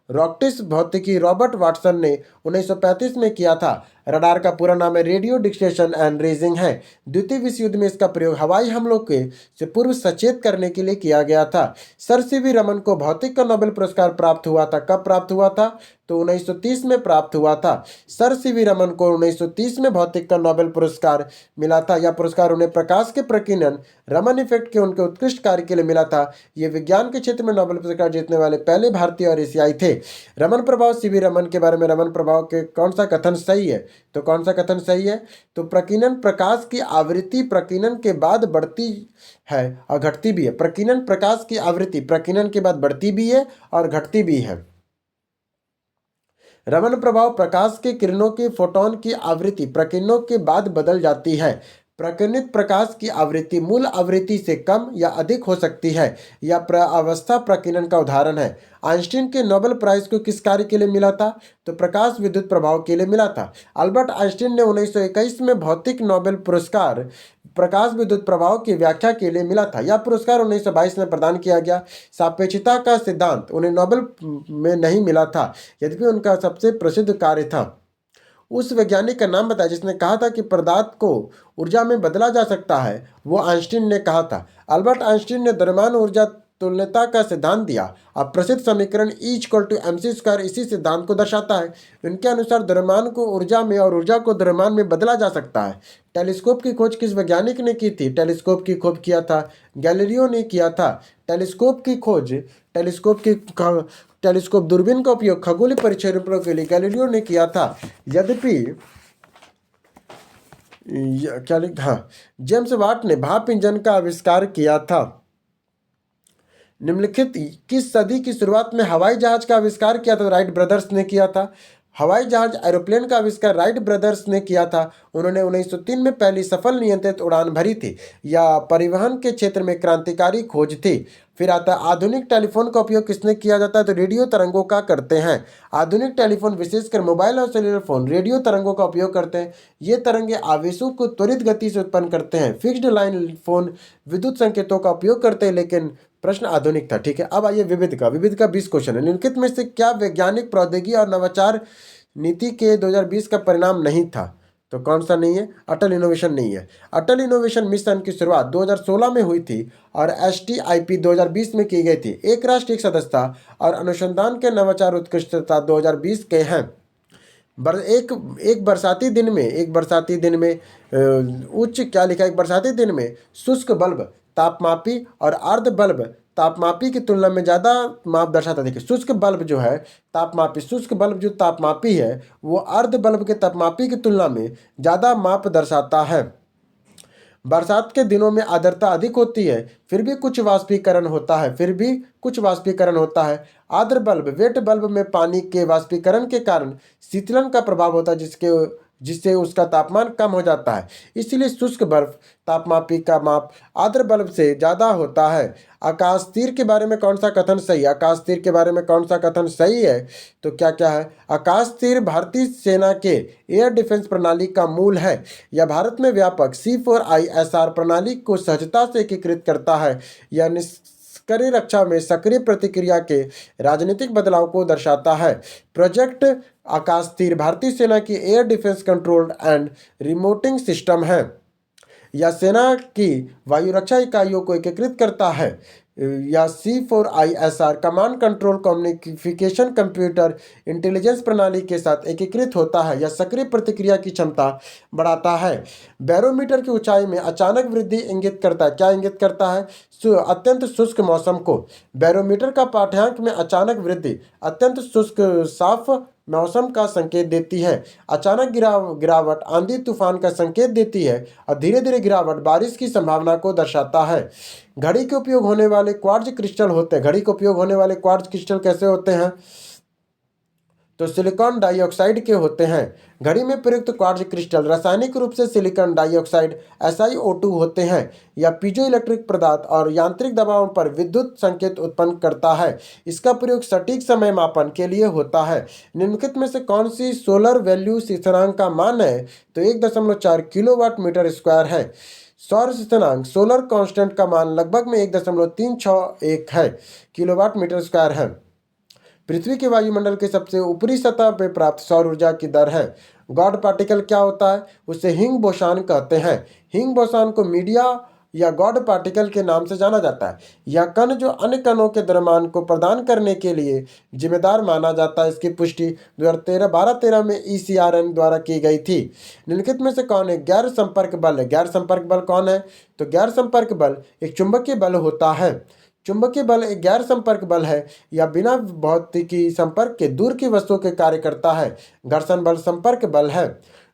Speaker 1: रॉकेटिस भौतिकी रॉबर्ट वाटसन ने 1935 में किया था। रडार का पूरा नाम है रेडियो डिटेक्शन एंड रेजिंग है। द्वितीय विश्व युद्ध में इसका प्रयोग हवाई हमलों के से पूर्व सचेत करने के लिए किया गया था। सर सीवी रमन को भौतिक का नोबेल पुरस्कार प्राप्त हुआ था। कब प्राप्त हुआ था? तो 1930 में प्राप्त हुआ था। सर सीवी रमन को 1930 में भौतिक का नोबेल पुरस्कार मिला था। यह पुरस्कार उन्हें प्रकाश के प्रकीर्णन, रमन इफेक्ट के उनके उत्कृष्ट कार्य के लिए मिला था। ये विज्ञान के क्षेत्र में नोबेल पुरस्कार जीतने वाले पहले भारतीय और एशियाई थे। रमन प्रभाव, सीवी रमन के बारे में रमन प्रभाव के कौन सा कथन सही है? तो कौन सा कथन सही है? तो प्रकीर्णन प्रकाश की आवृत्ति प्रकीर्णन के बाद बढ़ती है और घटती भी है। प्रकीर्णन प्रकाश की आवृत्ति प्रकीर्णन के बाद बढ़ती भी है और घटती भी है। रमन प्रभाव प्रकाश के किरणों के फोटोन की आवृत्ति प्रकीर्णनों के बाद बदल जाती है। प्रकीर्णित प्रकाश की आवृत्ति मूल आवृत्ति से कम या अधिक हो सकती है। यह प्रावस्था प्रकीर्णन का उदाहरण है। आइंस्टीन के नोबेल प्राइज को किस कार्य के लिए मिला था? तो प्रकाश विद्युत प्रभाव के लिए मिला था। अल्बर्ट आइंस्टीन ने 1921 में भौतिक नोबेल पुरस्कार प्रकाश विद्युत प्रभाव की व्याख्या के लिए मिला था। यह पुरस्कार 1922 में प्रदान किया गया। सापेक्षता का सिद्धांत उन्हें नोबेल में नहीं मिला था, यद्यपि उनका सबसे प्रसिद्ध कार्य था। उस वैज्ञानिक का नाम बताया जिसने कहा था कि पदार्थ को ऊर्जा में बदला जा सकता है। वो आइंस्टीन ने कहा था। अल्बर्ट आइंस्टीन ने द्रव्यमान ऊर्जा तुल्यता का सिद्धांत दिया। अब प्रसिद्ध समीकरण E=mc² इसी सिद्धांत को दर्शाता है। इनके अनुसार द्रव्यमान को ऊर्जा में और ऊर्जा को द्रव्यमान में बदला जा सकता है। टेलीस्कोप की खोज किस वैज्ञानिक ने की थी? टेलीस्कोप की खोज किया था गैलीलियो ने किया था। टेलीस्कोप दूरबीन का उपयोग खगोलीय परिक्षेपणों के लिए गैलीलियो ने किया था। यद्यपि जेम्स वाट ने भाप इंजन का आविष्कार किया था। निम्नलिखित किस सदी की शुरुआत में हवाई जहाज का आविष्कार किया था? राइट ब्रदर्स ने किया था। हवाई जहाज एरोप्लेन का आविष्कार राइट ब्रदर्स ने किया था। उन्होंने 1903 में पहली सफल नियंत्रित उड़ान भरी थी। यह परिवहन के क्षेत्र में क्रांतिकारी खोज थी। फिर आता है आधुनिक टेलीफोन का उपयोग किसने किया जाता है? तो रेडियो तरंगों का करते हैं। आधुनिक टेलीफोन विशेषकर मोबाइल और सेलुलर फोन रेडियो तरंगों का उपयोग करते हैं। ये तरंगे आवेशों को त्वरित गति से उत्पन्न करते हैं। फिक्स्ड लाइन फोन विद्युत संकेतों का उपयोग करते हैं, लेकिन प्रश्न आधुनिक था। ठीक है, अब आइए विविध का 20 क्वेश्चन है। निम्नलिखित में से क्या वैज्ञानिक प्रौद्योगिकी और नवाचार नीति के 2020 का परिणाम नहीं था? तो कौन सा नहीं है? अटल इनोवेशन नहीं है। अटल इनोवेशन मिशन की शुरुआत 2016 में हुई थी और STIP 2020 में की गई थी। एक राष्ट्र एक सदस्यता और अनुसंधान के नवाचार उत्कृष्टता 2020 के हैं। एक बरसाती दिन में उच्च क्या लिखा है? एक बरसाती दिन में शुष्क बल्ब तापमापी और अर्ध बल्ब तापमापी की तुलना में ज़्यादा माप दर्शाता है। देखिए, शुष्क बल्ब जो तापमापी है वो अर्ध बल्ब के तापमापी की तुलना में ज़्यादा माप दर्शाता है। बरसात के दिनों में आर्द्रता अधिक होती है, फिर भी कुछ वाष्पीकरण होता है। आर्द्र बल्ब वेट बल्ब में पानी के वाष्पीकरण के कारण शीतलन का प्रभाव होता है, जिससे उसका तापमान कम हो जाता है। इसलिए शुष्क बर्फ तापमापी का माप आर्द्र बर्फ से ज़्यादा होता है। आकाश तीर के बारे में कौन सा कथन सही है? आकाश तीर के बारे में कौन सा कथन सही है? तो क्या क्या है? आकाश तीर भारतीय सेना के एयर डिफेंस प्रणाली का मूल है। यह भारत में व्यापक C4ISR प्रणाली को सहजता से एकीकृत करता है। यह निष्क्रिय रक्षा में सक्रिय प्रतिक्रिया के राजनीतिक बदलाव को दर्शाता है। प्रोजेक्ट आकाश तीर भारतीय सेना की air defence controlled and remoting system है। यह सेना की वायु रक्षा इकाइयों को एकीकृत करता है। या C4ISR command control communication computer intelligence प्रणाली के साथ एकीकृत होता है। यह सक्रिय प्रतिक्रिया की क्षमता बढ़ाता है। बैरोमीटर की ऊंचाई में अचानक वृद्धि इंगित करता है। क्या इंगित करता है? अत्यंत शुष्क मौसम को। बैरोमीटर का पाठ्यांक में अचानक वृद्धि अत्यंत शुष्क साफ मौसम का संकेत देती है। अचानक गिरावट आंधी तूफान का संकेत देती है और धीरे धीरे गिरावट बारिश की संभावना को दर्शाता है। घड़ी के उपयोग होने वाले क्वार्ट्ज क्रिस्टल होते हैं। घड़ी के उपयोग होने वाले क्वार्ट्ज क्रिस्टल कैसे होते हैं? तो सिलिकॉन डाइऑक्साइड के होते हैं। घड़ी में प्रयुक्त क्वार्ट्ज क्रिस्टल रासायनिक रूप से सिलिकॉन डाइऑक्साइड SiO2 होते हैं। यह पीजो इलेक्ट्रिक पदार्थ और यांत्रिक दबावों पर विद्युत संकेत उत्पन्न करता है। इसका प्रयोग सटीक समय मापन के लिए होता है। निम्नलिखित में से कौन सी सोलर वैल्यू स्थिरांक का मान है? तो 1.4 किलोवाट मीटर स्क्वायर है। सौर स्थिरांक सोलर कांस्टेंट का मान लगभग में 1.361 है किलोवाट मीटर स्क्वायर है। पृथ्वी के वायुमंडल के सबसे ऊपरी सतह पर प्राप्त सौर ऊर्जा की दर है। गॉड पार्टिकल क्या होता है? उसे हिंग बोसान कहते हैं। हिंग बोसान को मीडिया या गॉड पार्टिकल के नाम से जाना जाता है। यह कण जो अन्य कणों के द्रव्यमान को प्रदान करने के लिए जिम्मेदार माना जाता है। इसकी पुष्टि 2012 में ECRN द्वारा की गई थी। निम्नलिखित में से कौन है गैर संपर्क बल? गैर संपर्क बल कौन है? तो गैर संपर्क बल एक चुंबकीय बल होता है। चुंबकीय बल एक गैर संपर्क बल है या बिना भौतिकी संपर्क के दूर की वस्तुओं के कार्य करता है। घर्षण बल संपर्क बल है।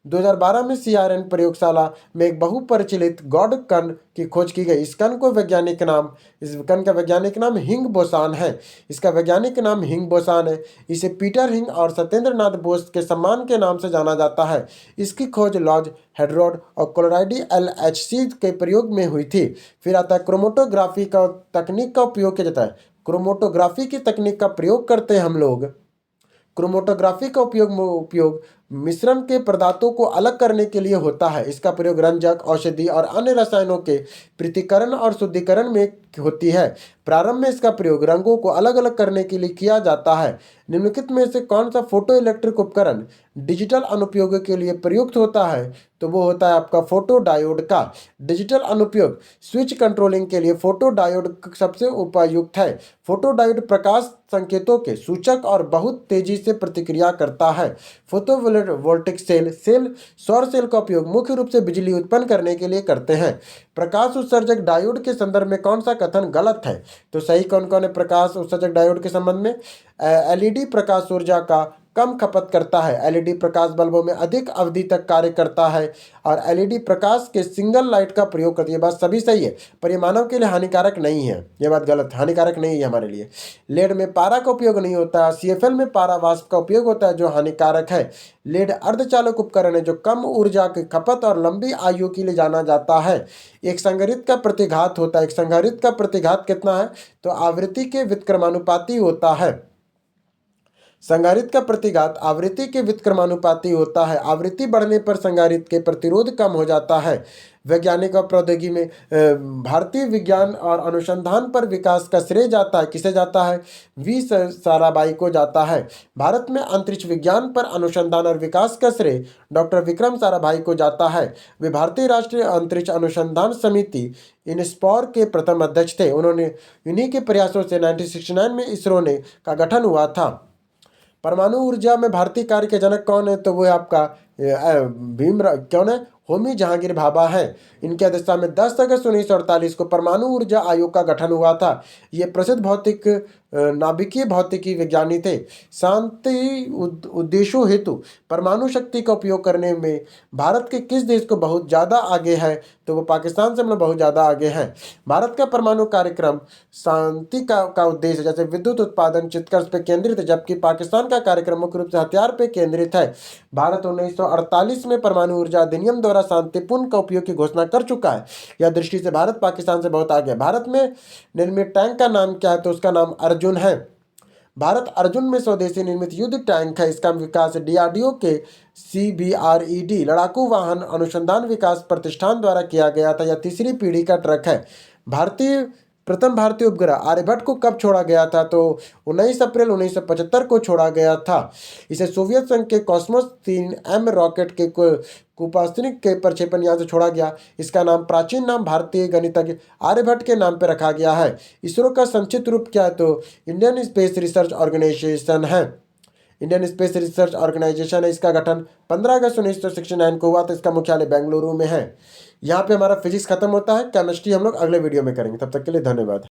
Speaker 1: 2012 में CRN प्रयोगशाला में एक बहुपरिचित गॉड कण की खोज की गई। इस कण का वैज्ञानिक नाम हिंग बोसान है। इसका वैज्ञानिक नाम हिंग बोसान है। इसे पीटर हिंग और सत्येंद्र नाथ बोस के सम्मान के नाम से जाना जाता है। इसकी खोज लॉर्ड हेडरॉड और कोलोराइडी LHC के प्रयोग में हुई थी। फिर आता है क्रोमेटोग्राफी का तकनीक का उपयोग किया जाता है। क्रोमेटोग्राफी की तकनीक का प्रयोग करते हैं हम लोग। क्रोमेटोग्राफी का उपयोग मिश्रण के पदार्थों को अलग करने के लिए होता है। इसका प्रयोग रंजक, औषधि और अन्य रसायनों के पृथक्करण और शुद्धिकरण में होती है। प्रारंभ में इसका प्रयोग रंगों को अलग अलग करने के लिए किया जाता है। निम्नलिखित में से कौन सा फोटो इलेक्ट्रिक उपकरण डिजिटल अनुप्रयोग के लिए प्रयुक्त होता है? तो वो होता है आपका फोटो डायोड का। डिजिटल अनुप्रयोग स्विच कंट्रोलिंग के लिए फोटो डायोड सबसे उपयुक्त है। फोटो डायोड प्रकाश संकेतों के सूचक और बहुत तेजी से प्रतिक्रिया करता है। फोटोवोल्टिक सेल सौर सेल का उपयोग मुख्य रूप से बिजली उत्पन्न करने के लिए करते हैं। प्रकाश उत्सर्जक डायोड के संदर्भ में कौन सा कथन गलत है? तो सही कौन कौन है प्रकाश उत्सर्जक डायोड के संबंध में? LED प्रकाश ऊर्जा का कम खपत करता है। LED प्रकाश बल्बों में अधिक अवधि तक कार्य करता है और LED प्रकाश के सिंगल लाइट का प्रयोग करती है। बात सभी सही है, पर यह मानव के लिए हानिकारक नहीं है। यह बात गलत, हानिकारक नहीं है हमारे लिए। लेड में पारा का उपयोग नहीं होता है। CFL में पारा वाष्प का उपयोग होता है जो हानिकारक है। लेड अर्धचालक उपकरण है जो कम ऊर्जा की खपत और लंबी आयु के लिए जाना जाता है। एक संधारित्र का प्रतिघात होता है। एक संधारित्र का प्रतिघात कितना है? तो आवृत्ति के व्युत्क्रमानुपाती होता है। संधारित्र का प्रतिघात आवृत्ति के व्युत्क्रमानुपाती होता है। आवृत्ति बढ़ने पर संधारित्र के प्रतिरोध कम हो जाता है। वैज्ञानिक और प्रौद्योगिकी में भारतीय विज्ञान और अनुसंधान पर विकास का श्रेय जाता है। किसे जाता है? वी साराभाई को जाता है। भारत में अंतरिक्ष विज्ञान पर अनुसंधान और विकास का श्रेय डॉक्टर विक्रम साराभाई को जाता है। वे भारतीय राष्ट्रीय अंतरिक्ष अनुसंधान समिति इनस्पॉर के प्रथम अध्यक्ष थे। उन्हीं के प्रयासों से 1969 में इसरो का गठन हुआ था। परमाणु ऊर्जा में भारतीय कार्य के जनक कौन है? तो वो आपका कौन है? होमी जहांगीर भाभा है। इनके अध्यक्षता में 10 अगस्त 1948 को परमाणु ऊर्जा आयोग का गठन हुआ था। ये प्रसिद्ध भौतिक नाभिकीय भौतिकी विज्ञानी थे। शांति उद्देश्यों हेतु परमाणु शक्ति का उपयोग करने में भारत के किस देश को बहुत ज़्यादा आगे है, तो वो पाकिस्तान से हम लोग बहुत ज़्यादा आगे हैं। भारत का परमाणु कार्यक्रम शांति का उद्देश्य जैसे विद्युत उत्पादन चित्कर्ष पे केंद्रित है, जबकि पाकिस्तान का कार्यक्रम मुख्य रूप से हथियार पे केंद्रित है। भारत 1948 में परमाणु ऊर्जा अधिनियम द्वारा शांतिपूर्ण का उपयोग की घोषणा कर चुका है। यह दृष्टि से भारत पाकिस्तान से बहुत आगे है। भारत में निर्मित टैंक का नाम क्या है, तो उसका नाम अर्जुन है। भारत अर्जुन में स्वदेशी निर्मित युद्ध टैंक है। इसका विकास डीआरडीओ के CBRED लड़ाकू वाहन अनुसंधान विकास प्रतिष्ठान द्वारा किया गया था। यह तीसरी पीढ़ी का ट्रक है। प्रथम भारतीय उपग्रह आर्यभट्ट को कब छोड़ा गया था, तो 19 अप्रैल 1975 को छोड़ा गया था। इसे सोवियत संघ के कॉस्मोस 3M रॉकेट के कुपास्निक के प्रक्षेपण यहाँ से छोड़ा गया। इसका नाम प्राचीन नाम भारतीय गणितज्ञ आर्यभट्ट के नाम पर रखा गया है। इसरो का संक्षिप्त रूप क्या है, तो इंडियन स्पेस रिसर्च ऑर्गेनाइजेशन है। इंडियन स्पेस रिसर्च ऑर्गेनाइजेशन है। इसका गठन 15 अगस्त 1969 को हुआ था। इसका मुख्यालय बेंगलुरु में है। यहाँ पे हमारा फिजिक्स खत्म होता है। केमिस्ट्री हम लोग अगले वीडियो में करेंगे। तब तक के लिए धन्यवाद।